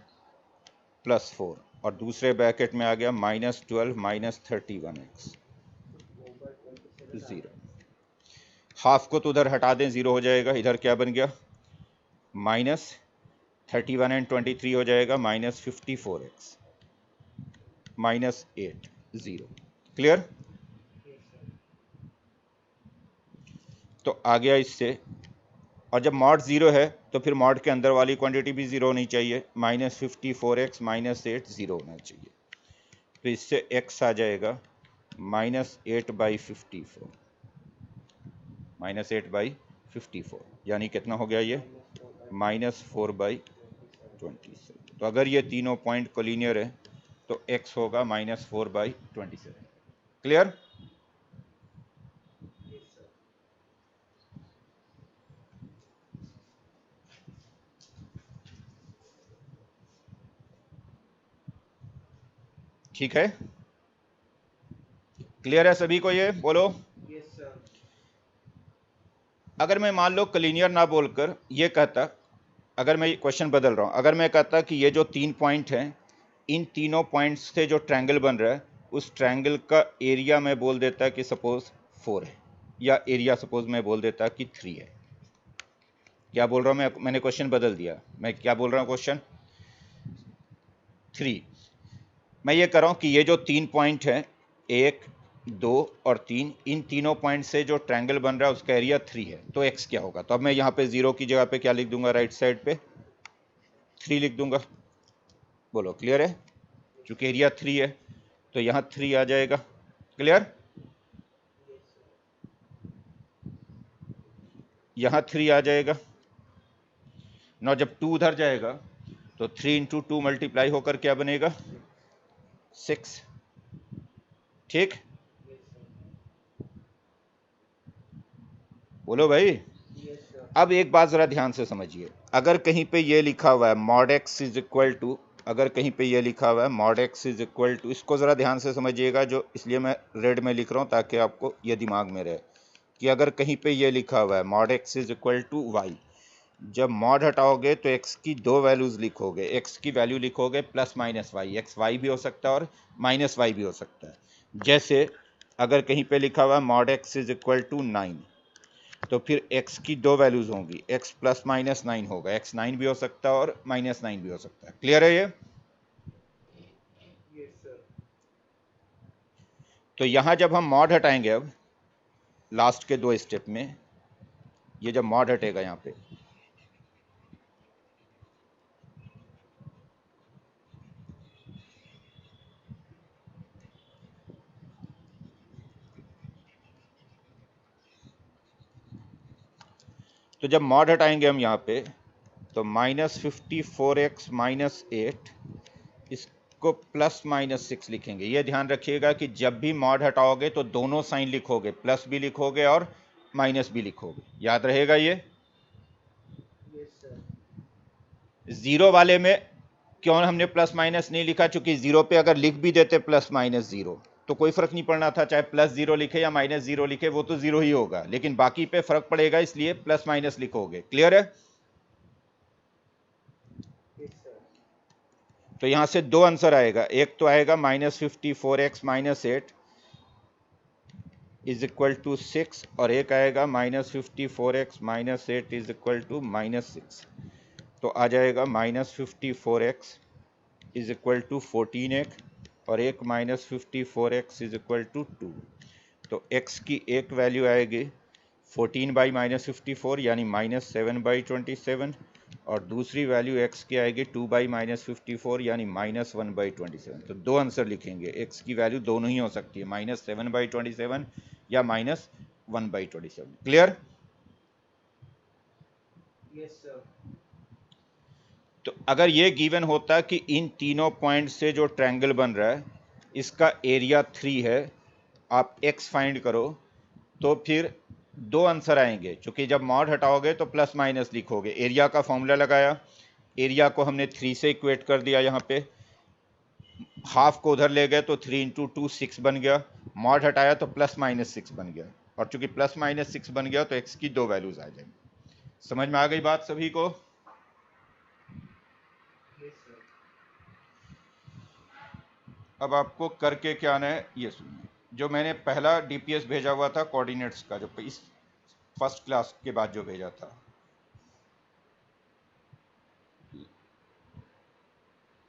+ 4, और दूसरे ब्रैकेट में आ गया -12 -31x, 0। हाफ को तो उधर हटा दें, 0 हो जाएगा। इधर क्या बन गया, -31 एंड 23 हो जाएगा -54x, -8, 0। क्लियर? तो आ गया इससे, और जब मॉड 0 है तो फिर मॉड के अंदर वाली क्वांटिटी भी 0 होनी चाहिए, -54x -8 0 होना चाहिए। तो इससे x आ जाएगा -8/54, -8/54, यानी कितना हो गया ये, -4/27। तो अगर ये तीनों पॉइंट कोलिनियर है तो x होगा -4/27। क्लियर? yes sir. ठीक है, क्लियर है सभी को? ये बोलो। Yes sir. अगर मैं मान लो कोलिनियर ना बोलकर ये कहता, अगर मैं क्वेश्चन बदल रहा हूं, अगर मैं कहता कि ये जो 3 पॉइंट हैं, इन तीनों पॉइंट्स से जो ट्रायंगल बन रहा है उस ट्रायंगल का एरिया मैं बोल देता कि सपोज 4 है, या एरिया सपोज मैं बोल देता कि 3 है। क्या बोल रहा हूं मैं? मैंने क्वेश्चन बदल दिया। मैं क्या बोल रहा हूं? क्वेश्चन 3। मैं ये कर रहा हूं कि ये जो 3 पॉइंट हैं, 1, 2 और 3, इन तीनों पॉइंट से जो ट्रायंगल बन रहा है उसका एरिया 3 है, तो x क्या होगा? तो अब मैं यहाँ पे 0 की जगह पे क्या लिख दूंगा? राइट साइड पे 3 लिख दूंगा। बोलो, क्लियर है? चूंकि एरिया 3 है तो यहाँ 3 आ जाएगा। क्लियर? Yes sir. यहाँ 3 आ जाएगा ना। जब 2 उधर जाएगा तो 3 इंटू 2 मल्टीप्लाई होकर क्या बनेगा? 6। ठीक? Yes sir. बोलो भाई। Yes sir. अब एक बात जरा ध्यान से समझिए, अगर कहीं पे ये लिखा हुआ है mod x is equal to, अगर कहीं पे ये लिखा हुआ है mod x is equal to, इसको जरा ध्यान से समझिएगा, जो इसलिए मैं रेड में लिख रहा हूं ताकि आपको ये दिमाग में रहे कि अगर कहीं पे ये लिखा हुआ है mod x is equal to y, जब मॉड हटाओगे तो एक्स की दो वैल्यूज लिखोगे। एक्स की वैल्यू लिखोगे plus minus y, x y भी हो सकता है और माइनस वाई भी हो सकता है। जैसे अगर कहीं पे लिखा हुआ है mod x is equal to 9, तो फिर x की दो वैल्यूज होंगी, x प्लस माइनस 9 होगा, x 9 भी हो सकता है और माइनस 9 भी हो सकता है। क्लियर है ये? Yes sir. तो यहां जब हम मॉड हटाएंगे, अब लास्ट के दो स्टेप में ये जब मॉड हटेगा यहां पे, तो जब मॉड हटाएंगे हम यहां पे तो -54x माइनस 8, इसको प्लस माइनस 6 लिखेंगे। ये ध्यान रखिएगा कि जब भी मॉड हटाओगे तो दोनों साइन लिखोगे, प्लस भी लिखोगे और माइनस भी लिखोगे। याद रहेगा ये? Yes sir. जीरो वाले में क्यों हमने प्लस माइनस नहीं लिखा? चूंकि जीरो पे अगर लिख भी देते प्लस माइनस जीरो तो कोई फर्क नहीं पड़ना था, चाहे प्लस जीरो लिखे या माइनस जीरो लिखे, वो तो जीरो ही होगा, लेकिन बाकी पे फर्क पड़ेगा, इसलिए प्लस माइनस लिखोगे। क्लियर है? Yes sir. तो यहां से दो आंसर आएगा, एक तो आएगा -54x minus 8 is equal to 6, और एक आएगा -54x minus 8 is equal to -6। तो आ जाएगा -54x is equal to 14x और एक -54x इज इक्वल टू 2। तो x की एक वैल्यू आएगी 14/-54 यानी -7/27, और दूसरी वैल्यू x की आएगी 2/-54 यानी -1/27। तो दो आंसर लिखेंगे, x की वैल्यू दोनों ही हो सकती है, -7/27 या -1/27। क्लियर? Yes sir. तो अगर ये गिवन होता कि इन तीनों पॉइंट से जो ट्रायंगल बन रहा है इसका एरिया 3 है, आप x फाइंड करो, तो फिर दो आंसर आएंगे। क्योंकि जब मॉड हटाओगे तो प्लस माइनस लिखोगे। एरिया का फॉर्मूला लगाया, एरिया को हमने 3 से इक्वेट कर दिया, यहाँ पे हाफ को उधर ले गए तो 3 इंटू 2 6 बन गया, मॉड हटाया तो प्लस माइनस 6 बन गया, और चूंकि प्लस माइनस 6 बन गया तो x की दो वैल्यूज आ जाएंगी। समझ में आ गई बात सभी को? Yes sir. अब आपको करके क्या आना है ये सुनिए। जो मैंने पहला डीपीएस भेजा हुआ था कोऑर्डिनेट्स का, जो इस फर्स्ट क्लास के बाद जो भेजा था,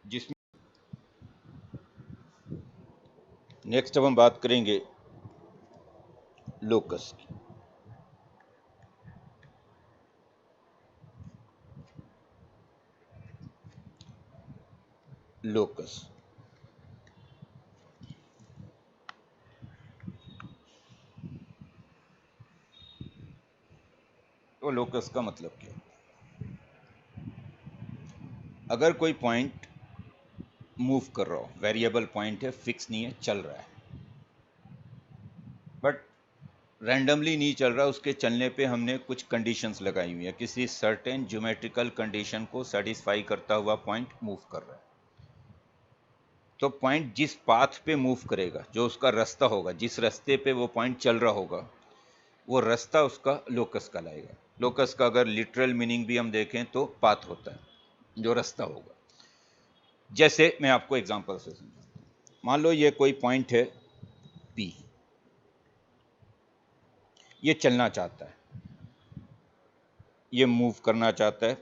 जिसमें नेक्स्ट अब हम बात करेंगे लोकस की। लोकस, तो लोकस का मतलब क्या? अगर कोई पॉइंट मूव कर रहा हो, वेरिएबल पॉइंट है, फिक्स नहीं है, चल रहा है, बट रैंडमली नहीं चल रहा, उसके चलने पे हमने कुछ कंडीशंस लगाई हुई है, किसी सर्टेन ज्योमेट्रिकल कंडीशन को सेटिस्फाई करता हुआ पॉइंट मूव कर रहा है। तो पॉइंट जिस पाथ पे मूव करेगा, जो उसका रास्ता होगा, जिस रास्ते पे वो पॉइंट चल रहा होगा, वो रास्ता उसका लोकस कहलाएगा। लोकस का अगर लिटरल मीनिंग भी हम देखें तो पाथ होता है, जो रास्ता होगा। जैसे मैं आपको एग्जांपल से समझाता हूं, मान लो ये कोई पॉइंट है P, ये चलना चाहता है, ये मूव करना चाहता है,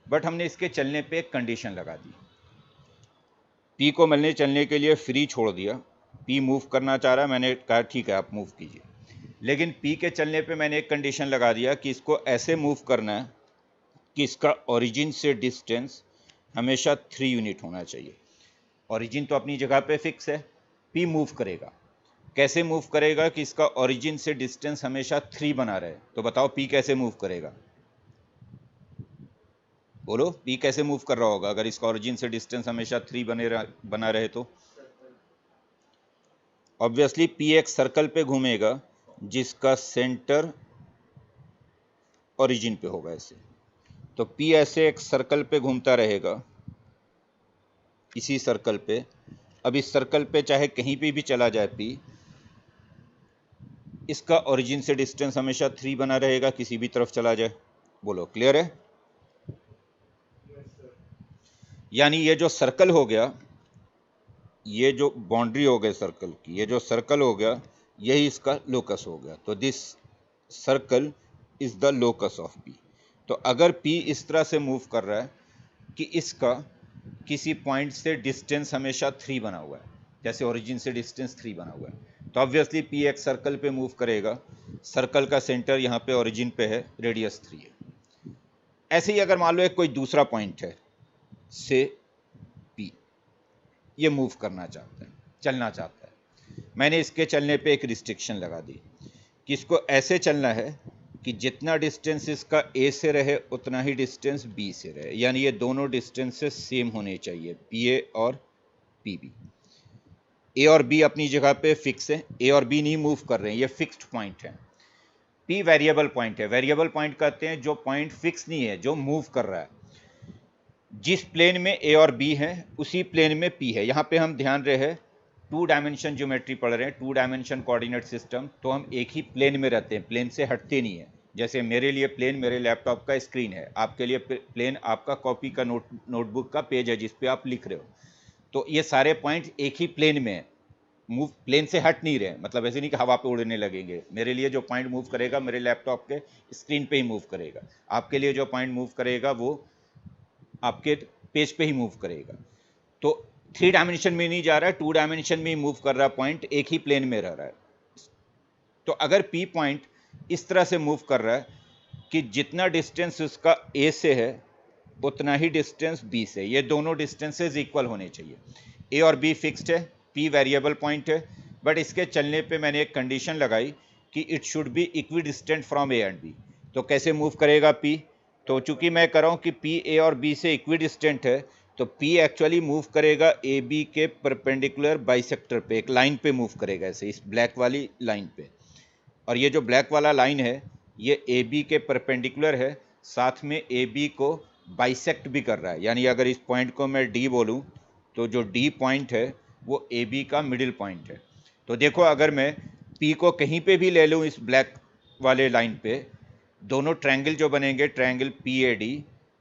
बट हमने इसके चलने पे एक कंडीशन लगा दी। P को मैंने चलने के लिए फ्री छोड़ दिया, P मूव करना चाह रहा है, मैंने कहा ठीक है आप मूव कीजिए, लेकिन P के चलने पे मैंने एक कंडीशन लगा दिया कि इसको ऐसे मूव करना है कि इसका ओरिजिन से डिस्टेंस हमेशा 3 यूनिट होना चाहिए। ओरिजिन तो अपनी जगह पे फिक्स है, P मूव करेगा, कैसे मूव करेगा कि इसका ओरिजिन से डिस्टेंस हमेशा 3 बना रहे। तो बताओ P कैसे मूव करेगा, बोलो P कैसे मूव कर रहा होगा अगर इसका ओरिजिन से डिस्टेंस हमेशा 3 बना रहे तो? ऑब्वियसली P एक सर्कल पे घूमेगा जिसका सेंटर ओरिजिन पे होगा ऐसे। तो P ऐसे एक सर्कल पे घूमता रहेगा, इसी सर्कल पे। अब इस सर्कल पे चाहे कहीं पे भी चला जाए P, इसका ओरिजिन से डिस्टेंस हमेशा 3 बना रहेगा, किसी भी तरफ चला जाए। बोलो क्लियर है? यानी ये जो सर्कल हो गया, ये जो बाउंड्री हो गई सर्कल की, ये जो सर्कल हो गया, यही इसका लोकस हो गया। तो this circle is the locus of P। तो अगर P इस तरह से मूव कर रहा है कि इसका किसी पॉइंट से डिस्टेंस हमेशा 3 बना हुआ है, जैसे ओरिजिन से डिस्टेंस 3 बना हुआ है, तो ऑब्वियसली P एक सर्कल पे मूव करेगा, सर्कल का सेंटर यहाँ पे ओरिजिन पे है, रेडियस 3 है। ऐसे ही अगर मान लो एक कोई दूसरा पॉइंट है से P, ये मूव करना चाहता है, चलना चाहता है, मैंने इसके चलने पे एक रिस्ट्रिक्शन लगा दी कि इसको ऐसे चलना है कि जितना डिस्टेंस इसका A से रहे उतना ही डिस्टेंस B से रहे, यानी ये दोनों डिस्टेंसेस सेम होने चाहिए, PA और PB। A और B अपनी जगह पे फिक्स है, A और B नहीं मूव कर रहे हैं, ये फिक्स्ड पॉइंट है। P वेरिएबल पॉइंट है, वेरिएबल पॉइंट कहते हैं जो पॉइंट फिक्स नहीं है, जो मूव कर रहा है। जिस प्लेन में A और B है उसी प्लेन में P है। यहाँ पे हम ध्यान रहे 2 डायमेंशन ज्योमेट्री पढ़ रहे हैं, 2 डायमेंशन कोऑर्डिनेट सिस्टम, तो हम एक ही प्लेन में रहते हैं, प्लेन से हटते नहीं है। जैसे मेरे लिए प्लेन मेरे लैपटॉप का स्क्रीन है, आपके लिए प्लेन आपका कॉपी का नोटबुक का पेज है जिस पे आप लिख रहे हो। तो ये सारे पॉइंट एक ही प्लेन में है, मूव प्लेन से हट नहीं रहे, मतलब ऐसे नहीं कि हवा पे उड़ने लगेंगे। मेरे लिए जो पॉइंट मूव करेगा मेरे लैपटॉप के स्क्रीन पे ही मूव करेगा, आपके लिए जो पॉइंट मूव करेगा वो आपके पेज पे ही मूव करेगा। तो 3 डायमेंशन में नहीं जा रहा है, 2 डायमेंशन में ही मूव कर रहा है, पॉइंट एक ही प्लेन में रह रहा है। तो अगर P पॉइंट इस तरह से मूव कर रहा है कि जितना डिस्टेंस उसका A से है उतना ही डिस्टेंस B से, ये दोनों डिस्टेंसेस इक्वल होने चाहिए। A और B फिक्स्ड है, P वेरिएबल पॉइंट है, बट इसके चलने पे मैंने एक कंडीशन लगाई कि it should be equi distant from A and B। तो कैसे मूव करेगा P? तो चूंकि मैं कर रहा हूं कि P A और B से इक्वी डिस्टेंट है, तो P एक्चुअली मूव करेगा AB के परपेंडिकुलर बाइसेक्टर पे, एक लाइन पे मूव करेगा, ऐसे इस ब्लैक वाली लाइन पे। और ये जो ब्लैक वाला लाइन है ये AB के परपेंडिकुलर है, साथ में AB को बाइसेक्ट भी कर रहा है। यानी अगर इस पॉइंट को मैं D बोलूं तो जो D पॉइंट है वो AB का मिडिल पॉइंट है। तो देखो अगर मैं P को कहीं पे भी ले लूं इस ब्लैक वाले लाइन पे, दोनों ट्रायंगल जो बनेंगे, ट्रायंगल PAD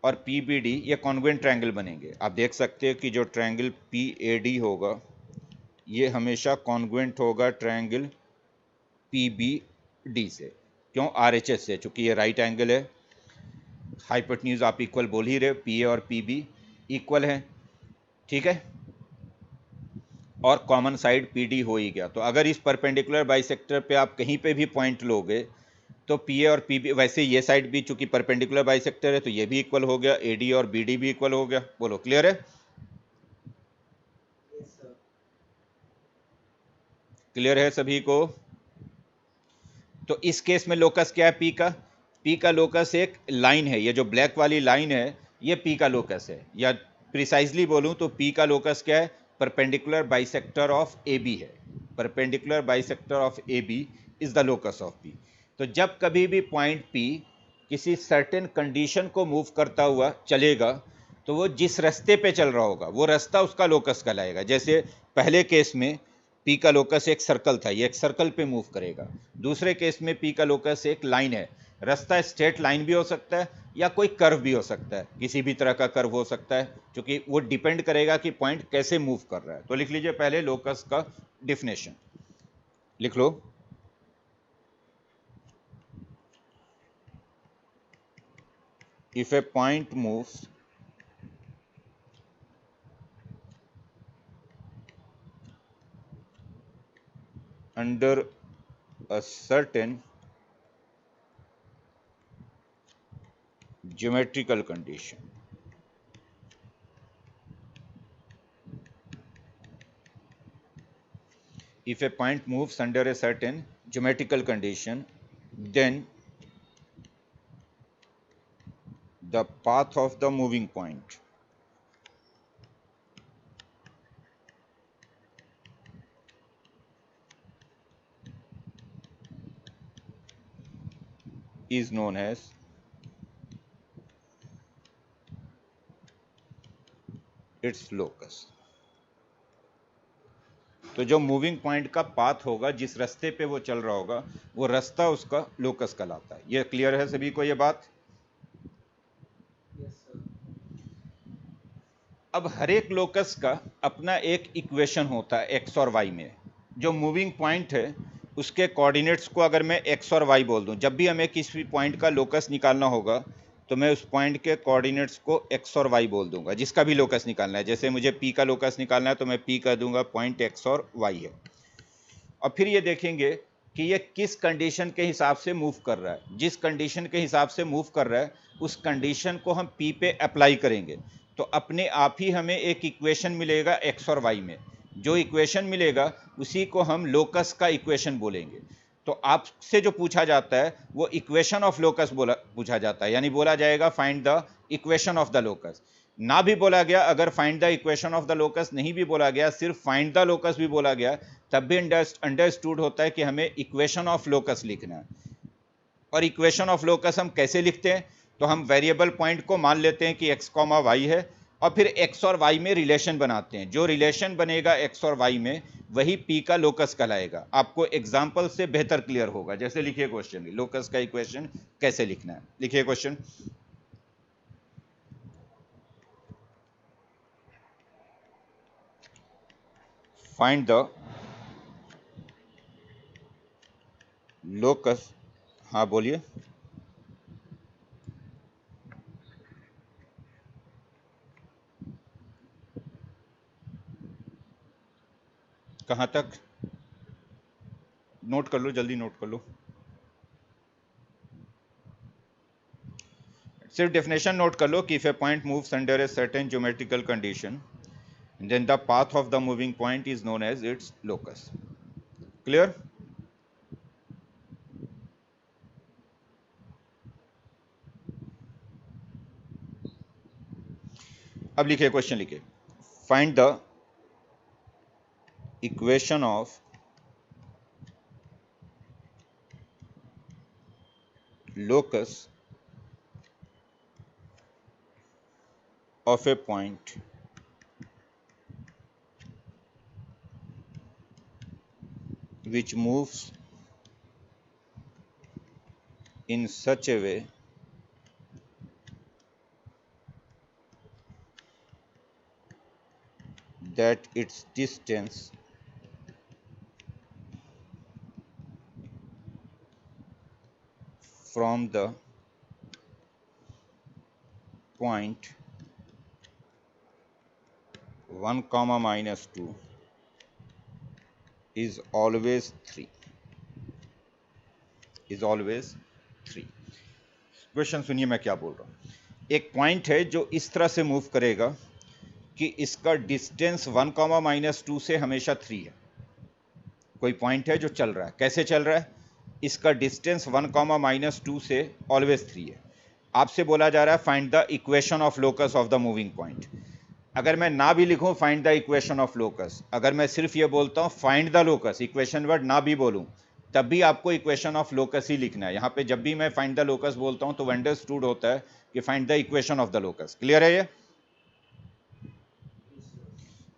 और PBD, ये कॉन्ग्रुएंट ट्रायंगल बनेंगे। आप देख सकते हो कि जो ट्रायंगल PAD होगा ये हमेशा कॉन्ग्रुएंट होगा ट्रायंगल PBD से। क्यों? RHS से, चूंकि ये राइट एंगल है, हाइपोटेन्यूज आप इक्वल बोल ही रहे, PA और PB इक्वल है, ठीक है, और कॉमन साइड PD हो ही गया। तो अगर इस परपेंडिकुलर बाइसेक्टर पे आप कहीं पे भी पॉइंट लोगे तो PA और PB, वैसे ये साइड भी चूंकि परपेंडिकुलर बाइसेक्टर है तो ये भी इक्वल हो गया, AD और BD भी इक्वल हो गया। बोलो क्लियर है? Yes, sir. क्लियर है सभी को? तो इस केस में लोकस क्या है P का? P का लोकस एक लाइन है, ये जो ब्लैक वाली लाइन है ये पी का लोकस है, या प्रिसाइजली बोलूं तो पी का लोकस क्या है, perpendicular bisector of A B है। Perpendicular bisector of A B is the locus of P. तो जब कभी भी पॉइंट पी किसी सर्टेन कंडीशन को मूव करता हुआ चलेगा, तो वो जिस रास्ते पे चल रहा होगा वो रास्ता उसका लोकस कहलाएगा। जैसे पहले केस में पी का लोकस एक सर्कल था, ये एक सर्कल पे मूव करेगा। दूसरे केस में पी का लोकस एक लाइन है, रास्ता स्ट्रेट लाइन भी हो सकता है या कोई कर्व भी हो सकता है, किसी भी तरह का कर्व हो सकता है, क्योंकि वो डिपेंड करेगा कि पॉइंट कैसे मूव कर रहा है। तो लिख लीजिए पहले लोकस का डिफिनेशन लिख लो। If a point moves under a certain geometrical condition, if a point moves under a certain geometrical condition, then the path of the moving point is known as its locus। तो जो moving point का path होगा, जिस रास्ते पे वो चल रहा होगा, वो रास्ता उसका लोकस कहलाता है। ये क्लियर है सभी को ये बात? Yes sir. अब हर एक लोकस का अपना एक इक्वेशन होता है एक्स और वाई में। जो मूविंग पॉइंट है उसके कोऑर्डिनेट्स को अगर मैं एक्स और वाई बोल दूं, जब भी हमें किसी पॉइंट का लोकस निकालना होगा तो मैं उस पॉइंट के कोऑर्डिनेट्स को एक्स और वाई बोल दूंगा, जिसका भी लोकस निकालना है। जैसे मुझे पी का लोकस निकालना है तो मैं पी कह दूंगा, पॉइंट एक्स और वाई है। और फिर ये देखेंगे कि ये किस कंडीशन के हिसाब से मूव कर रहा है। जिस कंडीशन के हिसाब से मूव कर रहा है उस कंडीशन को हम पी पे अप्लाई करेंगे, तो अपने आप ही हमें एक इक्वेशन मिलेगा एक्स और वाई में। जो इक्वेशन मिलेगा उसी को हम लोकस का इक्वेशन बोलेंगे। तो आपसे जो पूछा जाता है वो इक्वेशन ऑफ लोकस पूछा जाता है, यानी बोला जाएगा find the equation of the locus. ना भी बोला गया, अगर find the equation of the locus नहीं भी बोला गया, सिर्फ फाइंड द लोकस भी बोला गया, तब भी अंडरस्टूड होता है कि हमें इक्वेशन ऑफ लोकस लिखना है। और इक्वेशन ऑफ लोकस हम कैसे लिखते हैं? तो हम वेरिएबल पॉइंट को मान लेते हैं कि एक्स कॉमा वाई है, और फिर एक्स और वाई में रिलेशन बनाते हैं। जो रिलेशन बनेगा एक्स और वाई में वही पी का लोकस कहलाएगा। आपको एग्जाम्पल से बेहतर क्लियर होगा। जैसे लिखिए क्वेश्चन, लोकस का इक्वेशन कैसे लिखना है, लिखिए क्वेश्चन। फाइंड द लोकस, हाँ बोलिए। कहाँ तक? नोट कर लो, जल्दी नोट कर लो। सिर्फ डेफिनेशन नोट कर लो कि if a point moves under a certain geometrical condition, then the path of the moving point is known as its locus। clear? अब लिखिए क्वेश्चन, लिखिए find the equation of locus of A point which moves in such a way that its distance from the point 1 comma minus 2 is always 3, is always 3। Question सुनिए मैं क्या बोल रहा हूं। एक पॉइंट है जो इस तरह से मूव करेगा कि इसका डिस्टेंस 1 कॉमा माइनस 2 से हमेशा 3 है। कोई पॉइंट है जो चल रहा है, कैसे चल रहा है? इसका डिस्टेंस 1 कॉमा माइनस 2 से ऑलवेज 3 है। आपसे बोला जा रहा है find the equation of locus of the moving point. अगर मैं ना भी लिखूं find the equation of locus, अगर मैं सिर्फ ये बोलता हूं find the locus, equation word ना भी बोलूं, तब भी आपको इक्वेशन ऑफ लोकस ही लिखना है। यहां पे जब भी मैं फाइंड द लोकस बोलता हूं तो अंडरस्टूड होता है कि find the equation of the locus. Clear है ये?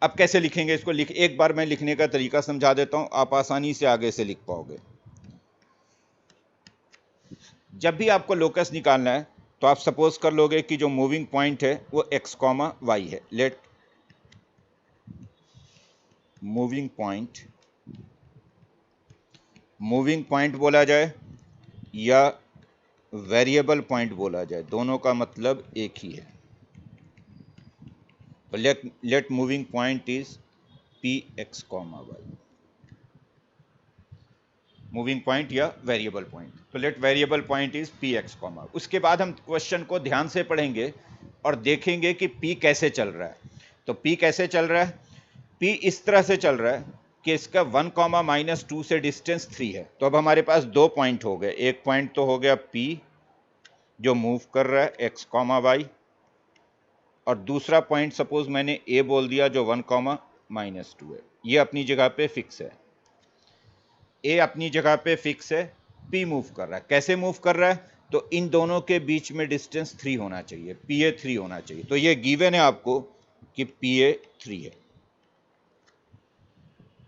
अब कैसे लिखेंगे इसको, एक बार मैं लिखने का तरीका समझा देता हूं, आप आसानी से आगे से लिख पाओगे। जब भी आपको लोकस निकालना है तो आप सपोज कर लोगे कि जो मूविंग पॉइंट है वो x कॉमा वाई है। लेट मूविंग पॉइंट बोला जाए या वेरिएबल पॉइंट बोला जाए, दोनों का मतलब एक ही है। तो let moving point is P x comma y, moving point या वेरिएबल पॉइंट। तो let variable point is P x comma. उसके बाद हम क्वेश्चन को ध्यान से पढ़ेंगे और देखेंगे कि पी कैसे चल रहा है। तो पी कैसे चल रहा है? पी इस तरह से चल रहा है कि इसका 1 कॉमा माइनस 2 से डिस्टेंस 3 है। तो अब हमारे पास दो पॉइंट हो गए, एक पॉइंट तो हो गया पी जो मूव कर रहा है एक्स कॉमा वाई, और दूसरा पॉइंट सपोज मैंने ए बोल दिया जो 1 कॉमा माइनस 2 है। ये अपनी जगह पे फिक्स है, ए अपनी जगह पे फिक्स है, पी मूव कर रहा है। कैसे मूव कर रहा है? तो इन दोनों के बीच में डिस्टेंस 3 होना चाहिए, पी ए 3 होना चाहिए। तो ये गिवन है आपको कि पी ए 3 है,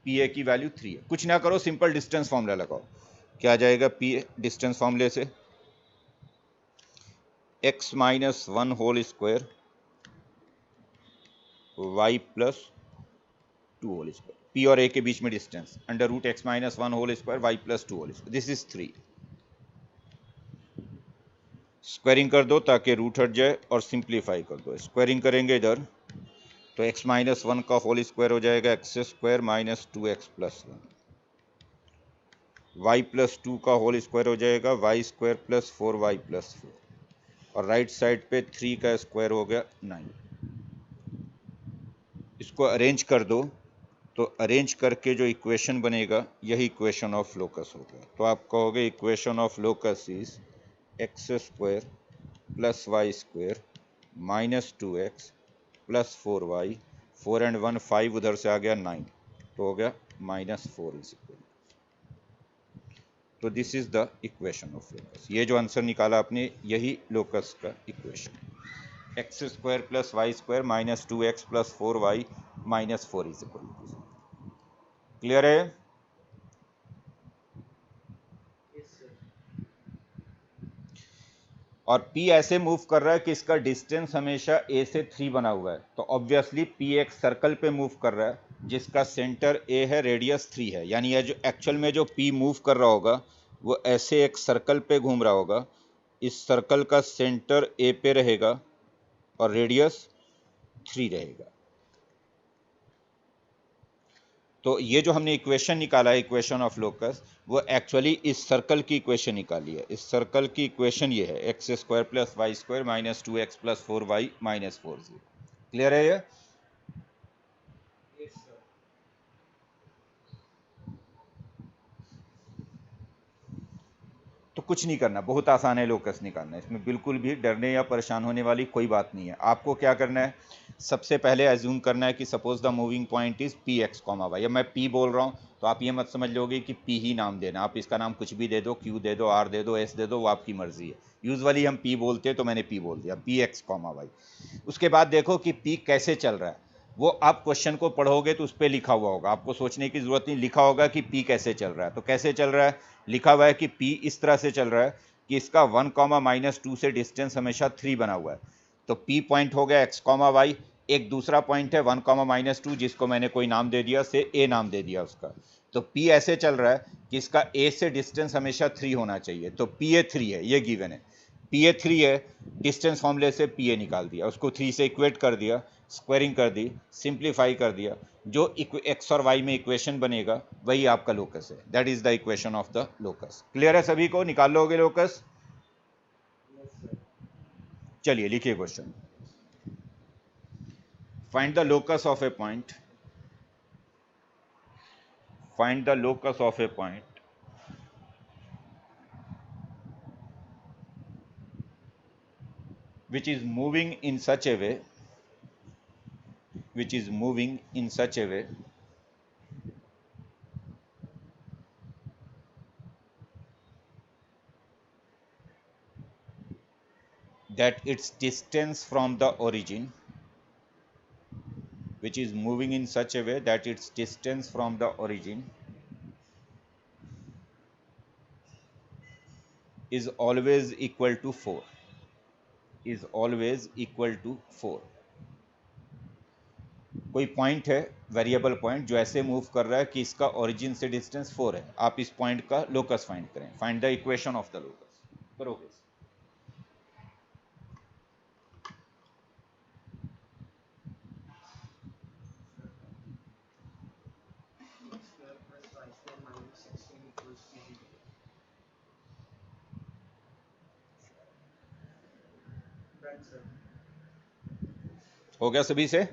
पी ए की वैल्यू 3 है। कुछ ना करो, सिंपल डिस्टेंस फॉर्मूला लगाओ। क्या आ जाएगा पी ए डिस्टेंस फॉर्मूले से? X minus 1 whole square y plus 2 whole square, P और ए के बीच में distance under root x minus 1 whole square y plus 2 whole square, this is 3। Squaring कर दो ताकि रूट हट जाए और सिंप्लीफाई कर दो। स्क्वायरिंग करेंगे इधर तो x माइनस 1 का होल स्क्वायर हो जाएगा x square minus 2x plus 1, y plus 2 का होल स्क्वायर हो जाएगा Y square plus 4y plus 4, और राइट साइड पे 3 का स्क्वायर हो गया 9। इसको अरेंज कर दो तो अरेंज करके जो इक्वेशन बनेगा यही इक्वेशन ऑफ लोकस हो गया। तो आप कहोगे equation of locus is x square plus Y square minus 2x plus 4y, 4 and 1 5, उधर से आ गया 9, तो हो गया माइनस 4 इज इक्वल। तो this is the equation of locus. ये जो आंसर निकाला आपने यही लोकस का equation, X square plus Y square minus 2x plus 4y minus 4 is equal. Clear है? Yes sir. और P ऐसे मूव कर रहा है कि इसका डिस्टेंस हमेशा A से 3 बना हुआ है। तो ऑब्वियसली P एक सर्कल पे मूव कर रहा है जिसका सेंटर A है, रेडियस 3 है। यानी ये जो एक्चुअल में जो P मूव कर रहा होगा वो ऐसे एक सर्कल पे घूम रहा होगा। इस सर्कल का सेंटर A पे रहेगा और रेडियस 3 रहेगा। तो ये जो हमने इक्वेशन निकाला है, इक्वेशन ऑफ लोकस, वो एक्चुअली इस सर्कल की इक्वेशन निकाली है। इस सर्कल की इक्वेशन ये है x square plus Y square minus 2x plus 4y minus 4z। Clear है ये? Yes sir. तो कुछ नहीं करना, बहुत आसान है लोकस निकालना। इसमें बिल्कुल भी डरने या परेशान होने वाली कोई बात नहीं है। आपको क्या करना है, सबसे पहले एज्यूम करना है कि suppose the moving point is P x comma y. अब मैं पी बोल रहा हूँ तो आप ये मत समझ लोगे कि पी ही नाम देना, आप इसका नाम कुछ भी दे दो, क्यू दे दो, आर दे दो, एस दे दो, वो आपकी मर्जी है। यूजुअली हम पी बोलते हैं तो मैंने पी बोल दिया, पी एक्स कॉमा वाई। उसके बाद देखो कि पी कैसे चल रहा है, वो आप क्वेश्चन को पढ़ोगे तो उस पर लिखा हुआ होगा, आपको सोचने की जरूरत नहीं, लिखा होगा कि पी कैसे चल रहा है। तो कैसे चल रहा है, लिखा हुआ है कि पी इस तरह से चल रहा है कि इसका 1 कॉमा माइनस 2 से डिस्टेंस हमेशा 3 बना हुआ है। तो पी पॉइंट हो गया एक्स कॉमा वाई, एक दूसरा पॉइंट है 1 कॉमा माइनस 2 जिसको मैंने कोई नाम दे दिया, से ए नाम दे दिया उसका। तो पी ऐसे चल रहा है कि इसका ए से डिस्टेंस हमेशा 3 होना चाहिए। तो पी ए 3 है, ये गिवन है। पी ए 3 है, डिस्टेंस फॉर्मूले से पी ए निकाल दिया, उसको 3 से इक्वेट कर दिया, स्क्वायरिंग कर दी, सिंप्लीफाई कर दिया, जो एक्स और वाई में इक्वेशन बनेगा वही आपका लोकस है। That is the equation of the locus. Clear है सभी को? निकाल लोगे लोकस? Yes sir. चलिए लिखिए question. Find the locus of A point, find the locus of A point which is moving in such a way, which is moving in such a way that its distance from the origin, which is moving in such a way that its distance from the origin is always equal to 4, is always equal to 4. कोई point है, variable point, जो ऐसे move कर रहा है कि इसका origin से डिस्टेंस 4 है। आप इस पॉइंट का लोकस फाइंड करें, find the equation of the locus. करोगे square plus y square minus 16 equals to 0. Done, sir. हो गया सभी से?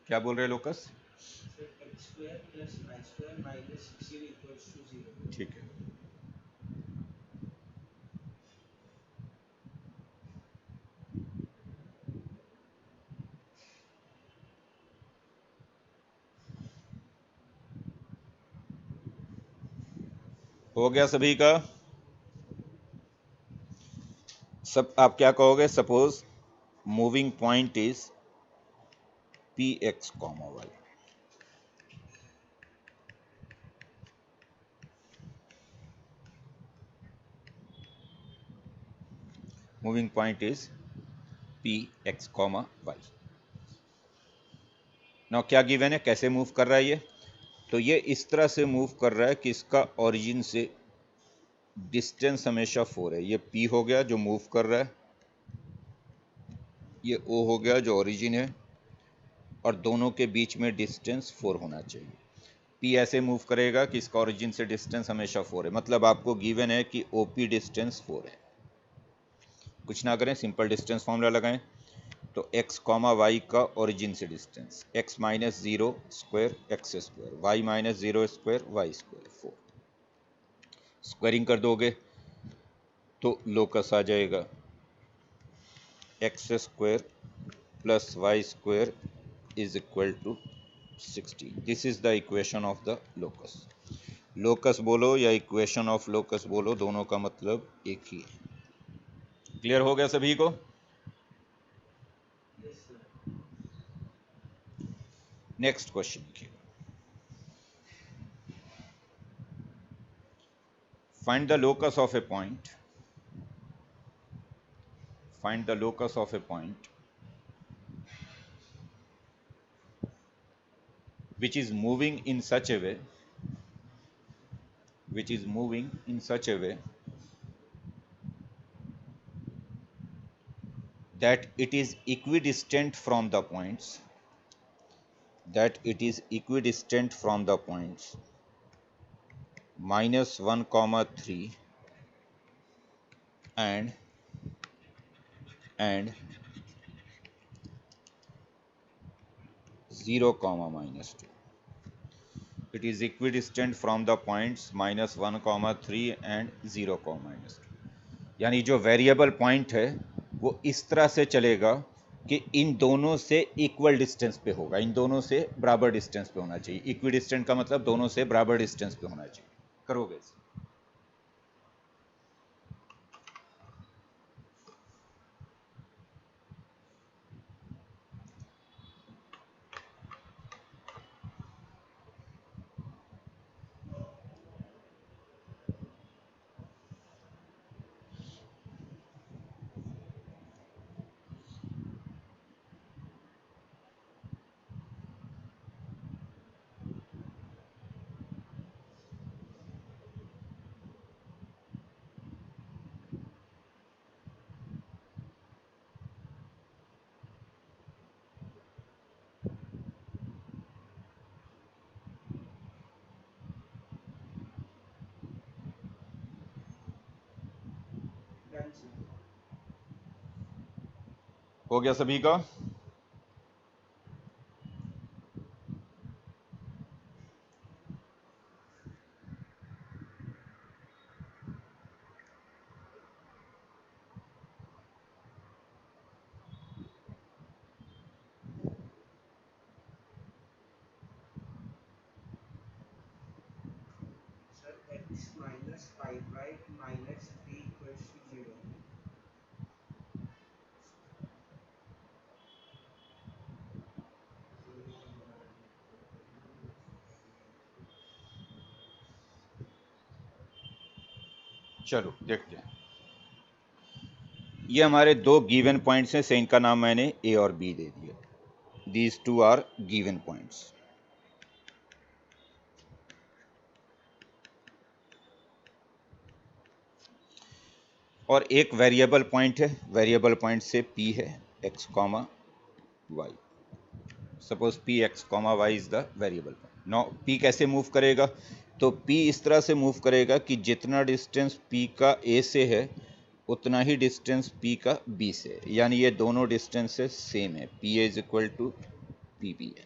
क्या बोल रहे locus? Sir, x square plus y square minus 16 equals to 0. ठीक है, हो गया सभी का? सब आप क्या कहोगे? Suppose moving point is P x comma y, moving point is P x comma y. Now क्या गिवन है, कैसे मूव कर रहा है ये? तो ये इस तरह से मूव कर रहा है कि इसका ओरिजिन से डिस्टेंस हमेशा 4 है। ये P हो गया जो मूव कर रहा है, ये O हो गया जो ओरिजिन है, और दोनों के बीच में डिस्टेंस 4 होना चाहिए। P ऐसे मूव करेगा कि इसका ओरिजिन से डिस्टेंस हमेशा 4 है। मतलब आपको गिवन है कि OP डिस्टेंस 4 है। कुछ ना करें, सिंपल डिस्टेंस फॉर्मूला लगाएं। तो x कॉमा वाई का ओरिजिन से distance x minus 0 square x square, y minus 0 square y square, 4। Squaring कर दोगे तो लोकस आ जाएगा x square plus Y square is equal to 16। This is the equation of the locus. Locus बोलो या equation of locus बोलो, दोनों का मतलब एक ही है। क्लियर हो गया सभी को? Yes, sir. नेक्स्ट क्वेश्चन लिखिए। Find the locus of A point, find the locus of A point which is moving in such a way, which is moving in such a way that it is equidistant from the points, that it is equidistant from the points minus 1 comma 3 and 0 comma minus 2. It is equidistant from the points minus 1 comma 3 and 0 comma minus 2. यानी जो variable point है वो इस तरह से चलेगा कि इन दोनों से इक्वल डिस्टेंस पे होगा, इन दोनों से बराबर डिस्टेंस पे होना चाहिए। इक्विडिस्टेंट का मतलब दोनों से बराबर डिस्टेंस पे होना चाहिए। करोगे इसे? Done, sir. हो गया सभी का? x minus 5y minus 3 equals to 0. चलो देखते हैं। ये हमारे दो गिवन पॉइंट्स हैं, से इनका नाम मैंने ए और बी दे दिया। These two are given points. और एक वेरिएबल पॉइंट है, वेरिएबल पॉइंट से पी है x comma y. Suppose P x comma y is the variable point. No P कैसे मूव करेगा? तो पी इस तरह से मूव करेगा कि जितना डिस्टेंस पी का ए से है उतना ही डिस्टेंस पी का बी से है, यानी ये दोनों डिस्टेंसेस सेम है। P is equal to P B है।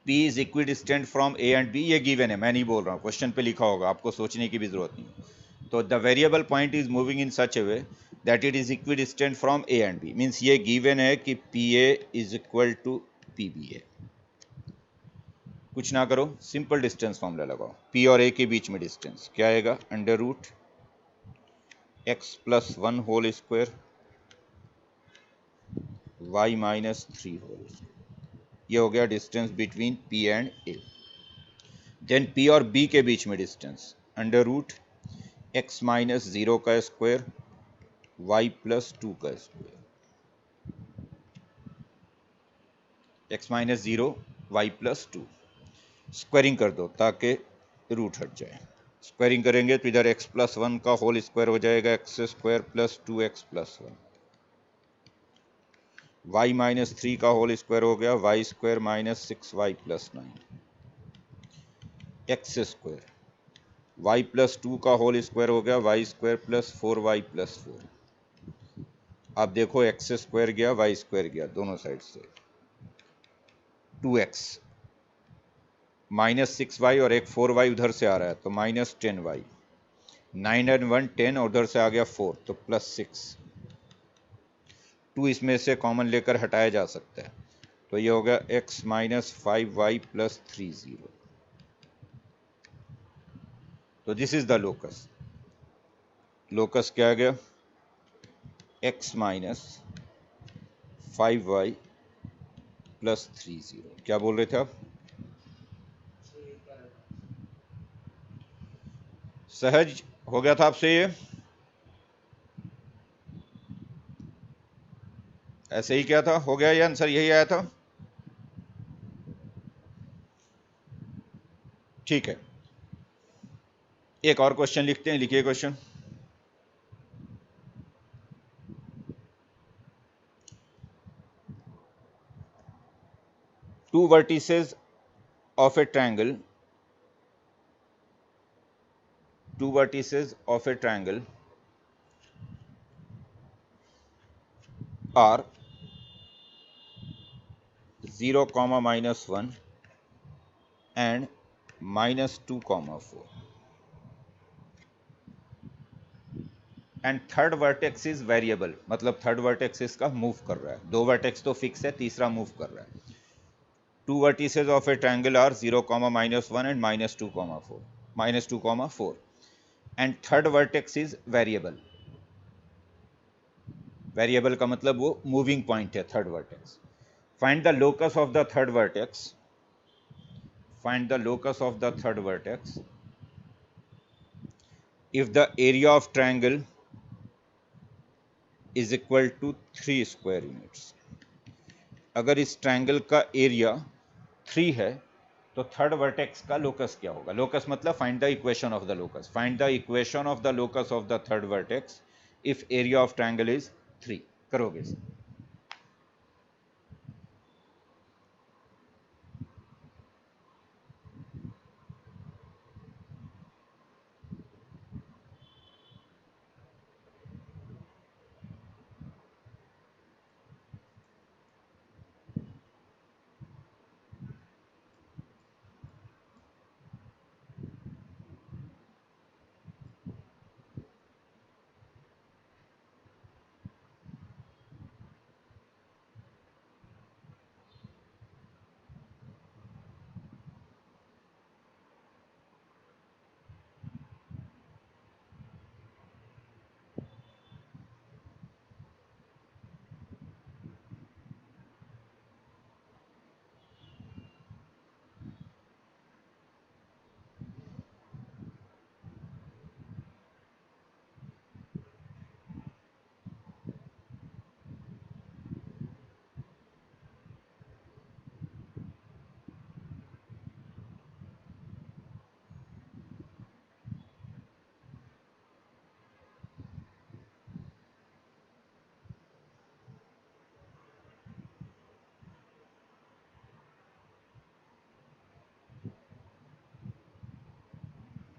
P is equidistant from A and B, ये गिवन है, मैं नहीं बोल रहा हूँ, क्वेश्चन पे लिखा होगा, आपको सोचने की भी जरूरत नहीं। तो the variable point is moving in such a way that it is equidistant from A and B. Means ये गिवन है कि P A is equal to P B है। कुछ ना करो, सिंपल डिस्टेंस फॉर्मूला लगाओ। पी और A के बीच में डिस्टेंस क्या आएगा? Under root x plus one whole square y minus three whole square. ये हो गया distance between P and A. Then P और बी के बीच में distance under root x minus zero का स्क्वायर वाई प्लस टू का square. X minus zero y plus two, squaring कर दो ताकि रूट हट जाए। स्क्वायरिंग करेंगे तो इधर एक्स प्लस वन का होल स्क्वायर हो जाएगा x square plus two x plus one. Y minus three का होल स्क्वायर हो गया y square minus six y plus nine. X square y plus two का होल स्क्वायर हो गया y square plus four y plus four. अब देखो x square गया y square गया दोनों साइड से, two x minus six y और एक फोर वाई उधर से आ रहा है तो minus ten y. Nine and one ten और उधर से आ गया फोर तो प्लस सिक्स। टू इसमें से कॉमन लेकर हटाया जा सकता है तो ये हो गया X minus five Y plus three zero. तो this is the locus. Locus क्या आ गया? X minus five Y plus three zero. क्या बोल रहे थे आप? सहज हो गया था आपसे ये? ऐसे ही क्या था, हो गया ये आंसर यही आया था? ठीक है, एक और क्वेश्चन लिखते हैं। लिखिए question. To vertices of a triangle, two vertices of a triangle are 0 comma minus 1 and minus 2 comma 4 and third vertex is variable, मतलब थर्ड वर्टेक्स इसका मूव कर रहा है। दो वर्टेक्स तो फिक्स है, तीसरा मूव कर रहा है। Two vertices of a triangle are 0 comma minus 1 and minus 2 comma 4, minus 2 comma 4 and third vertex is variable. Variable का मतलब वो मूविंग पॉइंट है third vertex. Find the locus of the third vertex, find the locus of the third vertex if the area of triangle is equal to 3 square units। अगर इस triangle का area 3 है तो third vertex का locus क्या होगा? Locus मतलब find the equation of the locus. Find the equation of the locus of the third vertex if area of triangle is 3। करोगे?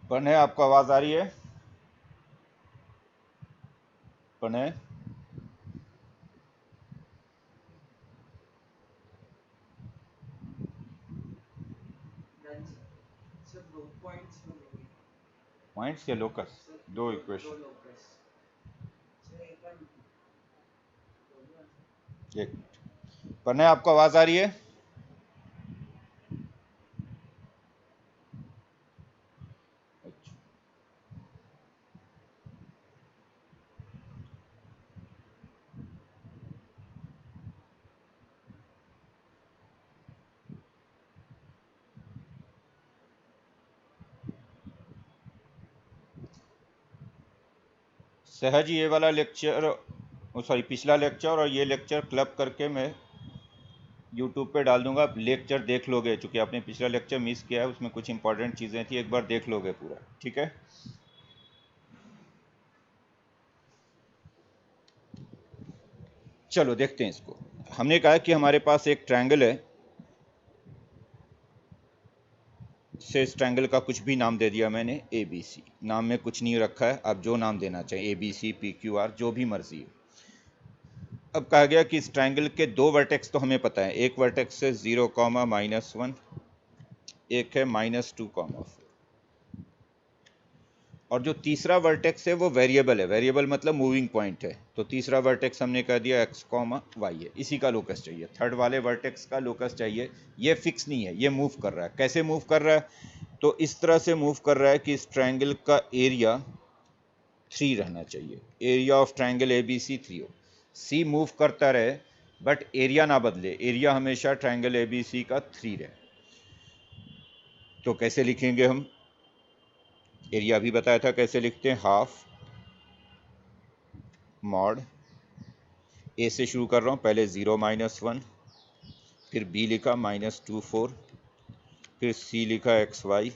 प्रणय, आपको आवाज आ रही है? Pranay, done sir. दो पॉइंट्स बनेंगे पॉइंट्स या लोकस? सर। दो दो इक्वेशन। Locus sir. एक बार बोलना। एक मिनट। प्रणय, आपको आवाज आ रही है? अच्छा। सहज ये वाला लेक्चर, सॉरी पिछला लेक्चर और ये लेक्चर क्लब करके मैं यूट्यूब पे डाल दूंगा। आप लेक्चर देख लोगे, चूंकि आपने पिछला लेक्चर मिस किया है, उसमें कुछ इंपॉर्टेंट चीज़ें थी, एक बार देख लोगे पूरा, ठीक है? चलो देखते हैं इसको। हमने कहा कि हमारे पास एक ट्रायंगल है, से इस ट्रायंगल का कुछ भी नाम दे दिया मैंने, ए बी सी। नाम में कुछ नहीं रखा है, आप जो नाम देना चाहिए, A B C, P Q R, जो भी मर्जी है। अब कहा गया कि इस ट्रायंगल के दो वर्टेक्स तो हमें पता है, एक वर्टेक्स है 0, -1, एक है -2, और जो तीसरा वर्टेक्स है वो वेरिएबल है। वेरिएबल मतलब मूविंग पॉइंट है। तो तीसरा वर्टेक्स हमने कह दिया x, y है। इसी का लोकस चाहिए, थर्ड वाले वर्टेक्स का लोकस चाहिए। ये फिक्स नहीं है, ये मूव कर रहा है। कैसे मूव कर रहा है? तो इस तरह से मूव कर रहा है कि इस ट्रायंगल का एरिया 3 रहना चाहिए। Area of triangle A B C 3 हो। सी मूव करता रहे बट एरिया ना बदले, एरिया हमेशा ट्रायंगल ए बी सी का 3 रहे। तो कैसे लिखेंगे हम? एरिया भी बताया था कैसे लिखते हैं, हाफ मॉड, ए से शुरू कर रहा हूँ, पहले 0, -1, फिर बी लिखा -2, 4, फिर सी लिखा XY,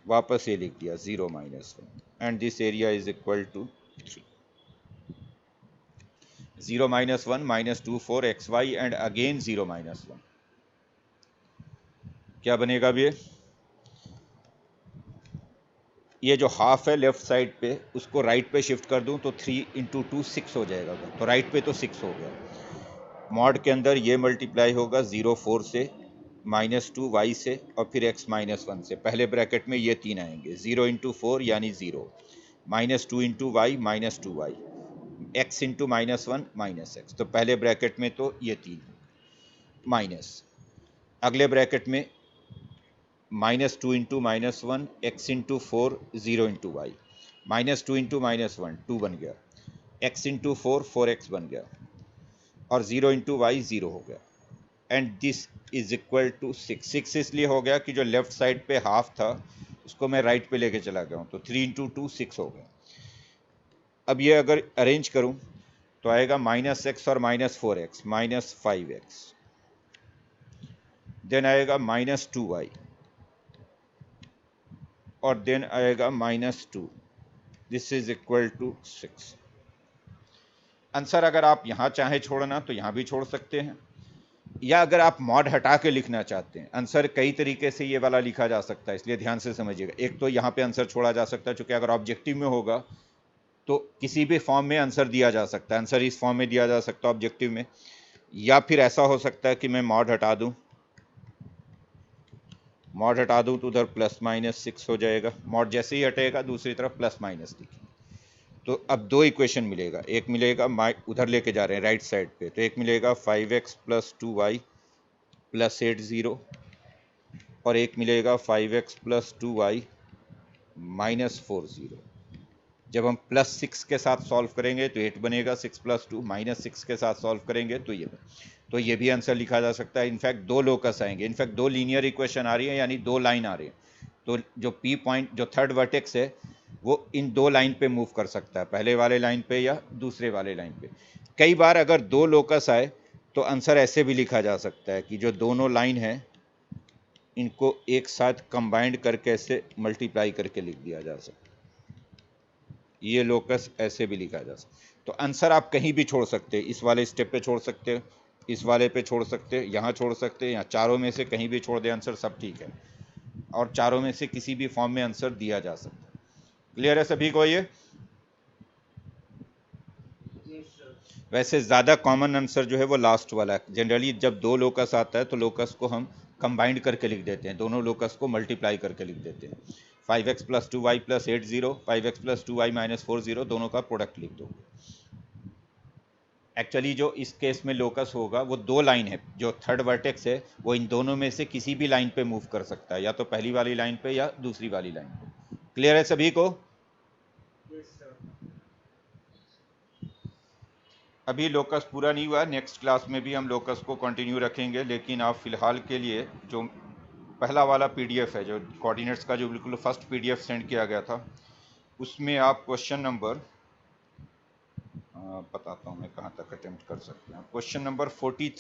वापस ए लिख दिया 0, -1, and this area is equal to 3। 0, -1, -2, 4 XY and again 0, -1। क्या बनेगा अब ये जो हाफ है लेफ्ट साइड पे, उसको राइट पे शिफ्ट कर दूं तो 3 × 2 6 हो जाएगा। तो राइट पे तो 6 हो गया। मॉड के अंदर ये मल्टीप्लाई होगा 0, 4 से, -2 y से, और फिर x -1 से। पहले ब्रैकेट में ये 3 आएंगे, 0 × 4 यानी 0, -2 × y -2y, x × -1 -x। तो पहले ब्रैकेट में तो ये 3 माइनस, अगले ब्रैकेट में -2 × -1 x × 4 0 × y, -2 × -1 2 बन गया, x × 4 4x बन गया, और 0 × y 0 हो गया। And this is equal to 6। 6 इसलिए हो गया कि जो लेफ्ट साइड पे हाफ था उसको मैं राइट पे लेके चला गया हूँ, तो 3 × 2 6 हो गया। अब ये अगर अरेंज करूँ तो आएगा -x और -4x, -5x, देन आएगा -2y, और देन आएगा -2। This is equal to 6। Answer अगर आप यहाँ चाहे छोड़ना तो यहाँ भी छोड़ सकते हैं, या अगर आप मॉड हटा के लिखना चाहते हैं, आंसर कई तरीके से ये वाला लिखा जा सकता है, इसलिए ध्यान से समझिएगा। एक तो यहाँ पे आंसर छोड़ा जा सकता है, क्योंकि अगर ऑब्जेक्टिव में होगा तो किसी भी फॉर्म में आंसर दिया जा सकता है। आंसर इस फॉर्म में दिया जा सकता है ऑब्जेक्टिव में, या फिर ऐसा हो सकता है कि मैं मॉड हटा दूं, मॉड हटा दूं तो उधर +-6 हो जाएगा। मॉड जैसे ही हटेगा दूसरी तरफ +- दिखेगा। तो अब दो इक्वेशन मिलेगा, एक मिलेगा उधर लेके जा रहे हैं राइट साइड पे, तो एक मिलेगा 5x + 2y + 8 0, और एक मिलेगा 5x + 2y -4 0। जब हम +6 के साथ सॉल्व करेंगे तो 8 बनेगा, 6 + 2 -6 के साथ सॉल्व करेंगे तो ये भी आंसर लिखा जा सकता है। इनफैक्ट दो लोकस आएंगे, इनफैक्ट दो लीनियर इक्वेशन आ रही है, यानी दो लाइन आ रही है। तो जो पी पॉइंट, जो थर्ड वर्टेक्स है, वो इन दो लाइन पे मूव कर सकता है, पहले वाले लाइन पे या दूसरे वाले लाइन पे। कई बार अगर दो लोकस आए तो आंसर ऐसे भी लिखा जा सकता है कि जो दोनों लाइन है इनको एक साथ कंबाइंड करके ऐसे मल्टीप्लाई करके लिख दिया जा सकता है। ये लोकस ऐसे भी लिखा जा सकता है। तो आंसर आप कहीं भी छोड़ सकते हैं, इस वाले स्टेप पे छोड़ सकते हो, इस वाले पे छोड़ सकते हैं, यहाँ छोड़ सकते हैं, या चारों में से कहीं भी छोड़ दे आंसर, सब ठीक है। और चारों में से किसी भी फॉर्म में आंसर दिया जा सकता है। क्लियर है सभी को ये? Yes, sir. वैसे ज़्यादा कॉमन आंसर जो है वो लास्ट वाला है। जनरली जब दो लोकस आता है तो लोकस को हम कंबाइंड करके लिख देते हैं, दोनों लोकस को मल्टीप्लाई करके लिख देते हैं। 5x plus 2y plus 8 0, 5x plus 2y minus 4 0, दोनों का प्रोडक्ट लिख दो। एक्चुअली जो इस केस में लोकस होगा वो दो लाइन है, जो थर्ड वर्टेक्स है वो इन दोनों में से किसी भी लाइन पे मूव कर सकता है, या तो पहली वाली लाइन पे या दूसरी वाली लाइन पे। क्लियर है सभी को? Yes, sir. अभी लोकस पूरा नहीं हुआ, नेक्स्ट क्लास में भी हम लोकस को कंटिन्यू रखेंगे, लेकिन आप फिलहाल के लिए जो पहला वाला पीडीएफ है, जो कोऑर्डिनेट्स का जो बिल्कुल फर्स्ट पीडीएफ सेंड किया गया था, उसमें आप क्वेश्चन नंबर बताता हूँ मैं कहाँ तक अटेम्प्ट कर सकते हैं। Question number 43